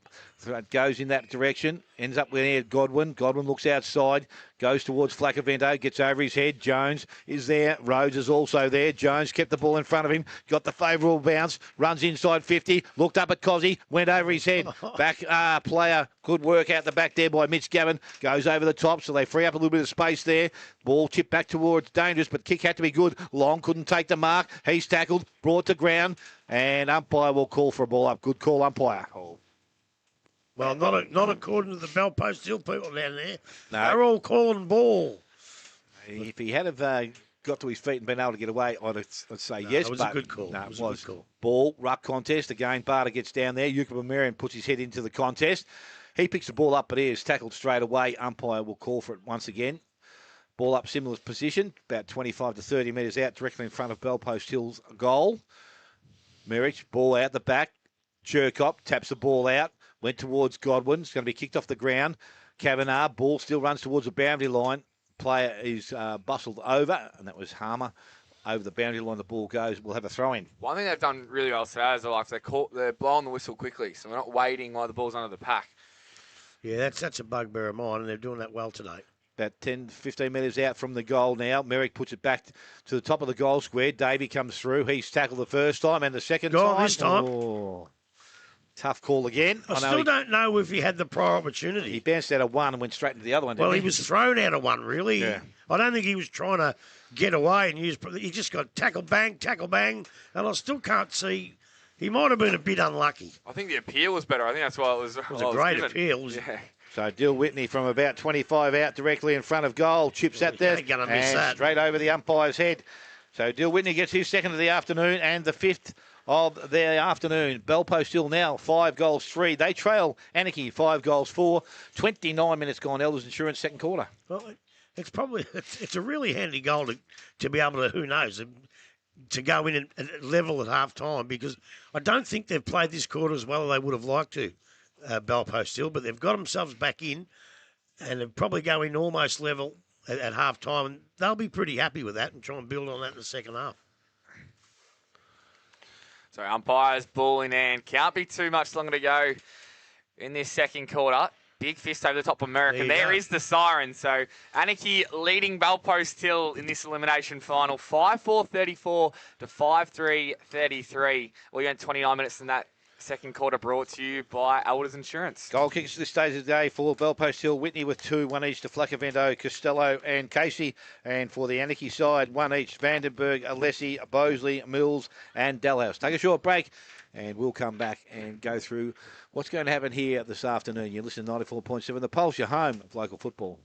Goes in that direction, ends up with Godwin. Godwin looks outside, goes towards Flacavento, gets over his head. Jones is there. Rhodes is also there. Jones kept the ball in front of him, got the favourable bounce, runs inside 50, looked up at Cozzy, went over his head. Back player, good work out the back there by Mitch Gavin. Goes over the top, so they free up a little bit of space there. Ball tipped back towards Dangerous, but kick had to be good. Long couldn't take the mark. He's tackled, brought to ground, and umpire will call for a ball up. Good call, umpire. Well, not according to the Bellpost Hill people down there. No. They're all calling ball. If he had have got to his feet and been able to get away, I'd say yes. It was but a good call. No, it was a good call. Ball, ruck contest. Again, Barter gets down there. Yuka Marion puts his head into the contest. He picks the ball up, but he is tackled straight away. Umpire will call for it once again. Ball up, similar position, about 25 to 30 metres out, directly in front of Bellpost Hill's goal. Merrick, ball out the back. Cherkop taps the ball out. Went towards Godwin. It's going to be kicked off the ground. Kavanagh, ball still runs towards the boundary line. Player is bustled over, and that was Harmer. Over the boundary line, the ball goes. We'll have a throw in. One thing they've done really well today is they're blowing the whistle quickly, so we're not waiting while the ball's under the pack. Yeah, that's a bugbear of mine, and they're doing that well today. About 10, 15 metres out from the goal now. Merrick puts it back to the top of the goal square. Davey comes through. He's tackled the first time and the second time. This time. Oh. Tough call again. I still don't know if he had the prior opportunity. He bounced out of one and went straight into the other one. Well, he was thrown out of one, really. Yeah. I don't think he was trying to get away and use. He just got tackle, bang, and I still can't see. He might have been a bit unlucky. I think the appeal was better. I think that's why it was. It was a great appeal. Yeah. So Dill Whitney from about 25 out directly in front of goal. Chips at that. Ain't gonna miss that. Straight over the umpire's head. So Dill Whitney gets his second of the afternoon and the fifth of the afternoon. Bellpost Hill now 5-3. They trail Anakie 5-4. 29 minutes gone. Elders Insurance second quarter. Well, it's probably it's a really handy goal to be able to, who knows, to go in and level at half time, because I don't think they've played this quarter as well as they would have liked to, Bellpost Hill, but they've got themselves back in and they'll probably go in almost level at half time, and they'll be pretty happy with that and try and build on that in the second half. So umpires, ball in hand. Can't be too much longer to go in this second quarter. Big fist over the top of America. There is the siren. So Anakie leading Bellpost Hill in this elimination final. 5-4-34 to 5-3-33. We went 29 minutes in that second quarter, brought to you by Elders Insurance. Goal kickers at this stage of the day for Bellpost Hill. Whitney with 2, 1 each to Flacavento, Costello and Casey. And for the Anakie side, 1 each, Vandenberg, Alessi, Bosley, Mills and Dalhouse. Take a short break and we'll come back and go through what's going to happen here this afternoon. You listen to 94.7 The Pulse, your home of local football.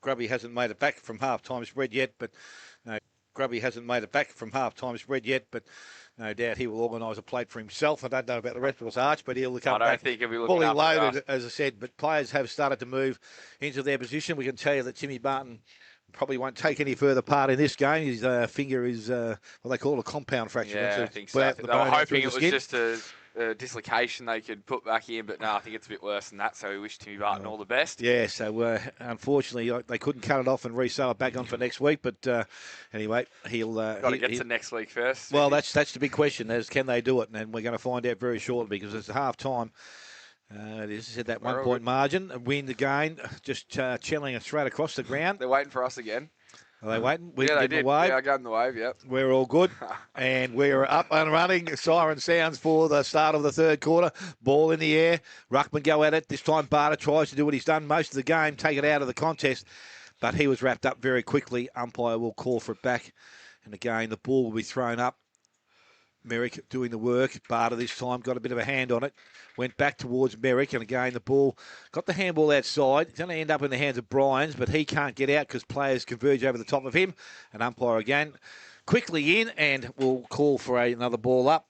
Grubby hasn't made it back from half-time spread yet, but no, Grubby hasn't made it back from half-time spread yet, but no doubt he will organise a plate for himself. I don't know about the rest of us, Arch, but he'll come back think he'll be looking fully after loaded, us. as I said. But players have started to move into their position. We can tell you that Timmy Barton probably won't take any further part in this game. His finger is what they call a compound fracture. Yeah, So I think so. I think they were hoping it was skin. just a dislocation they could put back in, but no, I think it's a bit worse than that. So we wish Timmy Barton all the best. Yeah, so unfortunately they couldn't cut it off and resew it back on for next week. But anyway, he'll Got to get to next week first. Well, that's the big question: is can they do it? And we're going to find out very shortly because it's half time. As I said, that 1 point margin, win the game, just channeling it straight across the ground. They're waiting for us again. Are they waiting? We Yeah, they give them did. a wave. Yeah, I gave them the wave, yep. We're all good. And we're up and running. Siren sounds for the start of the third quarter. Ball in the air. Ruckman go at it. This time Barter tries to do what he's done most of the game, take it out of the contest. But he was wrapped up very quickly. Umpire will call for it back. And again, the ball will be thrown up. Merrick doing the work. Barter this time got a bit of a hand on it. Went back towards Merrick, and again the ball got the handball outside. It's going to end up in the hands of Bryans, but he can't get out because players converge over the top of him. And umpire again quickly in, and will call for another ball up.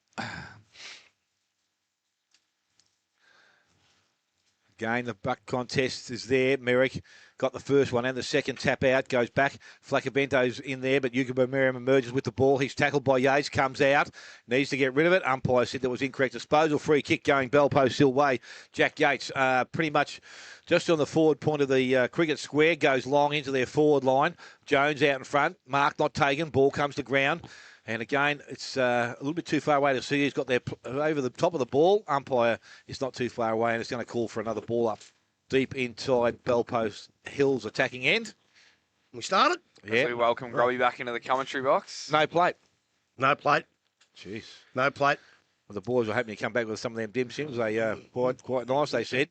Again, the buck contest is there. Merrick got the first one and the second tap out, goes back. Flacabento's in there, but Yukuba Merriam emerges with the ball. He's tackled by Yates, comes out, needs to get rid of it. Umpire said there was incorrect disposal. Free kick going bell post still way. Jack Yates pretty much just on the forward point of the cricket square, goes long into their forward line. Jones out in front, mark not taken, ball comes to ground. And again, it's a little bit too far away to see. He's got there over the top of the ball. Umpire is not too far away, and it's going to call for another ball up deep inside bell post Hill's attacking end. We started? Yeah. We welcome Grubby back into the commentary box. No plate. No plate. Jeez. No plate. Well, the boys were hoping to come back with some of them dim sims. They quite nice, they said.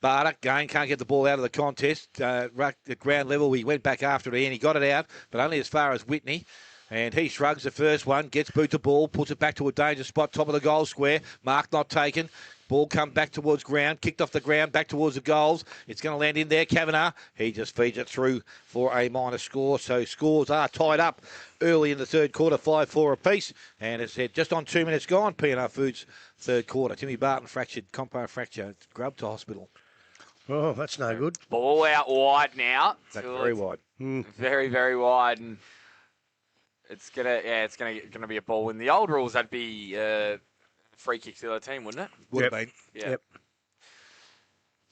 Barter, again, can't get the ball out of the contest. At ground level, we went back after it, and he got it out, but only as far as Whitney. And he shrugs the first one, gets boot to ball, puts it back to a danger spot, top of the goal square. Mark not taken. Ball come back towards ground, kicked off the ground, back towards the goals. It's going to land in there. Kavanagh, he just feeds it through for a minor score. So scores are tied up early in the third quarter, 5-4 apiece. And it's just on 2 minutes gone, P&R Foods third quarter. Timmy Barton fractured, compo fracture, Grubb to hospital. Oh, that's no good. Ball out wide now. That's very wide. Very, very wide. And it's gonna be a ball. In the old rules, that'd be free kick to the other team, wouldn't it? Would have been. Yeah. Yep.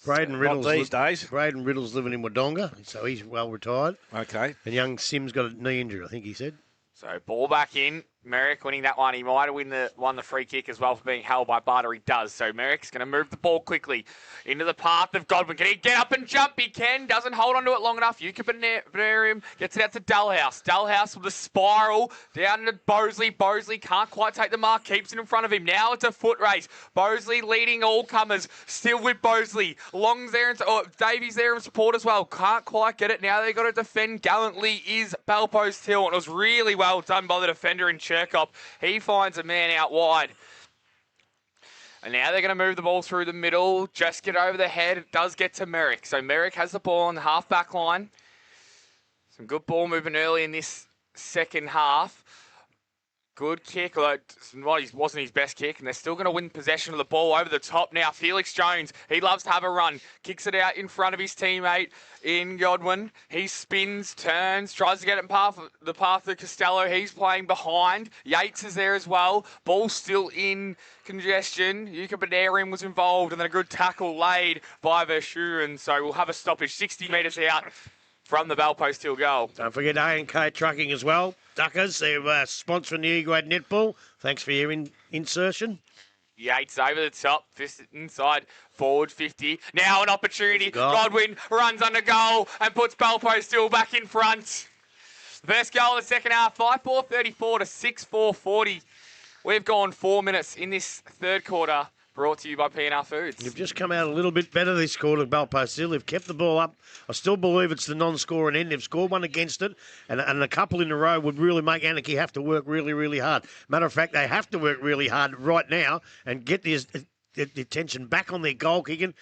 Braden Not Riddle's these days. Braden Riddle's living in Wodonga, so he's well retired. Okay. And young Sim's got a knee injury, I think he said. So ball back in. Merrick winning that one. He might have won the free kick as well for being held by Barter. He does. So Merrick's going to move the ball quickly into the path of Godwin. Can he get up and jump? He can. Doesn't hold on to it long enough. Yuka gets it out to Dullhouse. Dullhouse with a spiral down to Bosley. Bosley can't quite take the mark. Keeps it in front of him. Now it's a foot race. Bosley leading all comers. Still with Bosley. Long's there. Davies there in support as well. Can't quite get it. Now they've got to defend gallantly is Bellpost Hill. And it was really well done by the defender in Cherkop. He finds a man out wide. And now they're going to move the ball through the middle. Just get over the head. It does get to Merrick. So Merrick has the ball on the half-back line. Some good ball moving early in this second half. Good kick, although it wasn't his best kick, and they're still going to win possession of the ball over the top now. Felix Jones, he loves to have a run. Kicks it out in front of his teammate in Godwin. He spins, turns, tries to get it in the path of Costello. He's playing behind. Yates is there as well. Ball still in congestion. Yuka Badarian was involved, and then a good tackle laid by Verschuren. So we'll have a stoppage 60 metres out from the Bellpost Hill goal. Don't forget A&K Trucking as well. Duckers, they're sponsoring the E-Grade Netball. Thanks for your insertion. Yates over the top, fist inside, forward 50. Now an opportunity. Godwin runs under goal and puts Bellpost Hill back in front. First goal of the second half, 5-4-34 to 6-4-40. We've gone 4 minutes in this third quarter. Brought to you by P&R Foods. You've just come out a little bit better this quarter, Bellpost Hill. They've kept the ball up. I still believe it's the non-scoring end. They've scored one against it, and a couple in a row would really make Anakie have to work really, really hard. Matter of fact, they have to work really hard right now and get the attention back on their goal kicking.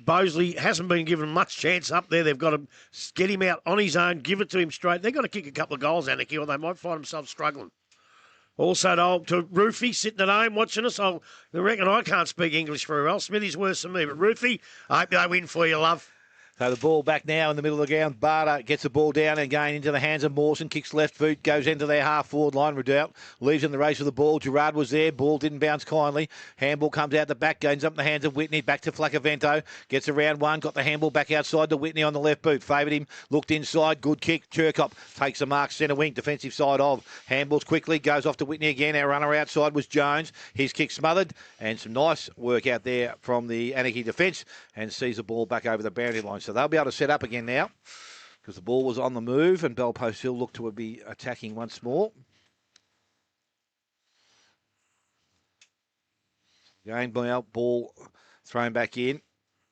Bosley hasn't been given much chance up there. They've got to get him out on his own, give it to him straight. They've got to kick a couple of goals, Anakie, or they might find themselves struggling. Also to Roofy sitting at home watching us. I reckon I can't speak English very well. Smithy's worse than me. But Roofy, I hope they win for you, love. So the ball back now in the middle of the ground. Barter gets the ball down and again into the hands of Mawson. Kicks left boot, goes into their half-forward line. Redoubt leaves in the race with the ball. Gerard was there. Ball didn't bounce kindly. Handball comes out the back, goes up in the hands of Whitney. Back to Flacavento. Gets around one. Got the handball back outside to Whitney on the left boot. Favoured him. Looked inside. Good kick. Chirkop takes the mark. Centre wing. Defensive side of. Handballs quickly. Goes off to Whitney again. Our runner outside was Jones. His kick smothered. And some nice work out there from the Anakie defence. And sees the ball back over the boundary line. So they'll be able to set up again now because the ball was on the move and Bellpost Hill looked to be attacking once more. Again, ball thrown back in.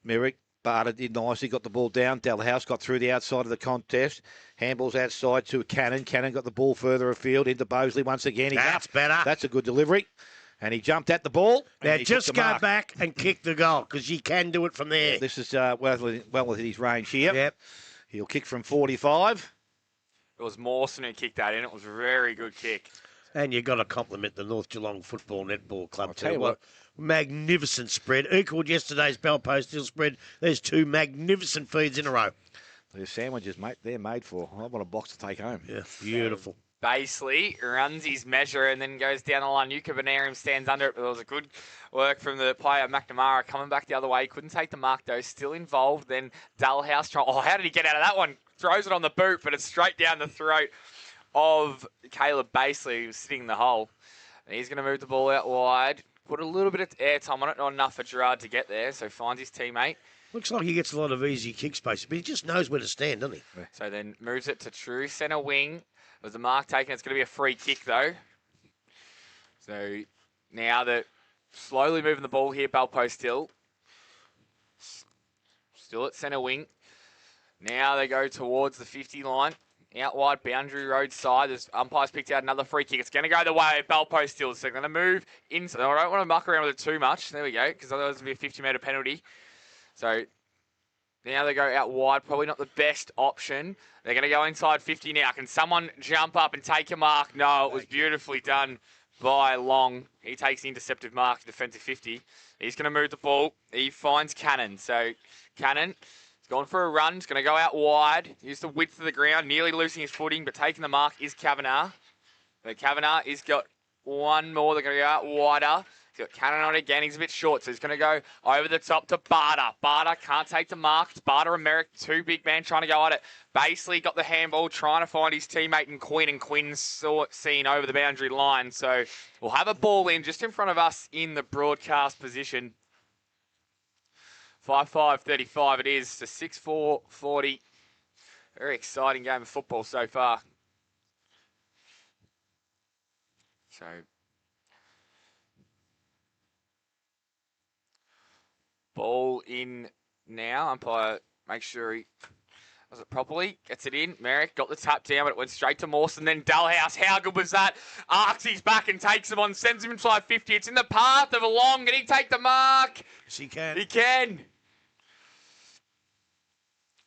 Merrick, Barter did nicely, got the ball down. Dalhouse got through the outside of the contest. Handballs outside to Cannon. Cannon got the ball further afield into Bosley once again. That's better. That's a good delivery. And he jumped at the ball. Now just go back and kick the goal because you can do it from there. This is well within his range here. Yep. He'll kick from 45. It was Mawson who kicked that in. It was a very good kick. And you've got to compliment the North Geelong Football Netball Club. I'll tell you what. Magnificent spread. Equaled yesterday's Bellpost Hill spread. There's two magnificent feeds in a row. They're sandwiches, mate. They're made for. I want a box to take home. Yeah, beautiful. Basley runs his measure and then goes down the line. Yuka Benarium stands under it, but it was a good work from the player, McNamara, coming back the other way. Couldn't take the mark, though. Still involved. Then Dalhouse trying. Oh, how did he get out of that one? Throws it on the boot, but it's straight down the throat of Caleb Basley, who's sitting in the hole. And he's going to move the ball out wide. Put a little bit of airtime on it. Not enough for Gerard to get there, so finds his teammate. Looks like he gets a lot of easy kick space, but he just knows where to stand, doesn't he? So then moves it to true centre wing. Was the mark taken? It's going to be a free kick, though. So now they're slowly moving the ball here, Bellpost Hill. Still at centre wing. Now they go towards the 50 line. Out wide, boundary road side. There's umpires picked out another free kick. It's going to go the way of Bellpost Hill. So they're going to move inside. I don't want to muck around with it too much. There we go, because otherwise it'll be a 50-metre penalty. So now they go out wide. Probably not the best option. They're going to go inside 50 now. Can someone jump up and take a mark? No, it was beautifully done by Long. He takes the interceptive mark, defensive 50. He's going to move the ball. He finds Cannon. So Cannon has gone for a run. He's going to go out wide. Use the width of the ground, nearly losing his footing, but taking the mark is Kavanagh. But Kavanagh has got one more. They're going to go out wider. He's got Cannon on again. He's a bit short, so he's going to go over the top to Barter. Barter can't take the mark. It's Barter and Merrick, two big men trying to go at it. Basley got the handball, trying to find his teammate in Quinn, and Quinn's seen over the boundary line. So we'll have a ball in just in front of us in the broadcast position. 5-5-35 it is to 6-4-40. Very exciting game of football so far. So ball in now. Umpire make sure he does it properly. Gets it in. Merrick got the tap down, but it went straight to Mawson. Then Dalhouse. How good was that? Arcs his back and takes him on. Sends him inside 50. It's in the path of a Long. Can he take the mark? Yes, he can. He can.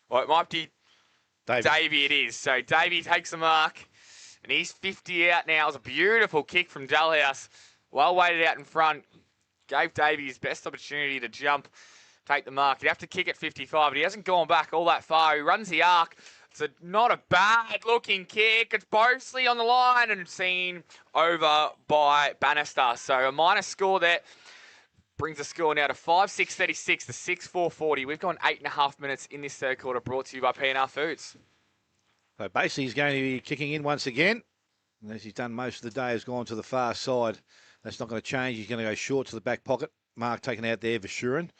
Well, it might be Davey it is. So Davey takes the mark. And he's 50 out now. It was a beautiful kick from Dalhouse. Well weighted out in front. Gave Davey his best opportunity to jump, take the mark. He'd have to kick at 55, but he hasn't gone back all that far. He runs the arc. It's not a bad-looking kick. It's Bosley on the line and seen over by Bannister. So a minus score there. Brings the score now to 5-6-36 to 6-4-40. We've gone 8.5 minutes in this third quarter, brought to you by P&R Foods. So basically he's going to be kicking in once again. And as he's done most of the day, has gone to the far side. That's not going to change. He's going to go short to the back pocket. Mark taken out there, Vashurin.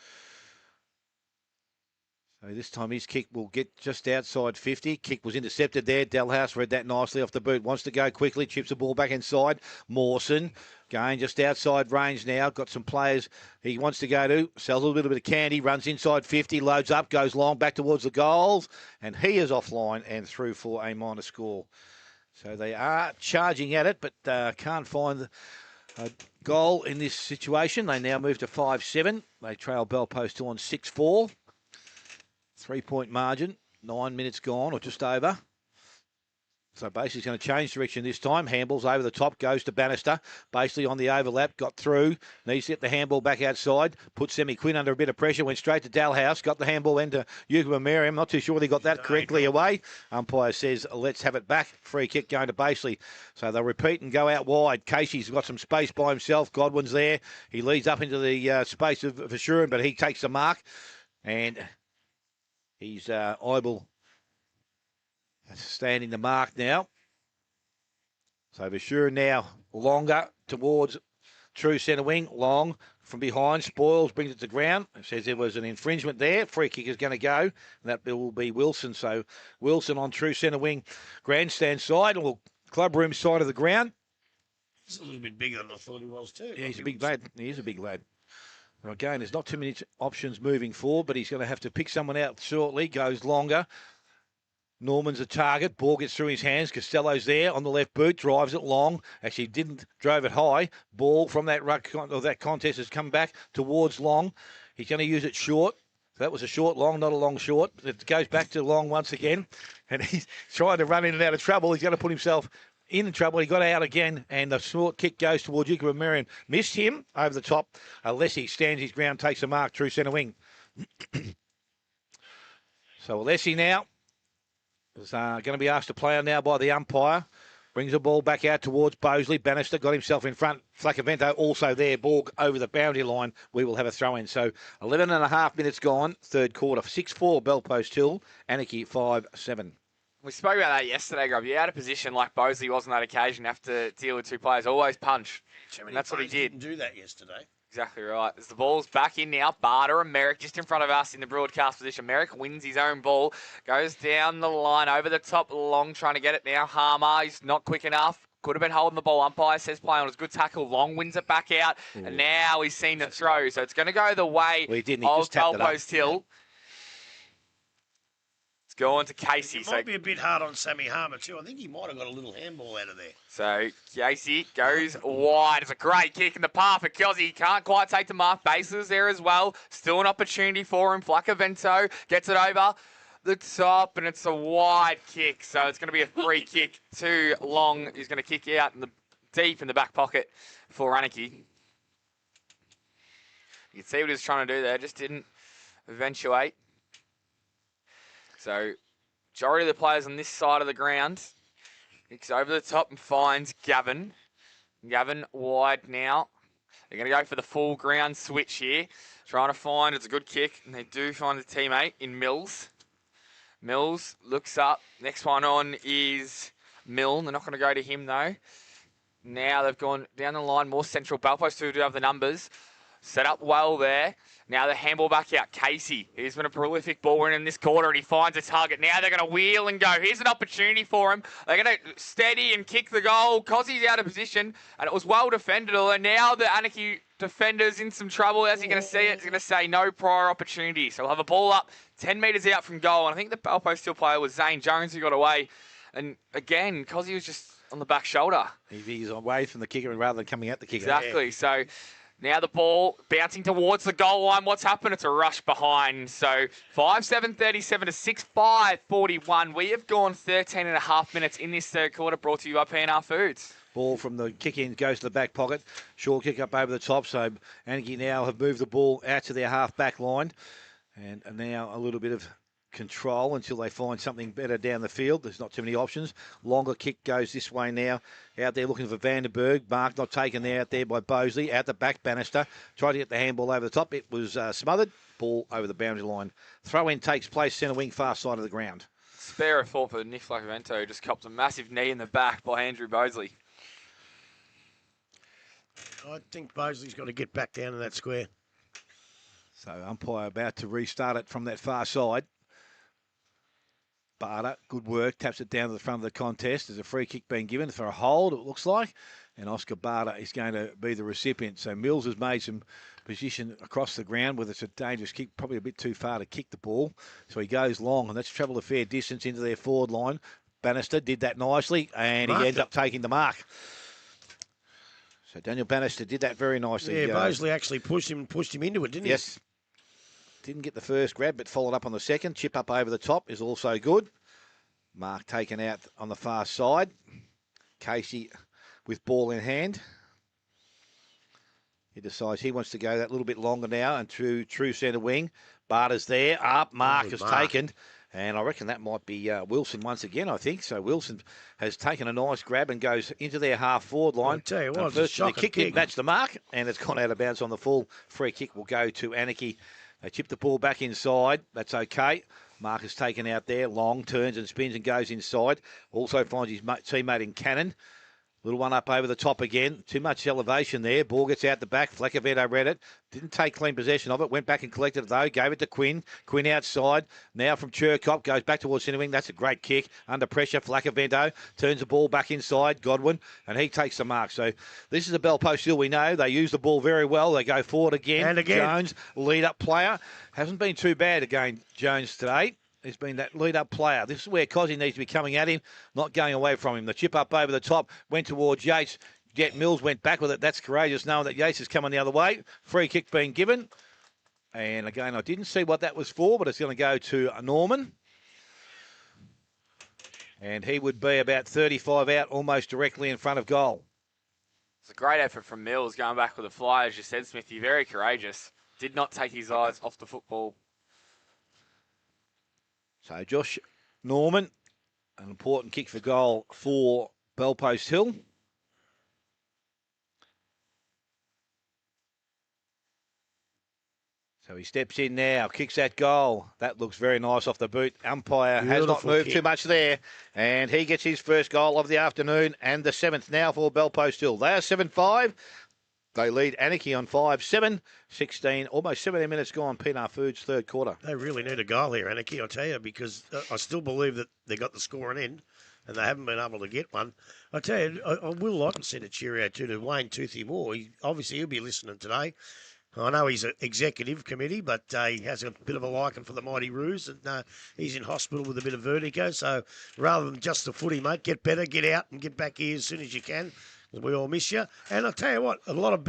So this time his kick will get just outside 50. Kick was intercepted there. Dalhouse read that nicely off the boot. Wants to go quickly. Chips the ball back inside. Mawson going just outside range now. Got some players he wants to go to. Sells a little bit of candy. Runs inside 50. Loads up. Goes long back towards the goals. And he is offline and through for a minor score. So they are charging at it, but can't find A goal in this situation. They now move to 5-7. They trail Bell Post Hill on 6-4. 3-point margin. 9 minutes gone, or just over. So basically he's going to change direction this time. Handballs over the top, goes to Bannister. Basically on the overlap, got through. Needs to get the handball back outside. Put Semi Quinn under a bit of pressure. Went straight to Dalhouse. Got the handball into Yuka Miriam. Not too sure they got that correctly away. Umpire says, let's have it back. Free kick going to Basely. So they'll repeat and go out wide. Casey's got some space by himself. Godwin's there. He leads up into the space of Assurin, but he takes the mark. And he's Eibel standing the mark now. So Vasura now longer towards true centre wing. Long from behind. Spoils, brings it to ground. It says there was an infringement there. Free kick is going to go. And that will be Wilson. So Wilson on true centre wing. Grandstand side or club room side of the ground. He's a little bit bigger than I thought he was too. Yeah, he's a big lad. He is a big lad. Now again, there's not too many options moving forward, but he's going to have to pick someone out shortly. Goes longer. Norman's a target. Ball gets through his hands. Costello's there on the left boot. Drives it long. Actually drove it high. Ball from that that contest has come back towards Long. He's going to use it short. So that was a short long, not a long short. It goes back to Long once again. And he's trying to run in and out of trouble. He's going to put himself in trouble. He got out again. And the short kick goes towards Yuka Marion. Missed him over the top. Alessi stands his ground, takes a mark, true centre wing. So Alessi now is going to be asked to play on now by the umpire. Brings the ball back out towards Bosley. Bannister got himself in front. Flacavento also there. Ball over the boundary line. We will have a throw in. So 11 and a half minutes gone. Third quarter. 6-4 Bell Post Hill. Anakie 5-7. We spoke about that yesterday, Grub. You're out of position like Bosley was on that occasion. Have to deal with two players. Always punch. And that's what he did. Didn't do that yesterday. Exactly right. As the ball's back in now, Barter and Merrick just in front of us in the broadcast position. Merrick wins his own ball, goes down the line, over the top, Long trying to get it now. Harmer, he's not quick enough. Could have been holding the ball. Umpire says play on. It was a good tackle. Long wins it back out, and now he's seen the throw. So it's going to go the way of Bell Post Hill. It's going to Casey. It might be a bit hard on Sammy Harmer too. I think he might have got a little handball out of there. So Casey goes wide. It's a great kick in the path for Kelsey. He can't quite take the mark. Bases there as well. Still an opportunity for him. Flacavento gets it over the top, and it's a wide kick. So it's going to be a free kick to Long. He's going to kick out deep in the back pocket for Anakie. You can see what he was trying to do there. Just didn't eventuate. So, majority of the players on this side of the ground. Kicks over the top and finds Gavin. Gavin wide now. They're going to go for the full ground switch here. Trying to find, it's a good kick, and they do find a teammate in Mills. Mills looks up. Next one on is Milne. They're not going to go to him, though. Now they've gone down the line, more central. Bell Post who do have the numbers. Set up well there. Now the handball back out. Casey, he's been a prolific ball winner in this quarter, and he finds a target. Now they're going to wheel and go. Here's an opportunity for him. They're going to steady and kick the goal. Cossie's out of position, and it was well defended. Although now the Anakie defender's in some trouble. As you're going to see it, he's going to say no prior opportunity. So we'll have a ball up 10 metres out from goal. And I think the Bell Post Hill player was Zane Jones who got away. And again, Cossie was just on the back shoulder. He's away from the kicker and rather than coming at the kicker. Exactly. So now the ball bouncing towards the goal line. What's happened? It's a rush behind. So 5-7-37 to 6-5-41. We have gone 13 and a half minutes in this third quarter, brought to you by P&R Foods. Ball from the kick-in goes to the back pocket. Short kick up over the top. So Anakie now have moved the ball out to their half-back line. And now a little bit of control until they find something better down the field. There's not too many options. Longer kick goes this way now. Out there looking for Vandenberg. Mark not taken there out there by Bosley. Out the back, Bannister. Tried to get the handball over the top. It was smothered. Ball over the boundary line. Throw-in takes place centre wing, far side of the ground. Spare a thought for Nick Flacavento, who just copped a massive knee in the back by Andrew Bosley. I think Bosley's got to get back down to that square. So umpire about to restart it from that far side. Barter, good work, taps it down to the front of the contest. There's a free kick being given for a hold, it looks like. And Oscar Barter is going to be the recipient. So Mills has made some position across the ground with it's a dangerous kick, probably a bit too far to kick the ball. So he goes long, and that's travelled a fair distance into their forward line. Bannister did that nicely, and he ends up taking the mark. So Daniel Bannister did that very nicely. Yeah, Mosley actually pushed him into it, didn't he? Yes. Didn't get the first grab, but followed up on the second. Chip up over the top is also good. Mark taken out on the far side. Casey with ball in hand. He decides he wants to go that little bit longer now and true centre wing. Barter's there. Up. Mark is taken. And I reckon that might be Wilson once again, I think. So Wilson has taken a nice grab and goes into their half-forward line. I'll tell you what, it's a First, the shocking kick didn't kick. match the mark, and it's gone out of bounds on the full. Free kick will go to Anakie. They chip the ball back inside. That's okay. Mark is taken out there. Long turns and spins and goes inside. Also finds his teammate in Cannon. Little one up over the top again. Too much elevation there. Ball gets out the back. Flaccavento read it. Didn't take clean possession of it. Went back and collected it though. Gave it to Quinn. Quinn outside. Now from Churcop. Goes back towards centre wing. That's a great kick. Under pressure. Flaccavento turns the ball back inside. Godwin. And he takes the mark. So this is a bell post still we know. They use the ball very well. They go forward again. And again. Jones, lead up player. Hasn't been too bad again, Jones, today. He's been that lead-up player. This is where Cozzy needs to be coming at him, not going away from him. The chip up over the top, went towards Yates. Jet Mills went back with it. That's courageous, knowing that Yates is coming the other way. Free kick being given. And again, I didn't see what that was for, but it's going to go to Norman. And he would be about 35 out, almost directly in front of goal. It's a great effort from Mills going back with a fly, as you said, Smithy. Very courageous. Did not take his eyes off the football. So Josh Norman, an important kick for goal for Bellpost Hill. So he steps in now, kicks that goal. That looks very nice off the boot. Umpire has not moved too much there. And he gets his first goal of the afternoon and the 7th now for Bellpost Hill. They are 7-5. They lead Anakie on 5-7, 16, almost 17 minutes gone. Pinar Foods, third quarter. They really need a goal here, Anakie, I'll tell you, because I still believe that they got the scoring end and they haven't been able to get one. I tell you, I will like to send a cheerio to Wayne Toothy Moore. Obviously, he'll be listening today. I know he's an executive committee, but he has a bit of a liking for the Mighty Roos, and he's in hospital with a bit of vertigo. So rather than just the footy, mate, get better, get out and get back here as soon as you can. We all miss you. And I'll tell you what, a lot of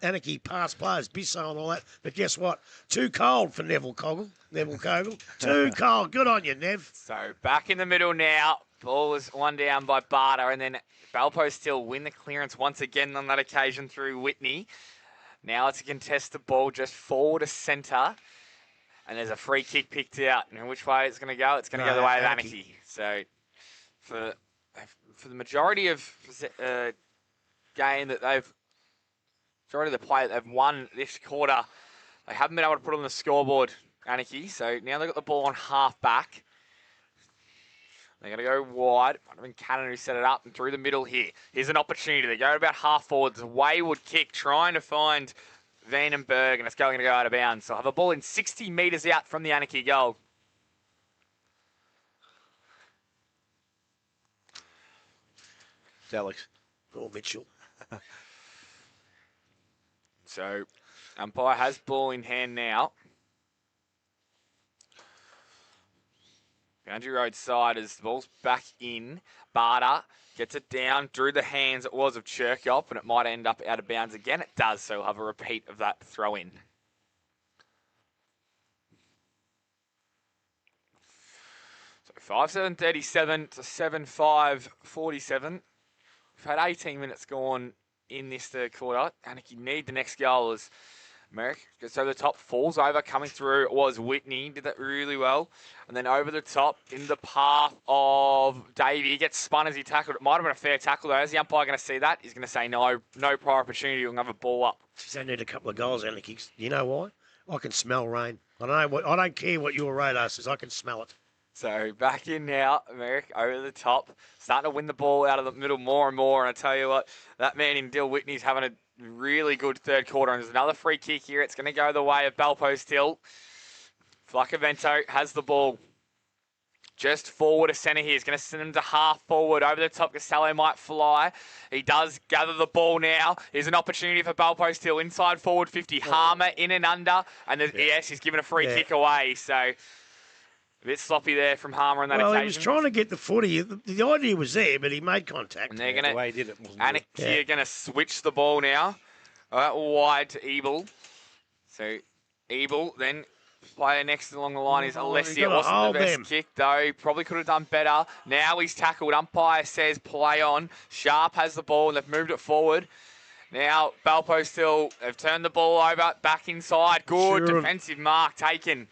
Anakie past players, Bissell and all that. But guess what? Too cold for Neville Kogel. Too cold. Good on you, Nev. So back in the middle now. Ball is one down by Barter. And then Bellpost still win the clearance once again on that occasion through Whitney. Now it's a contested ball just forward to centre. And there's a free kick picked out. And which way it's going to go? It's going to go the way of Anakie. So for the majority of game that majority of the play that they've won this quarter, they haven't been able to put on the scoreboard, Anakie. So now they've got the ball on half back. They're going to go wide. Might have been Cannon who set it up and through the middle here. Here's an opportunity. They go about half forward. It's a wayward kick trying to find Vandenberg, and it's going to go out of bounds. So I have a ball in 60 metres out from the Anakie goal. It's Alex. Or Mitchell. So umpire has ball in hand now. Boundary Road side as the ball's back in. Barter gets it down through the hands it was of Churkop, and it might end up out of bounds again. It does, so we'll have a repeat of that throw in. So 5-7-37 to 7-5-47. We've had 18 minutes gone in this third quarter. Anakie need the next goal as Merrick gets over the top, falls over, coming through. It was Whitney, did that really well. And then over the top, in the path of Davey. He gets spun as he tackled. It might have been a fair tackle though. Is the umpire going to see that? He's going to say no prior opportunity. We'll have a ball up. They need a couple of goals, Anakie. You know why? I can smell rain. I don't care what your radar says. I can smell it. So back in now, Merrick over the top, starting to win the ball out of the middle more and more. And I tell you what, that man in Dill Whitney's having a really good third quarter. And there's another free kick here. It's going to go the way of Bellpost Hill. Flaccavento has the ball. Just forward to centre here. He's going to send him to half forward. Over the top, Castello might fly. He does gather the ball now. Here's an opportunity for Bellpost Hill. Inside forward 50. Harmer in and under. And yes, he's given a free kick away. So A bit sloppy there from Harmer on that Well, occasion. he was trying to get the footy. The idea was there, but he made contact. And they're The going way he did it wasn't Anakie good. are going to switch the ball now. Wide to Ebel. So Ebel then player next along the line is Alessi. It wasn't the best kick though. Probably could have done better. Now he's tackled. Umpire says play on. Sharp has the ball and they've moved it forward. Now Balpo still, they've turned the ball over back inside. Good defensive mark taken.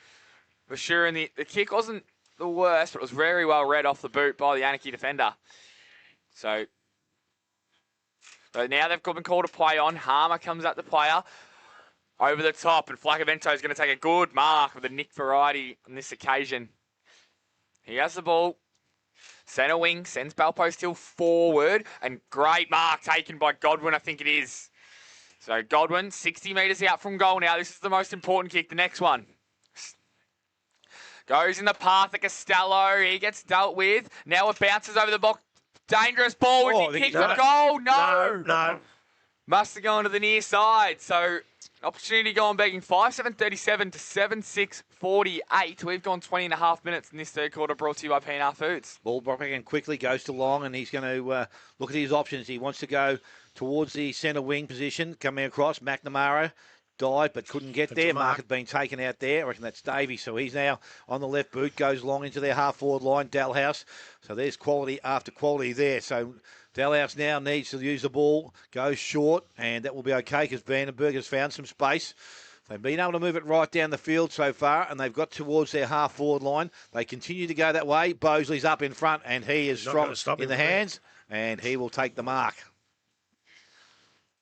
For sure, and the kick wasn't the worst, but it was very well read off the boot by the Anakie defender. So now they've been called to play on. Harmer comes at the player. Over the top, and Flacavento is going to take a good mark with the Nick variety on this occasion. He has the ball. Centre wing sends Balpo still forward, and great mark taken by Godwin, I think it is. So Godwin, 60 metres out from goal now. This is the most important kick, the next one. Goes in the path of Costello. He gets dealt with. Now it bounces over the box. Dangerous ball. Would he kick the goal? No. Must have gone to the near side. So opportunity going begging 5-7-37 to 7-6-48. We've gone 20 and a half minutes in this third quarter, brought to you by PNR Foods. Ball dropping and quickly goes to Long, and he's going to look at his options. He wants to go towards the centre wing position, coming across. McNamara dived but couldn't get there. Mark had been taken out there. I reckon that's Davey. So he's now on the left boot, goes long into their half-forward line, Dalhouse. So there's quality after quality there. So Dalhouse now needs to use the ball, goes short, and that will be okay because Vandenberg has found some space. They've been able to move it right down the field so far, and they've got towards their half-forward line. They continue to go that way. Bosley's up in front, and he is strong in the hands, and he will take the mark.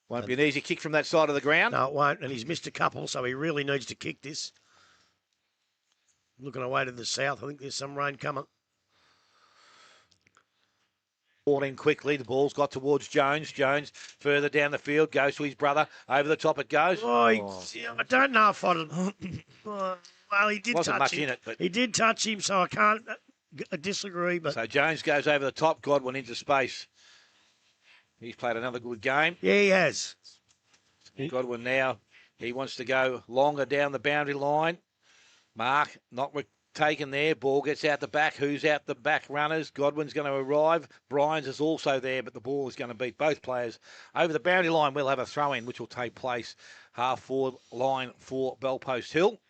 Won't be an easy kick from that side of the ground. No, it won't, and he's missed a couple, so he really needs to kick this. Looking away to the south, I think there's some rain coming. Ball in quickly. The ball's got towards Jones. Jones further down the field, goes to his brother. Over the top it goes. I don't know if I'd... well, he did Wasn't touch much him. in it, but He did touch him, so I can't disagree. But so Jones goes over the top. Godwin into space. He's played another good game. yeah, he has. Godwin now, he wants to go longer down the boundary line. Mark not taken there. Ball gets out the back. Who's out the back runners? Godwin's going to arrive. Bryans is also there, but the ball is going to beat both players. Over the boundary line, we'll have a throw-in, which will take place half-forward line for Bellpost Hill.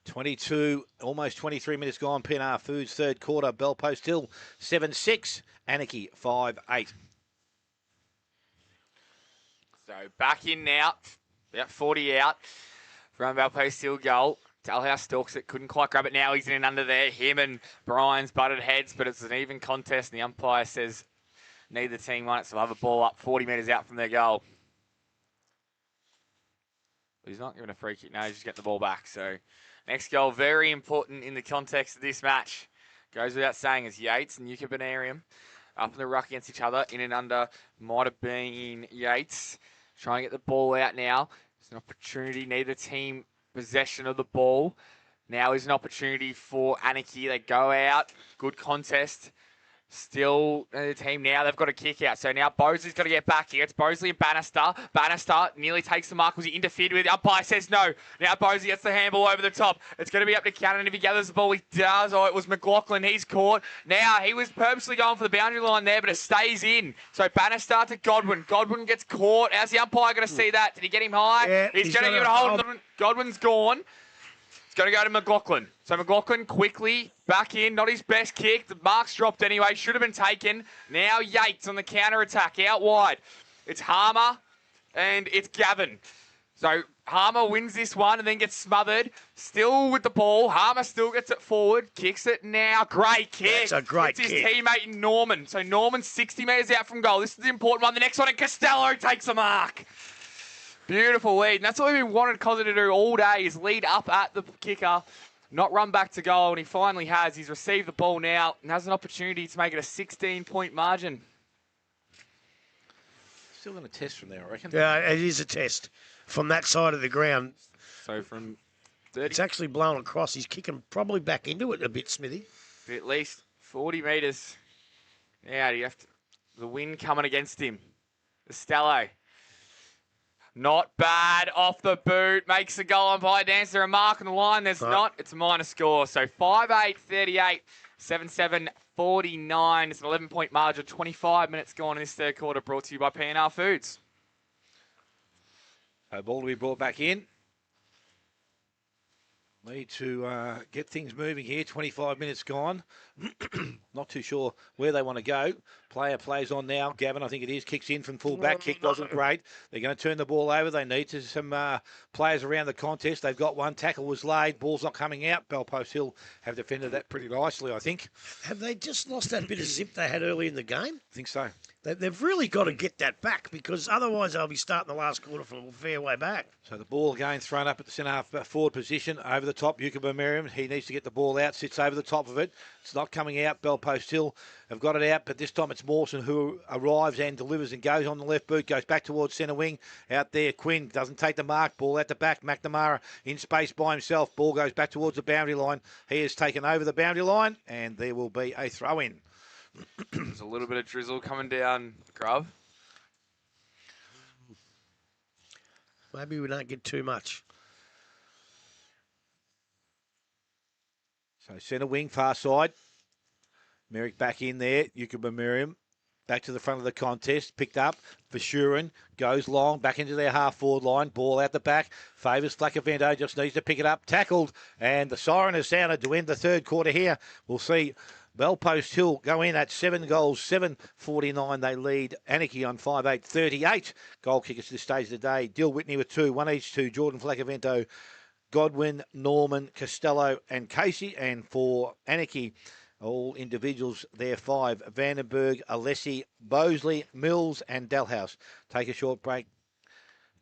22, almost 23 minutes gone. PNR Foods, third quarter. Bellpost Hill, 7-6. Anakie, 5-8. So back in now. About 40 out. From Bellpost Hill goal. Dalhouse stalks it. Couldn't quite grab it now. He's in and under there. Him and Brian's butted heads, but it's an even contest. And the umpire says neither team won it, so they'll have a ball up 40 metres out from their goal. But he's not giving a free kick. No, he's just getting the ball back. So next goal, very important in the context of this match. Goes without saying, is Yates and Yuka Benarium up in the ruck against each other. In and under might have been Yates. Trying to get the ball out now. It's an opportunity. Neither team possession of the ball. Now is an opportunity for Anakie. They go out. Good contest. Still the team now. They've got a kick out. So now Bosley's got to get back here. It's Bosley and Bannister. Bannister nearly takes the mark. Was he interfered with? The umpire says no. Now Bosley gets the handball over the top. It's going to be up to Cannon. If he gathers the ball, he does. Oh, it was McLaughlin. He's caught. Now he was purposely going for the boundary line there, but it stays in. So Bannister to Godwin. Godwin gets caught. How's the umpire going to see that? Did he get him high? Yeah, he's going to give it a hold. Godwin's gone. It's going to go to McLaughlin. So McLaughlin quickly back in. Not his best kick. The mark's dropped anyway. Should have been taken. Now Yates on the counter-attack out wide. It's Harmer and it's Gavin. So Harmer wins this one and then gets smothered. Still with the ball. Harmer still gets it forward. Kicks it now. Great kick. That's a great kick. It's his kick. teammate Norman. So Norman's 60 metres out from goal. This is the important one. The next one, and Costello takes a mark. Beautiful lead. And that's what we've been wanted Cozzy to do all day, is lead up at the kicker, not run back to goal. And he finally has. He's received the ball now and has an opportunity to make it a 16-point margin. Still going to test from there, I reckon. Yeah, it is a test from that side of the ground. So from 30, It's actually blown across. He's kicking probably back into it a bit, Smithy. at least 40 metres. Yeah, you have to, the wind coming against him. Costello. Not bad. Off the boot. Makes the goal umpire dance. There a mark on the line? There's not. It's a minor score. So 5-8, 38, 7-7, 49. It's an 11-point margin. 25 minutes gone in this third quarter. Brought to you by P&R Foods. So ball to be brought back in. Need to get things moving here. 25 minutes gone. Not too sure where they want to go. Player plays on now. Gavin, I think it is, kicks in from full back. Kick wasn't great. They're going to turn the ball over. They need to some players around the contest. They've got one. Tackle was laid. Ball's not coming out. Belpost Hill have defended that pretty nicely, I think. Have they just lost that bit of zip they had early in the game? I think so. They've really got to get that back because otherwise they'll be starting the last quarter from a fair way back. So the ball again thrown up at the centre half forward position. Over the top, Yukuba Merriam. He needs to get the ball out. Sits over the top of it. It's not coming out. Belpost Hill have got it out, but this time it's Mawson who arrives and delivers and goes on the left boot. Goes back towards centre wing. Out there, Quinn doesn't take the mark. Ball at the back. McNamara in space by himself. Ball goes back towards the boundary line. He has taken over the boundary line, and there will be a throw-in. There's a little bit of drizzle coming down, Grub. Maybe we don't get too much. So centre wing, far side. Merrick back in there. Yukuba Miriam back to the front of the contest. Picked up for Shuren. Goes long, back into their half-forward line. Ball out the back. Favours Flacavento. Just needs to pick it up. Tackled. And the siren has sounded to end the third quarter here. We'll see Belpost Hill go in at 7 goals, 7-49. They lead Anakie on 5-8, 38. Goal kickers to this stage of the day. Dill Whitney with 2, 1 each to Jordan Flacavento, Godwin, Norman, Costello and Casey. And for Anakie, all individuals there, 5. Vandenberg, Alessi, Bosley, Mills and Dalhouse. Take a short break.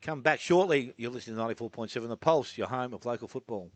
Come back shortly. You're listening to 94.7 The Pulse, your home of local football.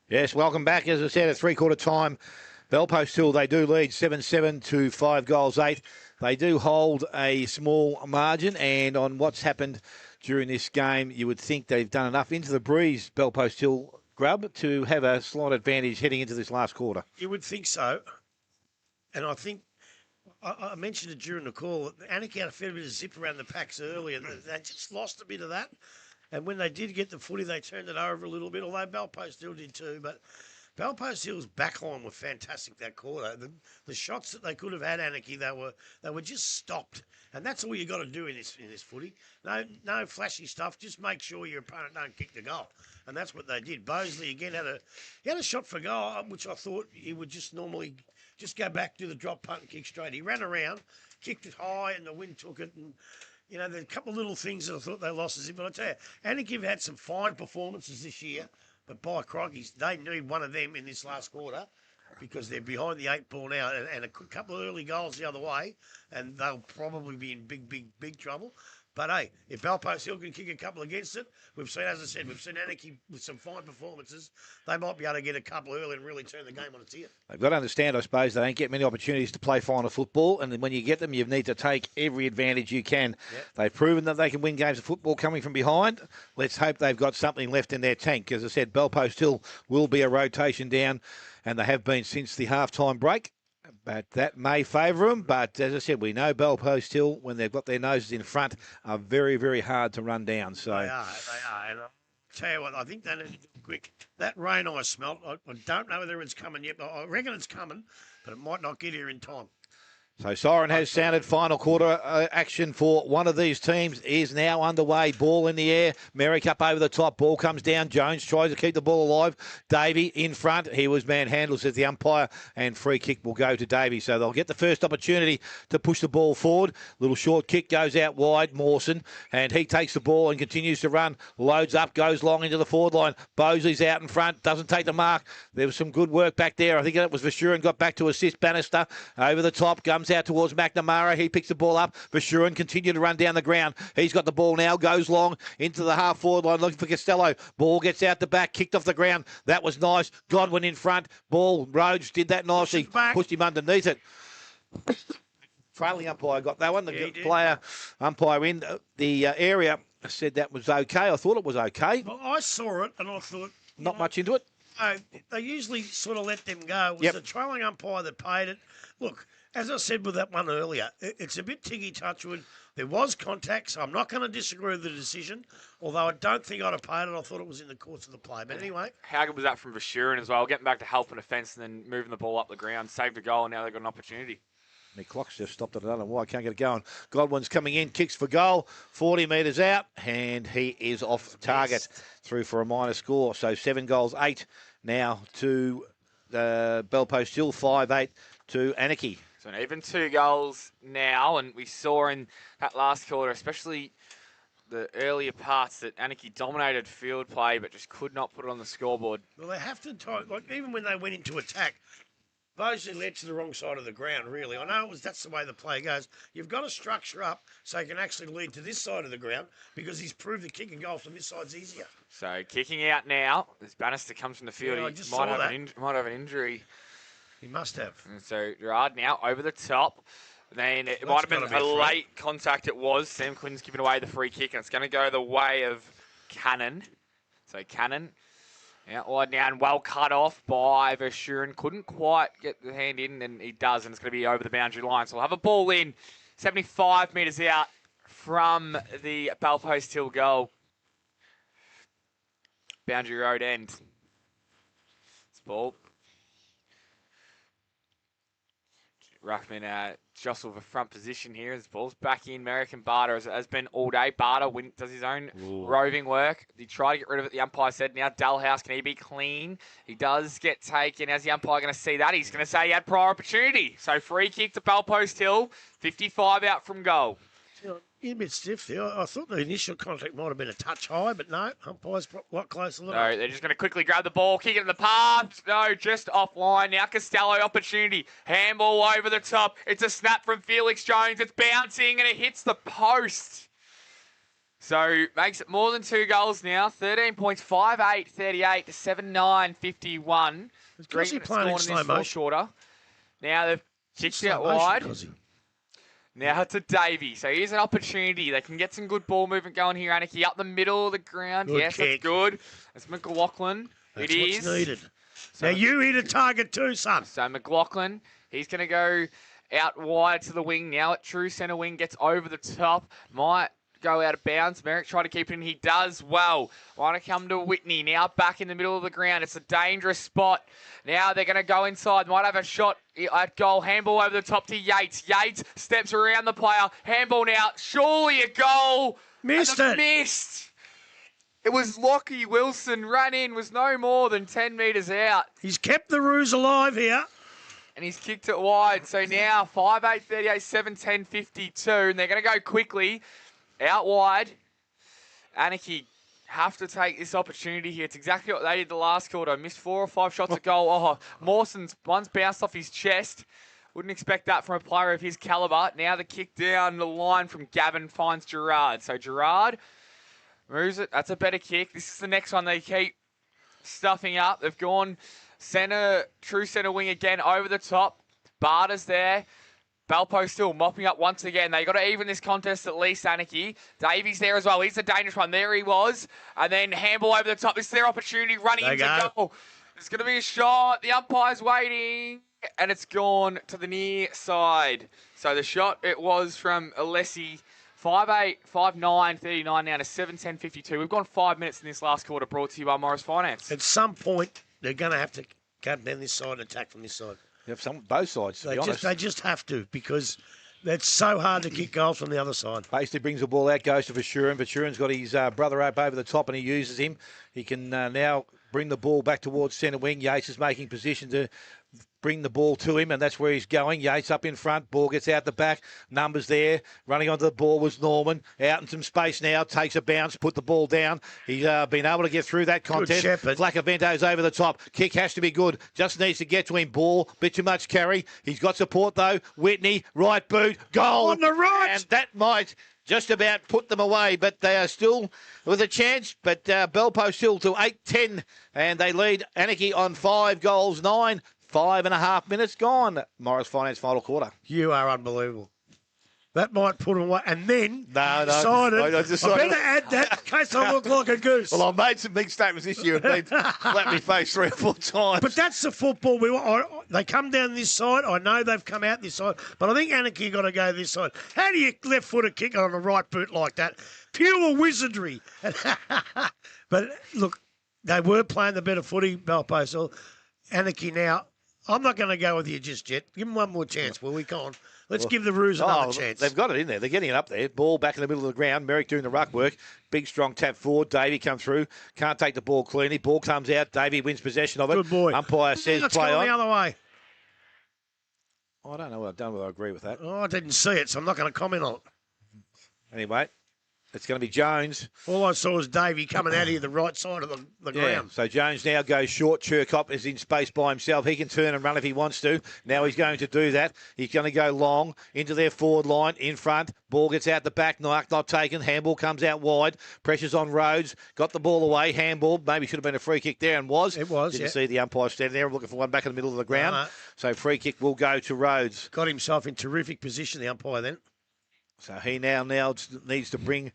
Yes, welcome back. As I said, at three-quarter time, Belpost Hill, they do lead 7-7 to 5 goals 8. They do hold a small margin, and on what's happened during this game, you would think they've done enough into the breeze, Belpost Hill Grub, to have a slight advantage heading into this last quarter. You would think so. And I think I mentioned it during the call. Anakie had a fair bit of zip around the packs earlier. They just lost a bit of that. And when they did get the footy, they turned it over a little bit, although Belpost Hill did too. But Belpost Hill's backline were fantastic that quarter. The shots that they could have had, Anakie, they were just stopped. And that's all you got to do in this footy. No flashy stuff. Just make sure your opponent don't kick the goal. And that's what they did. Bosley again had a shot for goal, which I thought he would just normally just go back, do the drop punt and kick straight. He ran around, kicked it high, and the wind took it. And you know, there's a couple of little things that I thought they lost as him. But I tell you, Anakie had some fine performances this year. But by crikey, they need one of them in this last quarter because they're behind the 8 ball now, and a couple of early goals the other way, and they'll probably be in big trouble. But hey, if Belpost Hill can kick a couple against it, we've seen Anakie with some fine performances. They might be able to get a couple early and really turn the game on its ear. They've got to understand, I suppose, they don't get many opportunities to play final football, and when you get them, you need to take every advantage you can. Yep. They've proven that they can win games of football coming from behind. Let's hope they've got something left in their tank. As I said, Belpost Hill will be a rotation down, and they have been since the half-time break. But that may favour them. But as I said, we know Belpost Hill, when they've got their noses in front, are very, very hard to run down. So they are. And I'll tell you what, I think they need to do quick. That rain I smelt, I don't know whether it's coming yet, but I reckon it's coming, but it might not get here in time. So siren has sounded. Final quarter action for one of these teams is now underway. Ball in the air. Merrick up over the top. Ball comes down. Jones tries to keep the ball alive. Davey in front. He was manhandled, says the umpire, and free kick will go to Davey. So they'll get the first opportunity to push the ball forward. Little short kick goes out wide. Mawson, and he takes the ball and continues to run. Loads up, goes long into the forward line. Bosley's out in front. Doesn't take the mark. There was some good work back there. I think that was Vashurin got back to assist Bannister. Over the top. Comes out towards McNamara. He picks the ball up. Vashurin continued to run down the ground. He's got the ball now. Goes long into the half forward line looking for Costello. Ball gets out the back. Kicked off the ground. That was nice. Godwin in front. Ball. Rhodes did that nicely. Pushed him underneath it. Trailing umpire got that one. The player umpire in the area said that was okay. I thought it was okay. Well, I saw it and I thought... Not much into it? They usually sort of let them go. It was the trailing umpire that paid it. Look, as I said with that one earlier, it's a bit tiggy-touchwood. There was contact, so I'm not going to disagree with the decision, although I don't think I'd have paid it. I thought it was in the course of the play. But anyway. How good was that from Vashurin as well? Getting back to help an offence and then moving the ball up the ground, saved a goal, and now they've got an opportunity. The clock's just stopped it. I don't know why I can't get it going. Godwin's coming in, kicks for goal, 40 metres out, and he is off target through for a minor score. So 7 goals, 8 now to Belpost Hill, 5-8 to Anakie. So an even 2 goals now, and we saw in that last quarter, especially the earlier parts, that Anakie dominated field play but just could not put it on the scoreboard. Well, they have to, like even when they went into attack, Bosley led to the wrong side of the ground, really. I know that's the way the play goes. You've got to structure up so you can actually lead to this side of the ground because he's proved the kicking goal from this side's easier. So kicking out now, as Bannister comes from the field, he might have an injury. He must have. And so Gerard now over the top. Then it might have been a late contact. It was. Sam Quinn's given away the free kick, and it's going to go the way of Cannon. So Cannon out wide now and well cut off by Vashurin. Couldn't quite get the hand in, and he does, and it's going to be over the boundary line. So we'll have a ball in 75 metres out from the Belpost Hill goal. Boundary road end. This ball. Ruckman jostle for front position here as ball's back in. Merrick and Barter has been all day. Barter does his own roving work. He tried to get rid of it. The umpire said, now Dalhouse, can he be clean? He does get taken. How's the umpire going to see that? He's going to say he had prior opportunity. So free kick to Belpost Hill. 55 out from goal. He's a bit stiff there. I thought the initial contact might have been a touch high, but no, umpire's a lot closer than No, they're just going to quickly grab the ball, kick it in the path. No, just offline. Now Costello opportunity. Handball over the top. It's a snap from Felix Jones. It's bouncing and it hits the post. So makes it more than 2 goals now. 13 points, 5-8-38 to 7-9-51. Is 3 Guzzi minutes playing in gone in slow this fourth motion? quarter. Now they've kicked Slow out motion, wide. Guzzi. Now to Davey. So here's an opportunity. They can get some good ball movement going here, Anakie. Up the middle of the ground. Good yes, kick. that's good. It's McLaughlin. That's it what's is. needed. So Now you hit a target too, son. So McLaughlin, he's going to go out wide to the wing now at true centre wing, gets over the top, might go out of bounds. Merrick tried to keep it in. He does well. Want to come to Whitney. Now back in the middle of the ground. It's a dangerous spot. Now they're going to go inside. Might have a shot at goal. Handball over the top to Yates. Yates steps around the player. Handball now. Surely a goal. Missed And it. Missed. It was Lockie Wilson. Ran in. Was no more than 10 metres out. He's kept the ruse alive here. And he's kicked it wide. So now 5-8-38, 7-10-52. And they're going to go quickly. Out wide. Anakie have to take this opportunity here. It's exactly what they did the last quarter. Missed 4 or 5 shots at goal. Oh, Mawson's one's bounced off his chest. Wouldn't expect that from a player of his calibre. Now the kick down the line from Gavin finds Gerard. So Gerard moves it. That's a better kick. This is the next one they keep stuffing up. They've gone centre, true centre wing again over the top. Barter's there. Balpo still mopping up once again. They got to even this contest at least, Anakie. Davies there as well. He's a dangerous one. There he was. And then handball over the top. This is their opportunity running into goal. It's going to be a shot. The umpire's waiting. And it's gone to the near side. So the shot, it was from Alessi. 5-8, 5-9, 39 now to 7-10-52. We've gone 5 minutes in this last quarter, brought to you by Morris Finance. At some point, they're going to have to come down this side and attack from this side. You have both sides, to be honest. They just have to, because that's so hard to kick goals from the other side. Basically brings the ball out, goes to Vashurin. Vashurin's got his brother up over the top and he uses him. He can now bring the ball back towards centre wing. Yates is making position to bring the ball to him, and that's where he's going. Yates up in front. Ball gets out the back. Numbers there. Running onto the ball was Norman. Out in some space now. Takes a bounce. Put the ball down. He's been able to get through that contest. Flacavento's over the top. Kick has to be good. Just needs to get to him. Ball. Bit too much carry. He's got support, though. Whitney. Right boot. Goal. On the right. And that might just about put them away, but they are still with a chance. But Belpo still to 8-10, and they lead Anakie on 5 goals, 9. 5.5 minutes gone. Morris Finance final quarter. You are unbelievable. That might put them away. And then No. decided, I decided- I better add that in case I look like a goose. Well, I've made some big statements this year and been slapped me face 3 or 4 times. But that's the football we want. They come down this side. I know they've come out this side. But I think Anakie got to go this side. How do you left-footed kick on a right boot like that? Pure wizardry. But, look, they were playing the better footy, Balpo. So Anakie now, I'm not going to go with you just yet. Give them one more chance, will we? Come on. Let's give the Roos another chance. They've got it in there. They're getting it up there. Ball back in the middle of the ground. Merrick doing the ruck work. Big, strong tap forward. Davey come through. Can't take the ball cleanly. Ball comes out. Davey wins possession of it. Good boy. Umpire says Let's play go on. the other way. I don't know what I've done, whether I agree with that. Oh, I didn't see it, so I'm not going to comment on it. Anyway, it's going to be Jones. All I saw was Davey coming out here the right side of the ground. So Jones now goes short. Chirkop is in space by himself. He can turn and run if he wants to. Now he's going to do that. He's going to go long into their forward line in front. Ball gets out the back. Not taken. Handball comes out wide. Pressure's on Rhodes. Got the ball away. Handball. Maybe should have been a free kick there and was. It was, Didn't see the umpire standing there looking for one back in the middle of the ground. No. So free kick will go to Rhodes. Got himself in terrific position, the umpire then. So he now needs to bring,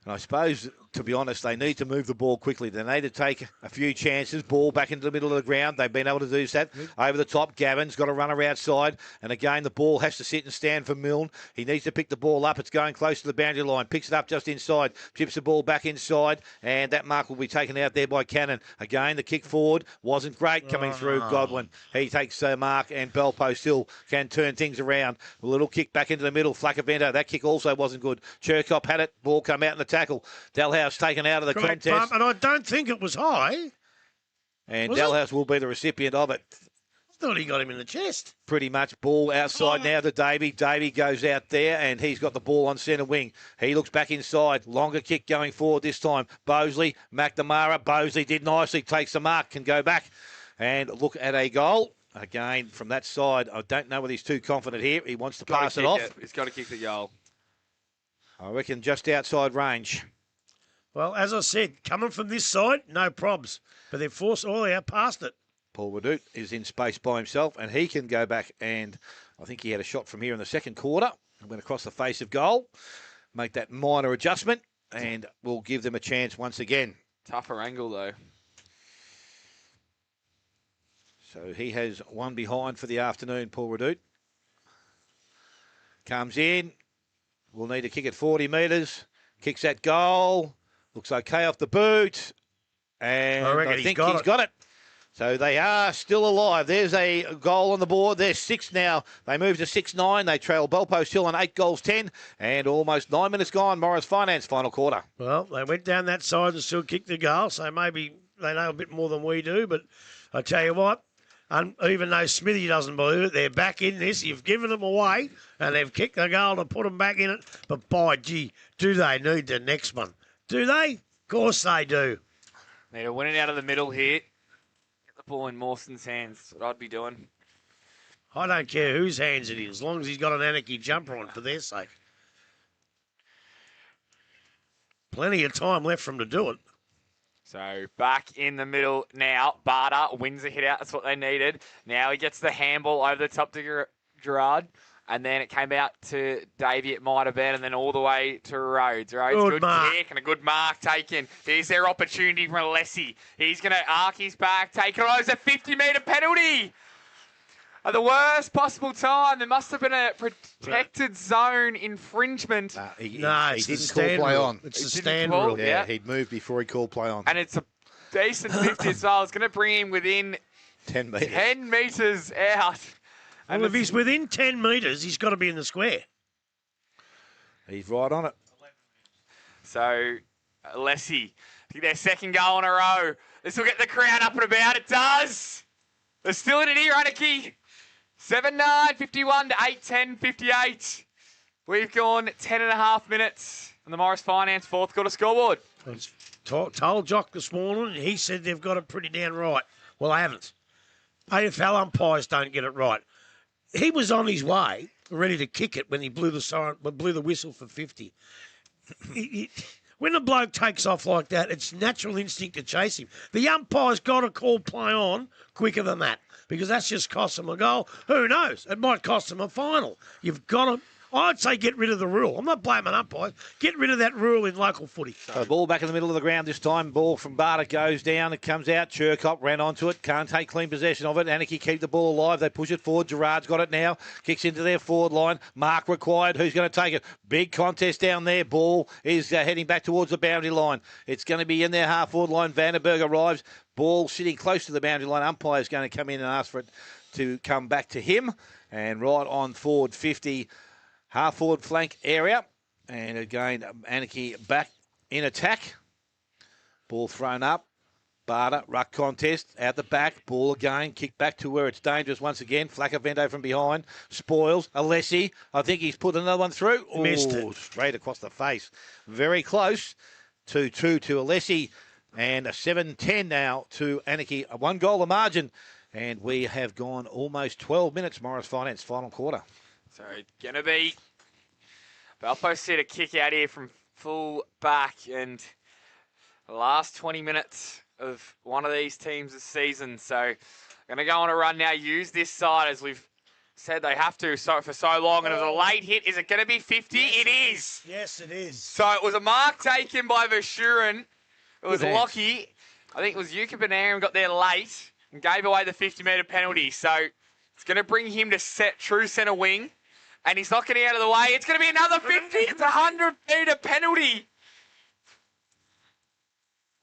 and I suppose, to be honest, they need to move the ball quickly. They need to take a few chances. Ball back into the middle of the ground. They've been able to do that. Over the top, Gavin's got a runner outside. And again, the ball has to sit and stand for Milne. He needs to pick the ball up. It's going close to the boundary line. Picks it up just inside. Chips the ball back inside. And that mark will be taken out there by Cannon. Again, the kick forward wasn't great coming through Godwin. He takes mark, and Belpo still can turn things around. A little kick back into the middle. Flaccavento. That kick also wasn't good. Chirkop had it. Ball come out in the tackle. Dalhouse taken out of the Correct contest. bump, and I don't think it was high. And Was Dalhouse will be the recipient of it. I thought he got him in the chest. Pretty much ball outside now to Davey. Davey goes out there and he's got the ball on centre wing. He looks back inside. Longer kick going forward this time. Bosley, McNamara. Bosley did nicely. Takes the mark. Can go back and look at a goal. Again, from that side, I don't know whether he's too confident here. He wants to pass it off. He's got to kick the goal. I reckon just outside range. Well, as I said, coming from this side, no probs. But they've forced all out past it. Paul Redoute is in space by himself, and he can go back, and I think he had a shot from here in the second quarter. Went across the face of goal, make that minor adjustment, and we'll give them a chance once again. Tougher angle, though. So he has one behind for the afternoon, Paul Redoute. Comes in. We'll need to kick it 40 metres. Kicks that goal. Looks okay off the boot. And I think he's got it. So they are still alive. There's a goal on the board. They're 6 now. They move to 6-9. They trail Belpost Hill on 8-10. And almost 9 minutes gone. Morris Finance, final quarter. Well, they went down that side and still kicked the goal, so maybe they know a bit more than we do. But I tell you what, even though Smithy doesn't believe it, they're back in this. You've given them away, and they've kicked the goal to put them back in it. But by gee, do they need the next one? Do they? Of course they do. Need to win it out of the middle here. Get the ball in Mawson's hands. That's what I'd be doing. I don't care whose hands it is, as long as he's got an Anakie jumper on for their sake. Plenty of time left for him to do it. So back in the middle now. Barter wins the hit out. That's what they needed. Now he gets the handball over the top to Gerard. And then it came out to Davey, it might have been, and then all the way to Rhodes. Good kick and a good mark taken. Here's their opportunity from Alessi. He's going to arc his back, take it. Oh, it's a 50-metre penalty. At the worst possible time. There must have been a protected zone infringement. He didn't call play on. It's a stand rule. Yeah, he'd moved before he called play on. And it's a decent 50 as well. It's going to bring him within 10 metres. 10 metres out. Well, if he's within 10 metres, he's got to be in the square. He's right on it. So, Alessi, their second goal in a row. This will get the crowd up and about. It does. They're still in it here, Anakie. 7-9, 51 to 8-10, 58. We've gone 10.5 minutes on the Morris Finance fourth quarter scoreboard. I told Jock this morning, and he said they've got it pretty down right. Well, they haven't. AFL umpires don't get it right. He was on his way, ready to kick it when he blew the whistle for 50. When a bloke takes off like that, it's natural instinct to chase him. The umpire's got to call play on quicker than that because that's just cost him a goal. Who knows? It might cost him a final. You've got to... I'd say get rid of the rule. I'm not blaming umpires. Get rid of that rule in local footy. So the ball back in the middle of the ground this time. Ball from Barter goes down. It comes out. Churcop ran onto it. Can't take clean possession of it. Anakie keep the ball alive. They push it forward. Gerard's got it now. Kicks into their forward line. Mark required. Who's going to take it? Big contest down there. Ball is heading back towards the boundary line. It's going to be in their half-forward line. Vandenberg arrives. Ball sitting close to the boundary line. Umpire's going to come in and ask for it to come back to him. And right on forward 50. Half-forward flank area. And again, Anakie back in attack. Ball thrown up. Barter, ruck contest, out the back. Ball again, kick back to where it's dangerous once again. Flaccavento from behind. Spoils. Alessi, I think he's put another one through. Missed it. Straight across the face. Very close. 2-2 to Alessi. And a 7-10 now to Anakie. A 1 goal the margin. And we have gone almost 12 minutes, Morris Finance, final quarter. So, going to be... Belpost set a kick out here from full back, and the last 20 minutes of one of these teams this season. So, going to go on a run now, use this side as we've said they have to for so long. And it was a late hit. Is it going to be 50? Yes, it is. Yes, it is. So, it was a mark taken by Vashurin. It was Lockie. I think it was Yuka Benarum got there late and gave away the 50-metre penalty. So, it's going to bring him to true centre wing. And he's not getting out of the way. It's going to be another 50. It's a 100-metre penalty.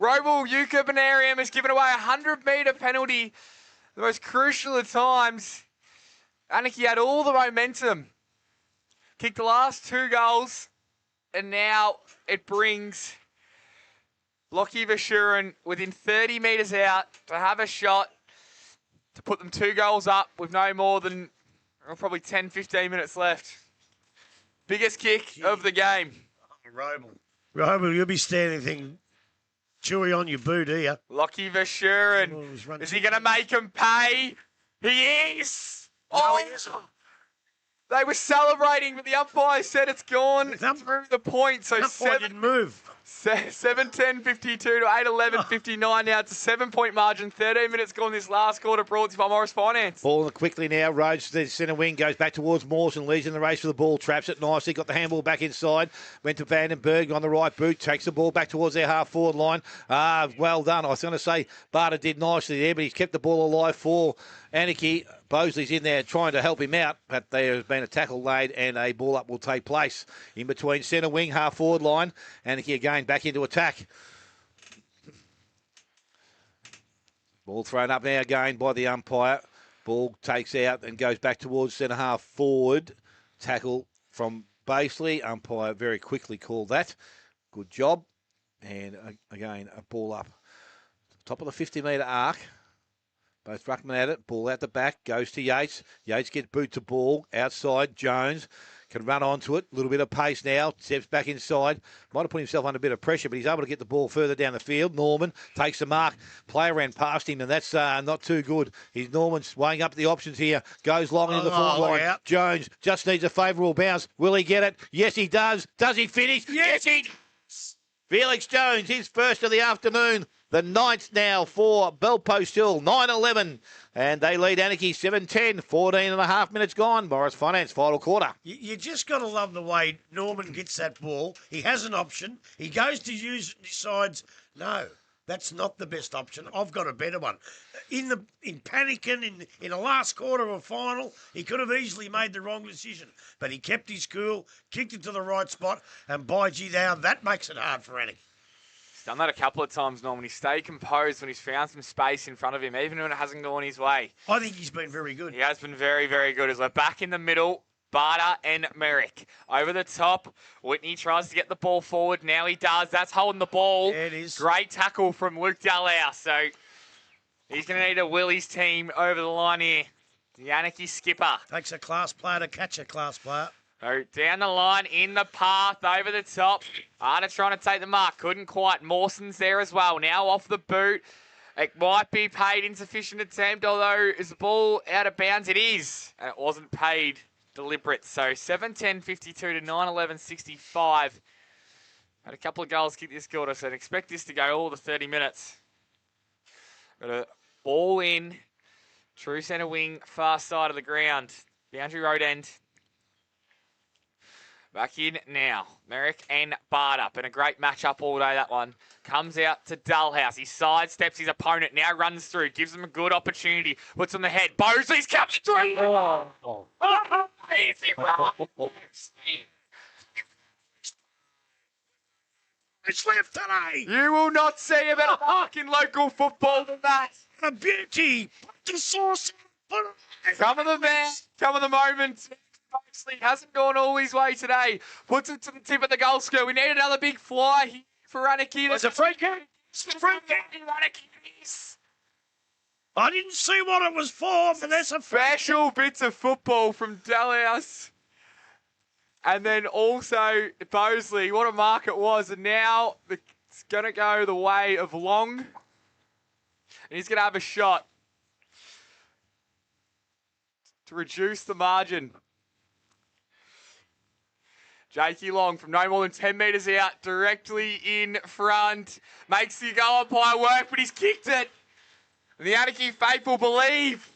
Roble Yuka Benarium has given away a 100-metre penalty. The most crucial of times. Anakie had all the momentum. Kicked the last 2 goals. And now it brings Lockie Vashurin within 30 metres out to have a shot to put them 2 goals up with no more than... probably 10, 15 minutes left. Biggest kick of the game. Roble, you'll be standing thinking, chewy on your boot here. Lockie Vashurin. Is he going to make him pay? He is. No, he isn't. They were celebrating, but the umpire said it's gone through the point. So umpire didn't move. 7:10:52 to 8:11:59 now. It's a 7-point margin. 13 minutes gone this last quarter, brought to you by Morris Finance. Ball quickly now. Rhodes, the centre wing, goes back towards Mawson. Leads in the race for the ball. Traps it nicely. Got the handball back inside. Went to Vandenberg on the right boot. Takes the ball back towards their half-forward line. Well done. I was going to say Barter did nicely there, but he's kept the ball alive for Anakie. Bosley's in there trying to help him out, but there has been a tackle laid and a ball up will take place in between centre wing, half-forward line. Anakie again back into attack. Ball thrown up now again by the umpire. Ball takes out and goes back towards centre half forward. Tackle from Basley. Umpire very quickly called that. Good job. And again, a ball up. Top of the 50-metre arc. Both ruckman at it. Ball out the back. Goes to Yates. Yates gets boot to ball. Outside. Jones can run onto it. A little bit of pace now. Steps back inside. Might have put himself under a bit of pressure, but he's able to get the ball further down the field. Norman takes the mark. Player ran past him, and that's not too good. Norman's weighing up the options here. Goes long into the forward line. Out. Jones just needs a favourable bounce. Will he get it? Yes, he does. Does he finish? Yes, he does. Felix Jones, his first of the afternoon. The ninth now for Bellpost Hill, 9-11. And they lead Anakie 7-10, 14 and a half minutes gone. Morris Finance, final quarter. You just got to love the way Norman gets that ball. He has an option. He goes to use it and decides, no, that's not the best option. I've got a better one. In panicking in the last quarter of a final, he could have easily made the wrong decision. But he kept his cool, kicked it to the right spot, and by gee, now that makes it hard for Anakie. Done that a couple of times, Norman. He stayed composed when he's found some space in front of him, even when it hasn't gone his way. I think he's been very good. He has been very, very good as we're back in the middle. Barter and Merrick. Over the top. Whitney tries to get the ball forward. Now he does. That's holding the ball. Yeah, it is. Great tackle from Luke Dalhouse. So he's going to need to will his team over the line here. The Anakie skipper. Takes a class player to catch a class player. So down the line, in the path, over the top. Arda trying to take the mark. Couldn't quite. Mawson's there as well. Now off the boot. It might be paid insufficient attempt, although is the ball out of bounds? It is. And it wasn't paid deliberate. So 7-10-52 to 9-11-65. Had a couple of goals kicked this quarter, so expect this to go all the 30 minutes. Got a ball in. True centre wing, far side of the ground. Boundary road end. Back in now. Merrick and Barter. Been a great matchup all day, that one. Comes out to Dalhouse. He sidesteps his opponent. Now runs through. Gives him a good opportunity. Puts on the head. Bosley's coming through. Oh. It's left today. You will not see a better mark in local football than that. A beauty. Put the sauce in. Come of the man. Come of the moment. Mosley hasn't gone all his way today. Puts it to the tip of the goal square. We need another big fly here for Anakie. It's a free kick. It's a free kick. I didn't see what it was for, but that's a special bits of football from Dalhouse. And then also Bosley, what a mark it was. And now it's going to go the way of Long. And he's going to have a shot to reduce the margin. Jakey Long from no more than 10 metres out, directly in front. Makes the goal umpire work, but he's kicked it. And the Anakie faithful believe.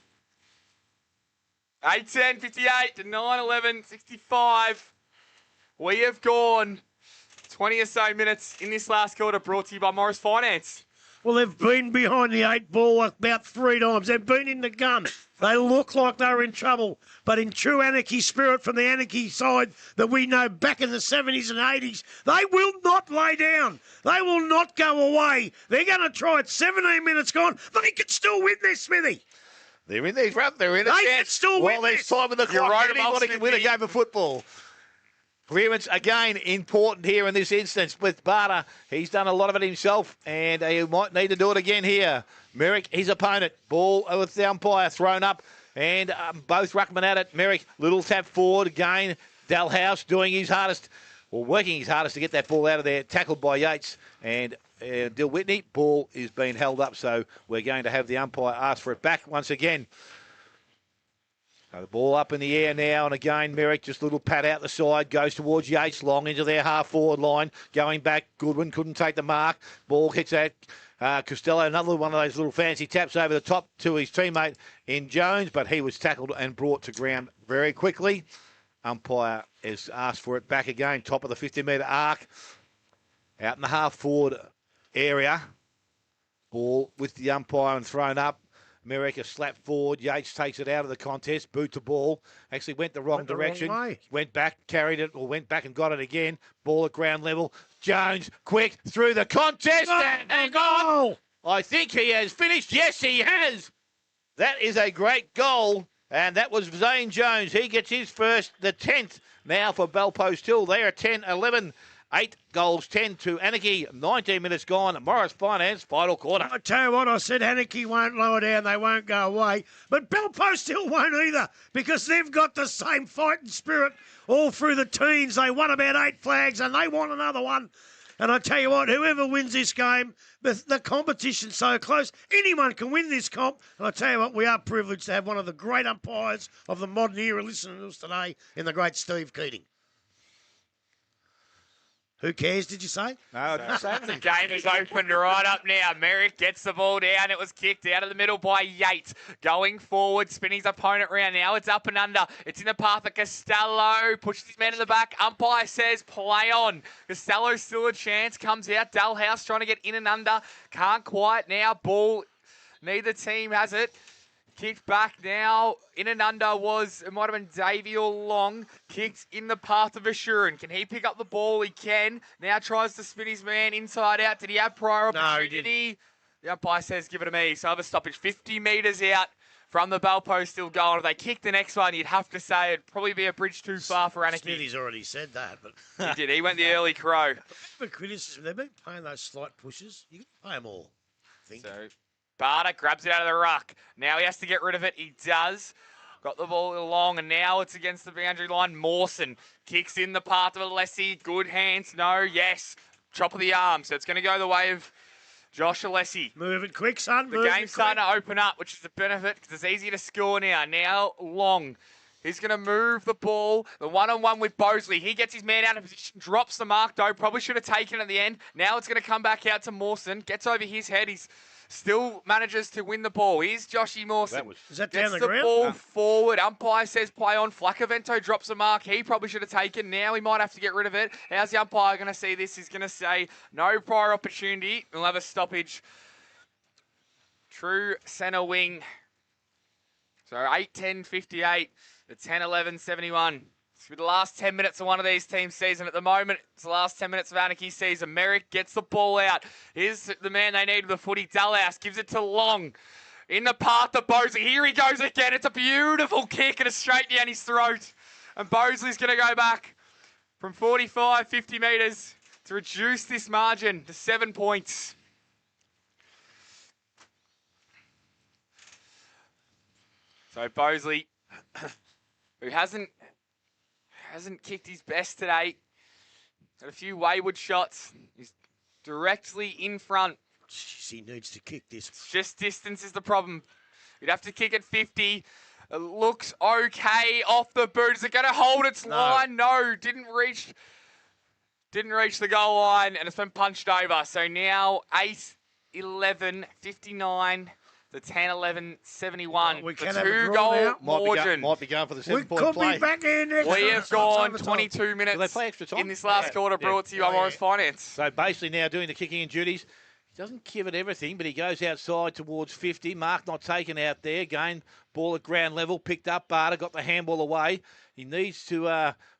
8-10-58 to 9-11-65. We have gone 20 or so minutes in this last quarter, brought to you by Morris Finance. Well, they've been behind the 8 ball about 3 times. They've been in the gun. They look like they're in trouble. But in true Anakie spirit from the Anakie side that we know back in the 70s and 80s, they will not lay down. They will not go away. They're going to try it. 17 minutes gone. They can still win this, Smithy. They're in these run. They're in a They chance. can still win Well, there's this. time in the clock. right, Anybody can win a game of football. Clearance, again, important here in this instance with Barter. He's done a lot of it himself, and he might need to do it again here. Merrick, his opponent. Ball with the umpire thrown up, and both ruckman at it. Merrick, little tap forward again. Dalhouse doing his hardest, or working his hardest to get that ball out of there. Tackled by Yates, and Dill Whitney. Ball is being held up, so we're going to have the umpire ask for it back once again. So the ball up in the air now, and again, Merrick just a little pat out the side, goes towards Yates, long into their half-forward line, going back. Goodwin couldn't take the mark. Ball hits at Costello, another one of those little fancy taps over the top to his teammate in Jones, but he was tackled and brought to ground very quickly. Umpire has asked for it back again, top of the 50-metre arc, out in the half-forward area. Ball with the umpire and thrown up. Merrick a slap forward. Yates takes it out of the contest. Boot the ball. Actually went the wrong direction. Went back, carried it, or went back and got it again. Ball at ground level. Jones, quick, through the contest. And goal! I think he has finished. Yes, he has. That is a great goal. And that was Zane Jones. He gets his first, the 10th now for Bellpost Hill. They are 10-11. 8 goals, 10 to Anakie. 19 minutes gone. Morris Finance, final quarter. I tell you what, I said Anakie won't lower down. They won't go away. But Bellpost still won't either because they've got the same fighting spirit all through the teens. They won about 8 flags and they want another one. And I tell you what, whoever wins this game, the competition's so close, anyone can win this comp. And I tell you what, we are privileged to have one of the great umpires of the modern era listening to us today in the great Steve Keating. Who cares, did you say? No, I didn't say anything. The game is opened right up now. Merrick gets the ball down. It was kicked out of the middle by Yates. Going forward, spinning his opponent around. Now it's up and under. It's in the path of Costello. Pushes his man in the back. Umpire says play on. Costello's still a chance. Comes out. Dalhouse trying to get in and under. Can't quite now. Ball. Neither team has it. Kicked back now, in and under it might have been Davey or Long. Kicked in the path of Assuran. Can he pick up the ball? He can. Now tries to spin his man inside out. Did he have prior opportunity? No, he didn't. The umpire says give it to me. So other stoppage, 50 metres out from the Bellpost still going. If they kick the next one, you'd have to say it'd probably be a bridge too far for Anakie. Smithy's already said that, but He did. He went the early crow. for criticism, they've been playing those slight pushes. You can play them all, I think. So Barter grabs it out of the ruck. Now he has to get rid of it. He does. Got the ball along, and now it's against the boundary line. Mawson kicks in the path of Alessi. Good hands. No, yes. Chop of the arm. So it's going to go the way of Josh Alessi. Move it quick, son. The game's starting to open up, which is a benefit because it's easier to score now. Now Long. He's going to move the ball. The one-on-one with Bosley. He gets his man out of position, drops the mark, though. Probably should have taken it at the end. Now it's going to come back out to Mawson. Gets over his head. He's still manages to win the ball. Here's Joshy Mawson. Is that down the ground? Gets the ball forward. Umpire says play on. Flacavento drops the mark. He probably should have taken. Now he might have to get rid of it. How's the umpire going to see this? He's going to say no prior opportunity. We'll have a stoppage. True centre wing. So 8-10-58. The 10-11-71. Through the last 10 minutes of one of these teams' season. At the moment, it's the last 10 minutes of Anakie's season. Merrick gets the ball out. Here's the man they need with the footy. Dalhouse gives it to Long. In the path of Bosley. Here he goes again. It's a beautiful kick and it's straight down his throat. And Bosley's going to go back from 45, 50 metres to reduce this margin to 7 points. So Bosley, who hasn't kicked his best today. Had a few wayward shots. He's directly in front. Jeez, he needs to kick this. Just distance is the problem. You'd have to kick at 50. It looks okay off the boot. Is it going to hold its line? No, didn't reach the goal line, and it's been punched over. So now 8-11-59. The 10-11-71. We the can have a draw two-goal now. margin. Might be going for the We 7-point could play. be back in next. We have gone 22 minutes Do they play extra time? in this last quarter, brought to you by Morris Finance. So basically now doing the kicking and duties. He doesn't give it everything, but he goes outside towards 50. Mark not taken out there. Again, ball at ground level. Picked up. Barter got the handball away. He needs to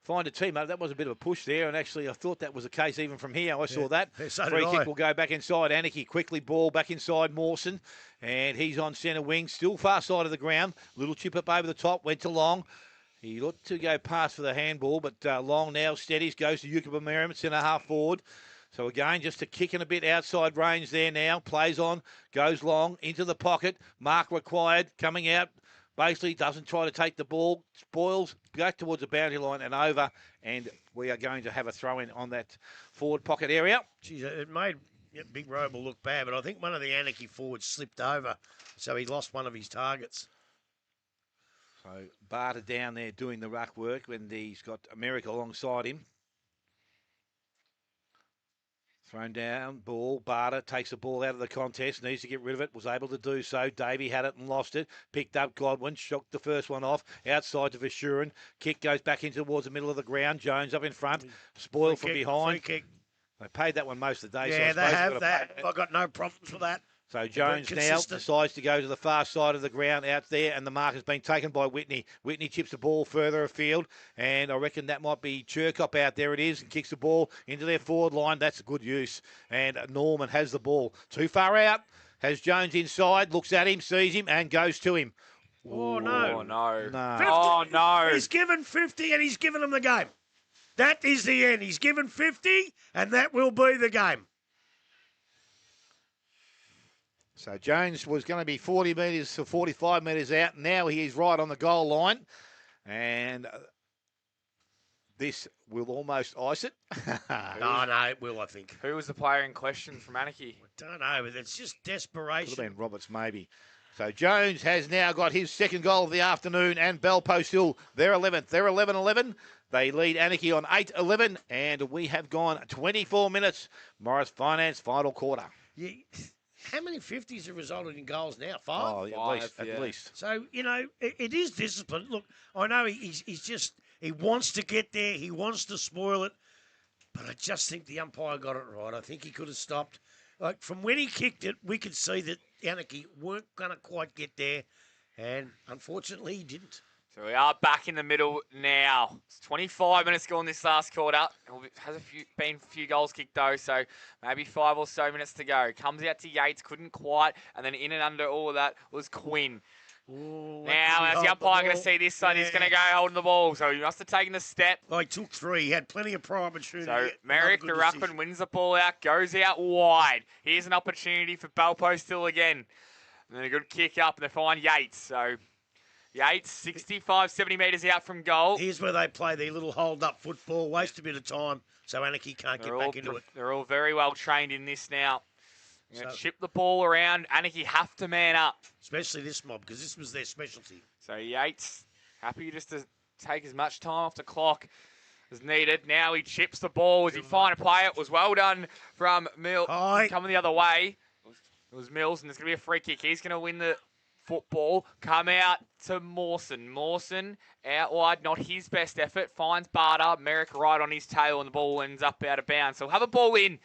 find a teammate. That was a bit of a push there, and actually I thought that was the case even from here. I saw that. Yeah, so Free did kick I. will go back inside. Anakie quickly ball back inside Mawson, and he's on centre wing, still far side of the ground. Little chip up over the top, went to Long. He looked to go past for the handball, but Long now steadies, goes to Yucca Merriam, centre half forward. So again, just a kicking a bit outside range there now. Plays on, goes Long into the pocket. Mark required, coming out. Basically doesn't try to take the ball, spoils, back towards the boundary line and over, and we are going to have a throw-in on that forward pocket area. Geez, it made Big Roble look bad, but I think one of the Anakie forwards slipped over, so he lost one of his targets. So Barter down there doing the ruck work when he's got America alongside him. Thrown down, ball. Barter takes the ball out of the contest, needs to get rid of it, was able to do so. Davey had it and lost it. Picked up Godwin, shocked the first one off. Outside to Vashurin. Kick goes back in towards the middle of the ground. Jones up in front. Spoiled from behind. Free kick. They paid that one most of the day. Yeah, so they have that. I've got no problems with that. So Jones now decides to go to the far side of the ground out there, and the mark has been taken by Whitney. Whitney chips the ball further afield, and I reckon that might be Churkop out there. It is, and kicks the ball into their forward line. That's a good use. And Norman has the ball. Too far out. Has Jones inside, looks at him, sees him, and goes to him. Oh, no. Oh, no. No. 50. Oh, no. He's given 50 and he's given them the game. That is the end. He's given 50 and that will be the game. So Jones was going to be 40 metres to 45 metres out. Now he is right on the goal line. And this will almost ice it. No, it will, I think. Who was the player in question from Anakie? I don't know, but it's just Could have desperation. been Roberts, maybe. So Jones has now got his second goal of the afternoon, and Belpost Hill, they're 11th. They're 11-11. They lead Anakie on 8-11, and we have gone 24 minutes. Morris Finance, final quarter. Yeah. How many 50s have resulted in goals now? 5? Oh, Five, at yeah. least. So, it is discipline. Look, I know he's just, he wants to get there. He wants to spoil it. But I just think the umpire got it right. I think he could have stopped. Like, from when he kicked it, we could see that Anakie weren't going to quite get there. And unfortunately, he didn't. So we are back in the middle now. It's 25 minutes gone this last quarter. Has been a few goals kicked though, so maybe 5 or so minutes to go. Comes out to Yates, couldn't quite, and then in and under all of that was Quinn. Ooh, Now, as the umpire going to see this side, he's going to go holding the ball, so he must have taken the step. Well, he took 3. He had plenty of prime opportunity. So Merrick, the ruckman, wins the ball out, goes out wide. Here's an opportunity for Belpost Hill again. And then a good kick up, and they find Yates. So Yates, 65, 70 metres out from goal. Here's where they play their little hold-up football, waste a bit of time, so Anakie can't get back into it. They're all very well trained in this now. So- Chip the ball around. Anakie have to man up. Especially this mob, because this was their specialty. So Yates, happy just to take as much time off the clock as needed. Now he chips the ball. Was he fine to play it? Was well done from Mills. High. Coming the other way. It was Mills, and there's going to be a free kick. He's going to win the football. Come out to Mawson. Mawson out wide, not his best effort. Finds Barter. Merrick right on his tail, and the ball ends up out of bounds. So we'll have a ball in.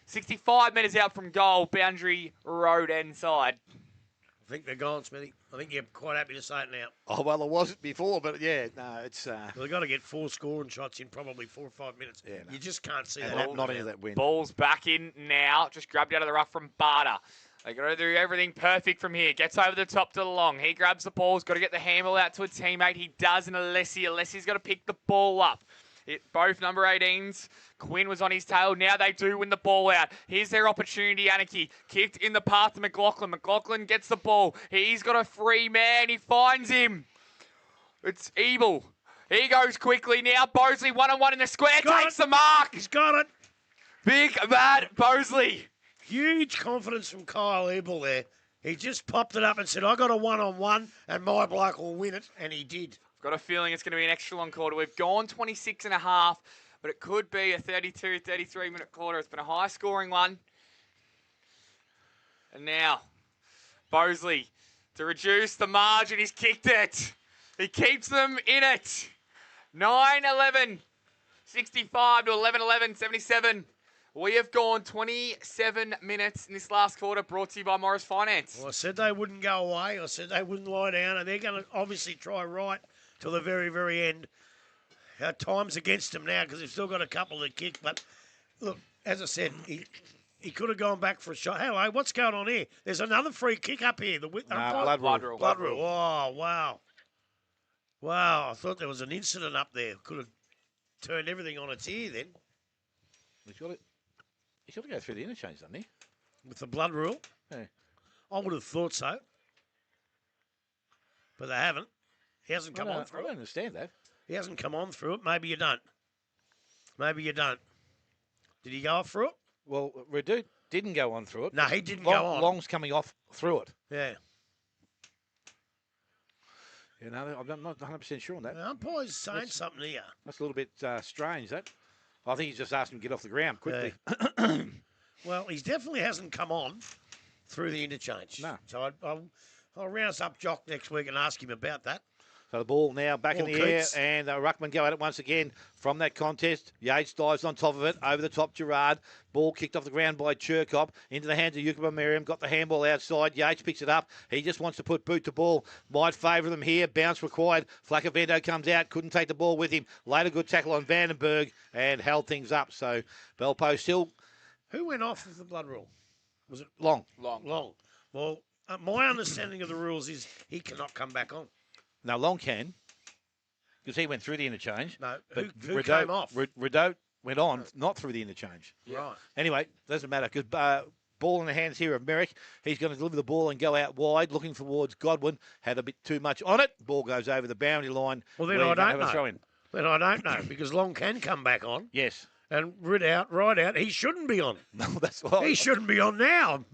65 metres out from goal. Boundary road end side. I think they're gone, Smithy. I think you're quite happy to say it now. Oh, well, it wasn't before, but yeah, no, it's... Well, they've got to get 4 scoring shots in probably 4 or 5 minutes. Yeah, no. You just can't see and that not, happening. not into that win. Ball's back in now. Just grabbed out of the rough from Barter. They got to do everything perfect from here. Gets over the top to the long. He grabs the ball. He's got to get the handle out to a teammate. He does, and Alessi's got to pick the ball up. Both number 18s. Quinn was on his tail. Now they do win the ball out. Here's their opportunity, Anakie. Kicked in the path to McLaughlin. McLaughlin gets the ball. He's got a free man. He finds him. It's Ebel. He goes quickly now. Bosley 1-on-1 in the square. Takes the mark. He's got it. Big bad Bosley. Huge confidence from Kyle Ebel there. He just popped it up and said, I got a 1-on-1 and my bloke will win it. And he did. Got a feeling it's going to be an extra long quarter. We've gone 26 and a half, but it could be a 32, 33 minute quarter. It's been a high scoring one. And now, Bosley, to reduce the margin, he's kicked it. He keeps them in it. 9-11, 65 to 11-11, 77. We have gone 27 minutes in this last quarter, brought to you by Morris Finance. Well, I said they wouldn't go away. I said they wouldn't lie down. And they're going to obviously try right till the very, very end. Our time's against them now because they've still got a couple to kick. But look, as I said, he could have gone back for a shot. Hello, what's going on here? There's another free kick up here. Blood rule. Blood rule. Oh, wow. Wow, I thought there was an incident up there. Could have turned everything on its ear then. He's got to go through the interchange, doesn't he? With the blood rule? Yeah. I would have thought so. But they haven't. He hasn't come on through I it. don't understand that. He hasn't come on through it. Maybe you don't. Maybe you don't. Did he go off through it? Well, Redoute didn't go on through it. No, he didn't go on. Long's coming off through it. Yeah. You know, I'm not 100% sure on that. The umpire's saying something here. That's a little bit strange, that. I think he's just asked him to get off the ground quickly. Well, he definitely hasn't come on through the interchange. No. So I'll rouse up Jock next week and ask him about that. So the ball now back in the Keats. air, and Ruckman go at it once again from that contest. Yates dives on top of it, over the top Gerard. Ball kicked off the ground by Chirkop, into the hands of Yukiba Merriam. Got the handball outside. Yates picks it up. He just wants to put boot to ball. Might favour them here. Bounce required. Flacavento comes out, couldn't take the ball with him. Later good tackle on Vandenberg and held things up. So Belpo still... Who went off of the blood rule? Was it Long. Long? Well, my understanding of the rules is he cannot come back on. No, Long can, because he went through the interchange. No, but who came off? Rideau went on, not through the interchange. Right. Anyway, doesn't matter, because ball in the hands here of Merrick. He's going to deliver the ball and go out wide, looking towards Godwin. Had a bit too much on it. Ball goes over the boundary line. Well, then I don't know. Then I don't know, because Long can come back on. Yes. And right out. He shouldn't be on. No, that's why. He shouldn't be on now.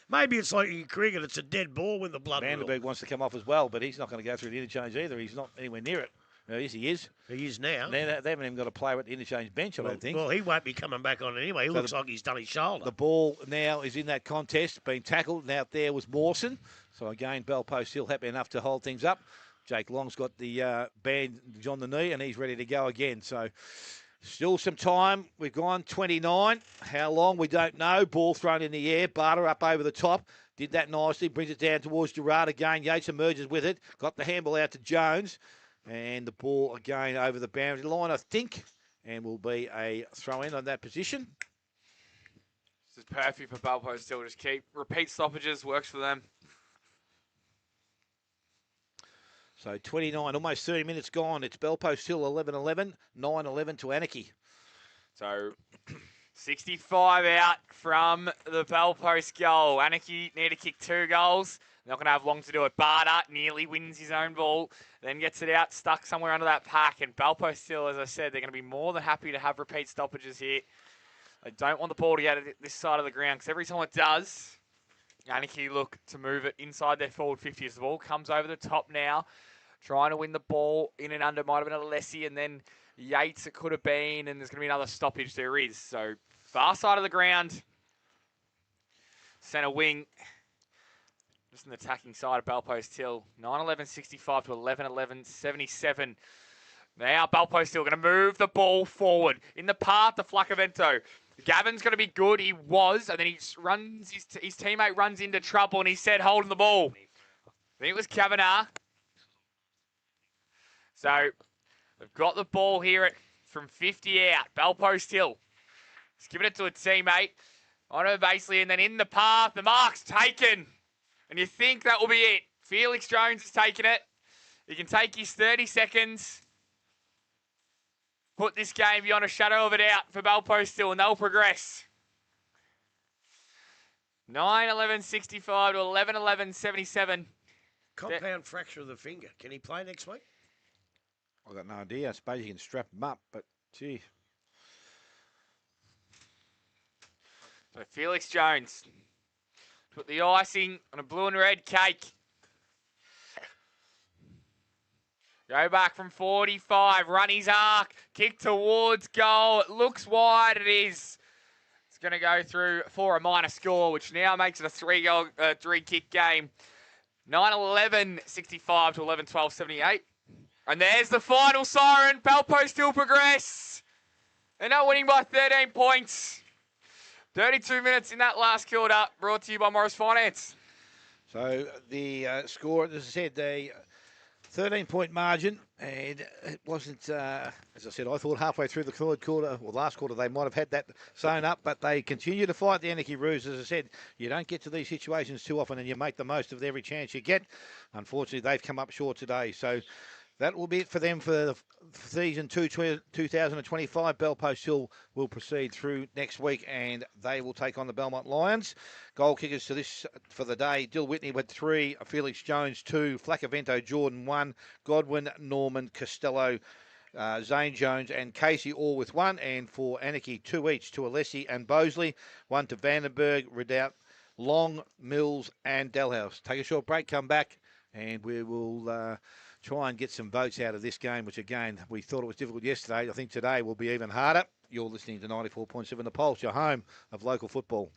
Maybe it's like in cricket, it's a dead ball with the blood rule. Vandenberg wants to come off as well, but he's not going to go through the interchange either. He's not anywhere near it. Yes, he is. He is now. They haven't even got a player at the interchange bench, I don't think. Well, he won't be coming back on anyway. He looks like he's done his shoulder. The ball now is in that contest, being tackled. Now out there was Mawson. So again, Belpo still happy enough to hold things up. Jake Long's got the bandage on the knee, and he's ready to go again. So still some time. We've gone 29. How long, we don't know. Ball thrown in the air. Barter up over the top. Did that nicely. Brings it down towards Gerard again. Yates emerges with it. Got the handball out to Jones. And the ball again over the boundary line, I think. And will be a throw-in on that position. This is perfect for Belpo still. Just keep repeat stoppages. Works for them. So 29, almost 30 minutes gone. It's Belpo still 11-11, 9-11 to Anakie. So 65 out from the Bell Post goal. Anakie need to kick 2 goals. Not going to have long to do it. Barter nearly wins his own ball, then gets it out, stuck somewhere under that pack. And Bell Post still, as I said, they're going to be more than happy to have repeat stoppages here. They don't want the ball to get at this side of the ground, because every time it does, Anakie look to move it inside their forward 50 as the ball comes over the top now. Trying to win the ball in and under. Might have been a Lessie, and then Yates it could have been, and there's going to be another stoppage. There is. So far side of the ground. Centre wing. Just an attacking side of Bell Post Hill. 9-11-65 to 11-11-77. Now Bell Post Hill going to move the ball forward. In the path to Flacavento. Gavin's going to be good. He was. And then he runs. His teammate runs into trouble, and he said holding the ball. I think it was Kavanagh. So they've got the ball here from 50 out. Bell Post Hill. He's giving it to a teammate. On basically, and then in the path, the mark's taken. And you think that will be it. Felix Jones has taken it. He can take his 30 seconds. Put this game beyond a shadow of a doubt for Bell Post Hill, and they'll progress. 9-11-65 to 11-11-77. Compound fracture of the finger. Can he play next week? I've got no idea. I suppose you can strap him up, but gee. So Felix Jones put the icing on a blue and red cake. Go back from 45, run his arc, kick towards goal. It looks wide, it is. It's going to go through for a minor score, which now makes it a 3-kick game. 9-11-65 to 11-12-78. And there's the final siren. Bell Post still progress. They're now winning by 13 points. 32 minutes in that last quarter. Brought to you by Morris Finance. So the score, as I said, the 13-point margin, and it wasn't, as I said, I thought halfway through the third quarter, or last quarter, they might have had that sewn up, but they continue to fight the Anakie Roos. As I said, you don't get to these situations too often, and you make the most of every chance you get. Unfortunately, they've come up short today. So that will be it for them for the season 2025. Bell Post Hill will proceed through next week, and they will take on the Belmont Lions. Goal kickers to this for the day: Dill Whitney with 3, Felix Jones 2, Flacavento Jordan 1, Godwin, Norman, Costello, Zane Jones and Casey all with 1, and for Anakie 2 each to Alessi and Bosley, 1 to Vandenberg, Redoubt, Long, Mills and Dalhouse. Take a short break, come back. and we will try and get some votes out of this game, which, again, we thought it was difficult yesterday. I think today will be even harder. You're listening to 94.7 The Pulse, your home of local football.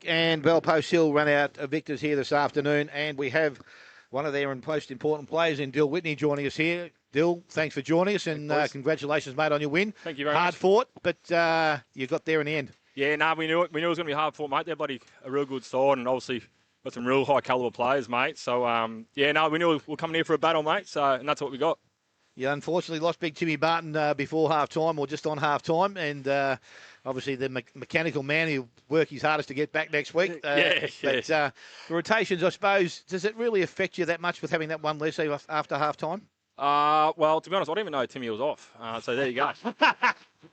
And Bellpost Hill run out victors here this afternoon, and we have one of their most important players in Dill Whitney joining us here. Dill, thanks for joining us, and congratulations, mate, on your win. Thank you very much. Hard fought, but you got there in the end. Yeah, we knew it. We knew it was going to be hard fought, mate. They're bloody a real good side, and obviously got some real high caliber players, mate. So we knew we were coming here for a battle, mate. So and that's what we got. You unfortunately lost big Timmy Barton before half-time, or just on half-time, and obviously the mechanical man who'll work his hardest to get back next week. Yeah. But the rotations, I suppose, does it really affect you that much with having that one less after half-time? Well, to be honest, I didn't even know Timmy was off. So there you go.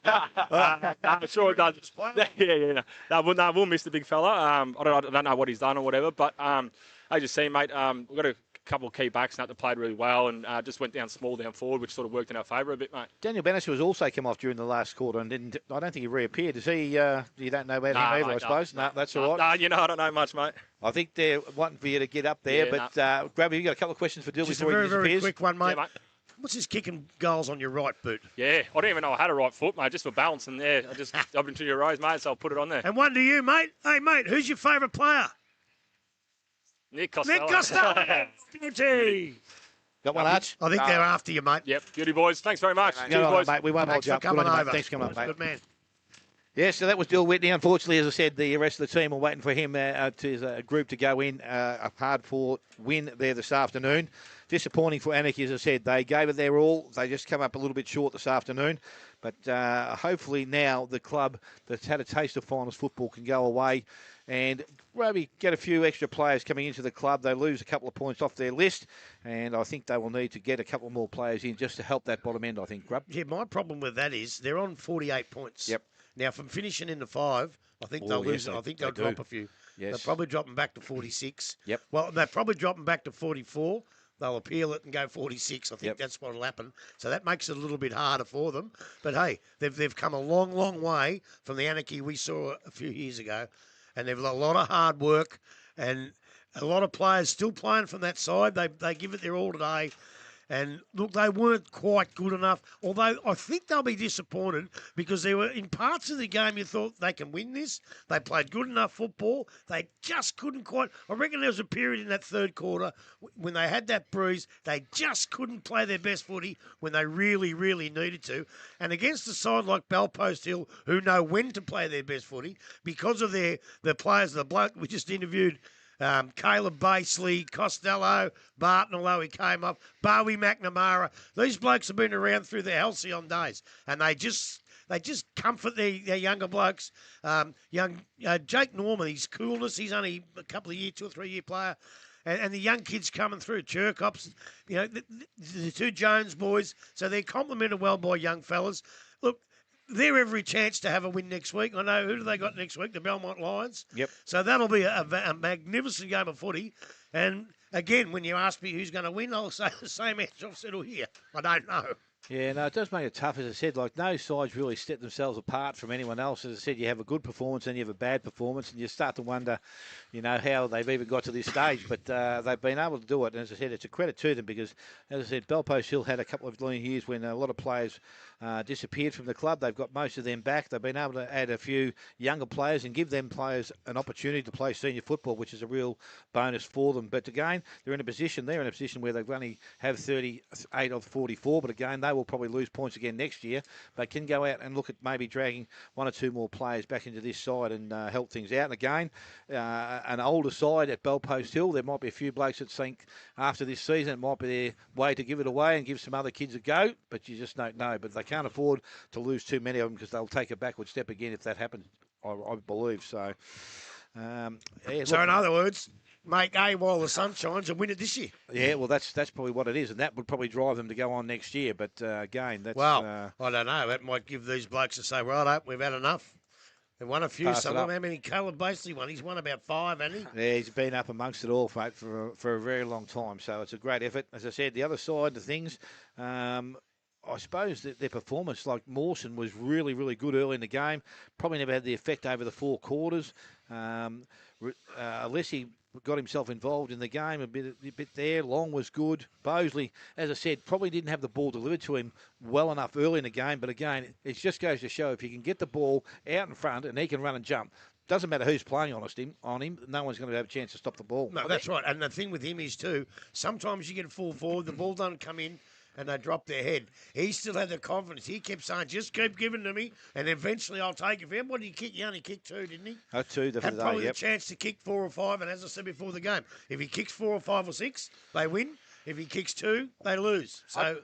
I'm sure it does. Yeah. No, we'll miss the big fella. I don't know what he's done or whatever, but as you see, mate, we've got a couple of key backs that played really well and just went down forward, which sort of worked in our favour a bit, mate. Daniel Bennis was also come off during the last quarter and I don't think he reappeared. Is he? You don't know about him either, mate, I suppose. No, that's all right. No, I don't know much, mate. I think they're wanting for you to get up there, but Grabby, you got a couple of questions for Dill Just before a he very, disappears. very quick one, mate. Yeah, mate. What's this kicking goals on your right boot? Yeah, I didn't even know I had a right foot, mate, just for balance. And yeah, I just dubbed into your rows, mate, so I'll put it on there. And one to you, mate. Hey, mate, who's your favourite player? Nick Costello. Nick Costello. Beauty. Got one, Arch? I think they're after you, mate. Yep, beauty boys. Thanks very much. Go on, boys. mate. We won't hold Thanks you for up. coming Good on you, over. mate. Thanks for coming up, mate. Good man. Yeah, so that was Dill Whitney. Unfortunately, as I said, the rest of the team are waiting for him to his group to go in. A hard-fought win there this afternoon. Disappointing for Anakie, as I said. They gave it their all. They just come up a little bit short this afternoon. But hopefully now the club that's had a taste of finals football can go away and maybe get a few extra players coming into the club. They lose a couple of points off their list, and I think they will need to get a couple more players in just to help that bottom end, I think, Grub. Yeah, my problem with that is they're on 48 points. Yep. Now, from finishing in the 5, I think they'll lose. yes, I think they they'll do. drop a few. Yes. They'll probably drop them back to 46. Yep. Well, they'll probably drop them back to 44. They'll appeal it and go 46. I think Yep. that's what will happen. So that makes it a little bit harder for them. But hey, they've come a long, long way from the Anakie we saw a few years ago, and they've a lot of hard work and a lot of players still playing from that side. They give it their all today. And look, they weren't quite good enough, although I think they'll be disappointed because they were in parts of the game you thought they can win this. They played good enough football. They just couldn't quite. I reckon there was a period in that third quarter when they had that bruise, they just couldn't play their best footy when they really, really needed to. And against a side like Bellpost Hill, who know when to play their best footy because of the players, the bloke we just interviewed, Caleb Basley, Costello, Barton, although he came up, Bowie McNamara. These blokes have been around through the halcyon days, and they just They just comfort their younger blokes. Jake Norman, his coolness, he's only a couple of 2 or 3 year player. And the young kids coming through, Chirkops, the two Jones boys. So they're complemented well by young fellas. Look, they're every chance to have a win next week. I know, who do they got next week? The Belmont Lions. Yep. So that'll be a magnificent game of footy. And again, when you ask me who's going to win, I'll say the same answer I've said all year. I don't know. Yeah, no, it does make it tough, as I said. Like, no sides really set themselves apart from anyone else. As I said, you have a good performance and you have a bad performance, and you start to wonder, how they've even got to this stage. But they've been able to do it, and as I said, it's a credit to them because, as I said, Belpost Hill had a couple of lean years when a lot of players disappeared from the club. They've got most of them back. They've been able to add a few younger players and give them players an opportunity to play senior football, which is a real bonus for them. But again, they're in a position where they've only have 38 of 44, but again, they will probably lose points again next year. They can go out and look at maybe dragging 1 or 2 more players back into this side and help things out. And again, an older side at Belpost Hill, there might be a few blokes that think after this season it might be their way to give it away and give some other kids a go, but you just don't know. But they can't afford to lose too many of them because they'll take a backward step again if that happens, I believe. So, So in other words, make A while the sun shines and win it this year. Yeah, well, that's probably what it is, and that would probably drive them to go on next year. But again, that's I don't know. That might give these blokes to say, right, we've had enough. They've won a few. Some of them, how many Caleb basically won? He's won about 5, hasn't he? Yeah, he's been up amongst it all, mate, for a very long time. So it's a great effort. As I said, the other side of things, I suppose that their performance, like Mawson, was really, really good early in the game. Probably never had the effect over the 4 quarters. Alessi got himself involved in the game a bit there. Long was good. Bosley, as I said, probably didn't have the ball delivered to him well enough early in the game. But again, it just goes to show if you can get the ball out in front and he can run and jump, doesn't matter who's playing on him, no one's going to have a chance to stop the ball. No, that's right. And the thing with him is too, sometimes you get a full forward, the ball doesn't come in, and they drop their head. He still had the confidence. He kept saying, just keep giving to me, and eventually I'll take it for him. What did he kick? He only kicked 2, didn't he? 2 Had probably the chance to kick 4 or 5, and as I said before the game, if he kicks 4 or 5 or 6, they win. If he kicks 2, they lose. So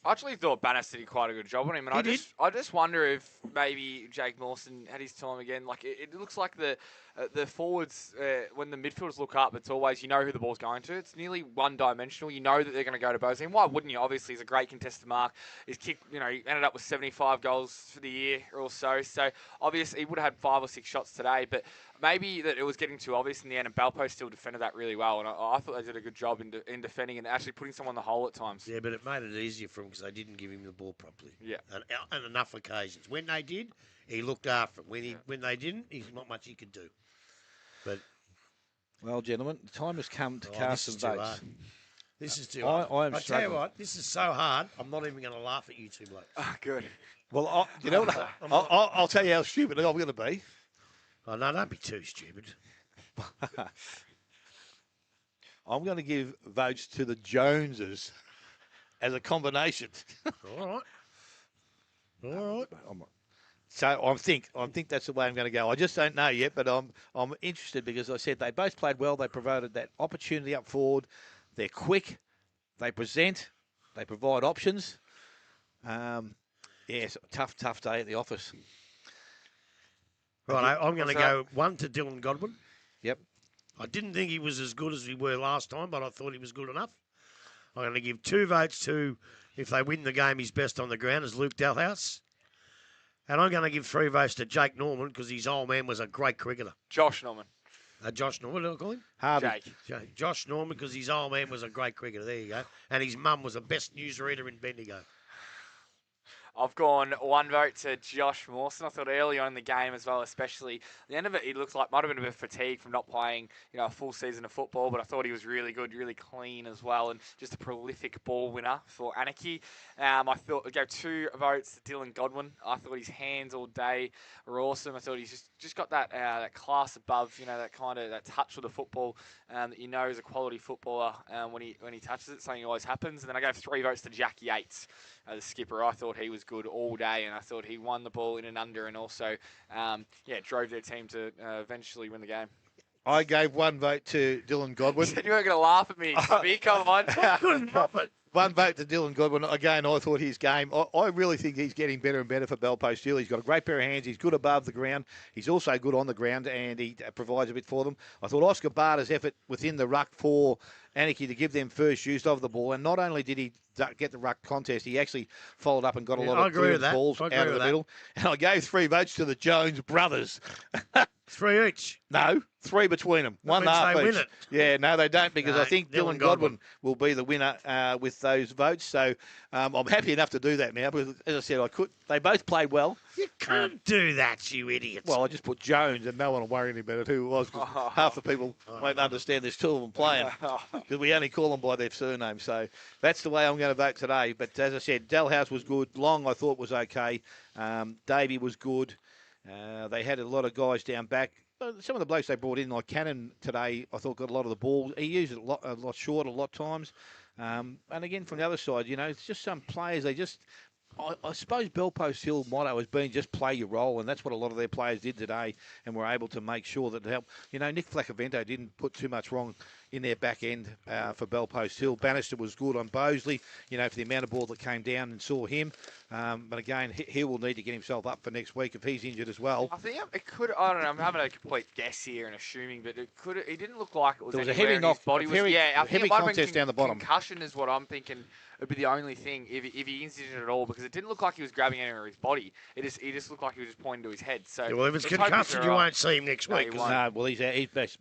I actually thought Bannister did quite a good job on him, and I just wonder if maybe Jake Mawson had his time again. Like it looks like the forwards, when the midfielders look up, it's always who the ball's going to. It's nearly one-dimensional. You know that they're going to go to Bosley. Why wouldn't you? Obviously, he's a great contested mark. His kick, he ended up with 75 goals for the year or so. So obviously, he would have had 5 or 6 shots today, but maybe that it was getting too obvious in the end, and Balpo still defended that really well. And I thought they did a good job in defending and actually putting someone in the hole at times. Yeah, but it made it easier for him because they didn't give him the ball properly. Yeah, and enough occasions. When they did, he looked after it. When they didn't, there's not much he could do. But well, gentlemen, the time has come to cast some votes. This is too hard. I am I tell you struggling. what, this is so hard. I'm not even going to laugh at you two blokes. Oh, good. Well, you know what? I'll tell you how stupid I'm going to be. Oh no, don't be too stupid. I'm going to give votes to the Joneses as a combination. All right. All right. So I think that's the way I'm going to go. I just don't know yet, but I'm interested because I said they both played well. They provided that opportunity up forward. They're quick. They present. They provide options. It's a tough day at the office. Right, I'm going to go 1 to Dylan Godwin. Yep. I didn't think he was as good as we were last time, but I thought he was good enough. I'm going to give 2 votes to, if they win the game, his best on the ground is Luke Dalhouse. And I'm going to give 3 votes to Jake Norman because his old man was a great cricketer. Josh Norman. Josh Norman, what did I call him? Harvey. Jake. Josh Norman because his old man was a great cricketer. There you go. And his mum was the best newsreader in Bendigo. I've gone 1 vote to Josh Mawson. I thought early on in the game as well, especially at the end of it, he looked like might have been a bit fatigued from not playing, a full season of football. But I thought he was really good, really clean as well, and just a prolific ball winner for Anakie. I thought I'd go 2 votes to Dylan Godwin. I thought his hands all day were awesome. I thought he's just got that class above, that kind of that touch with the football that is a quality footballer when he touches it. Something always happens. And then I gave 3 votes to Jack Yates, the skipper. I thought he was good all day, and I thought he won the ball in and under, and also, drove their team to eventually win the game. I gave 1 vote to Dylan Godwin. You said you weren't going to laugh at me. Come on. I couldn't help it. One vote to Dylan Godwin. Again, I thought his game, I really think he's getting better and better for Belpost Hill. He's got a great pair of hands. He's good above the ground. He's also good on the ground, and he provides a bit for them. I thought Oscar Barter's effort within the ruck for Anakie to give them first use of the ball, and not only did he get the ruck contest, he actually followed up and got a lot of clearance balls out of the middle. And I gave 3 votes to the Jones brothers. 3 each. No, 3 between them. One half they each. win it. Yeah, no, they don't, because No, I think Dylan Godwin will be the winner with those votes. So I'm happy enough to do that now, because as I said, they both played well. You can't do that, you idiots. Well, I just put Jones, and no one will worry any about who it was, because half the people won't understand there's 2 of them playing, because we only call them by their surname. So that's the way I'm going to vote today. But as I said, Dalhouse was good. Long, I thought, was okay. Davey was good. They had a lot of guys down back. Some of the blokes they brought in, like Cannon today, I thought got a lot of the ball. He used it a lot short, a lot of times. And again, from the other side, it's just some players, they just... I suppose Belpost Hill motto has been just play your role, and that's what a lot of their players did today, and were able to make sure that help. Nick Flacavento didn't put too much wrong in their back end for Belpost Hill. Bannister was good on Bosley, for the amount of ball that came down and saw him. But again, he will need to get himself up for next week if he's injured as well. I think it could. I don't know. I'm having a complete guess here and assuming, but it could. It didn't look like it was. There was a anywhere heavy in knock. his body. I think heavy it might have been contest down the bottom. Concussion is what I'm thinking. Would be the only thing if he injured it at all, because it didn't look like he was grabbing anywhere of his body. He just looked like he was just pointing to his head. So well, if it's concussion, you won't see him next week. No, well, he's just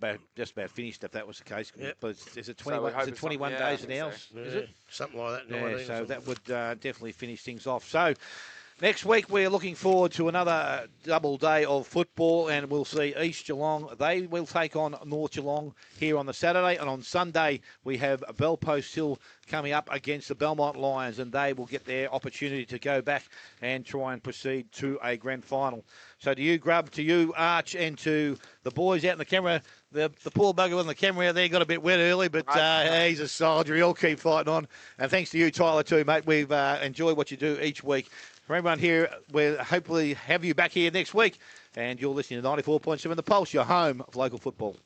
about finished if that was the case. Yep. But is it 21? Is it 21 days now? So. Is it? Something like that. Yeah, so that would definitely finish things off. So next week we're looking forward to another double day of football, and we'll see East Geelong. They will take on North Geelong here on the Saturday, and on Sunday we have Belpost Hill coming up against the Belmont Lions, and they will get their opportunity to go back and try and proceed to a grand final. So to you, Grub, to you, Arch, and to the boys out in the camera, the poor bugger on the camera out there got a bit wet early, but he's a soldier. He'll keep fighting on. And thanks to you, Tyler, too, mate. We've enjoyed what you do each week. For everyone here, we'll hopefully have you back here next week. And you're listening to 94.7 The Pulse, your home of local football.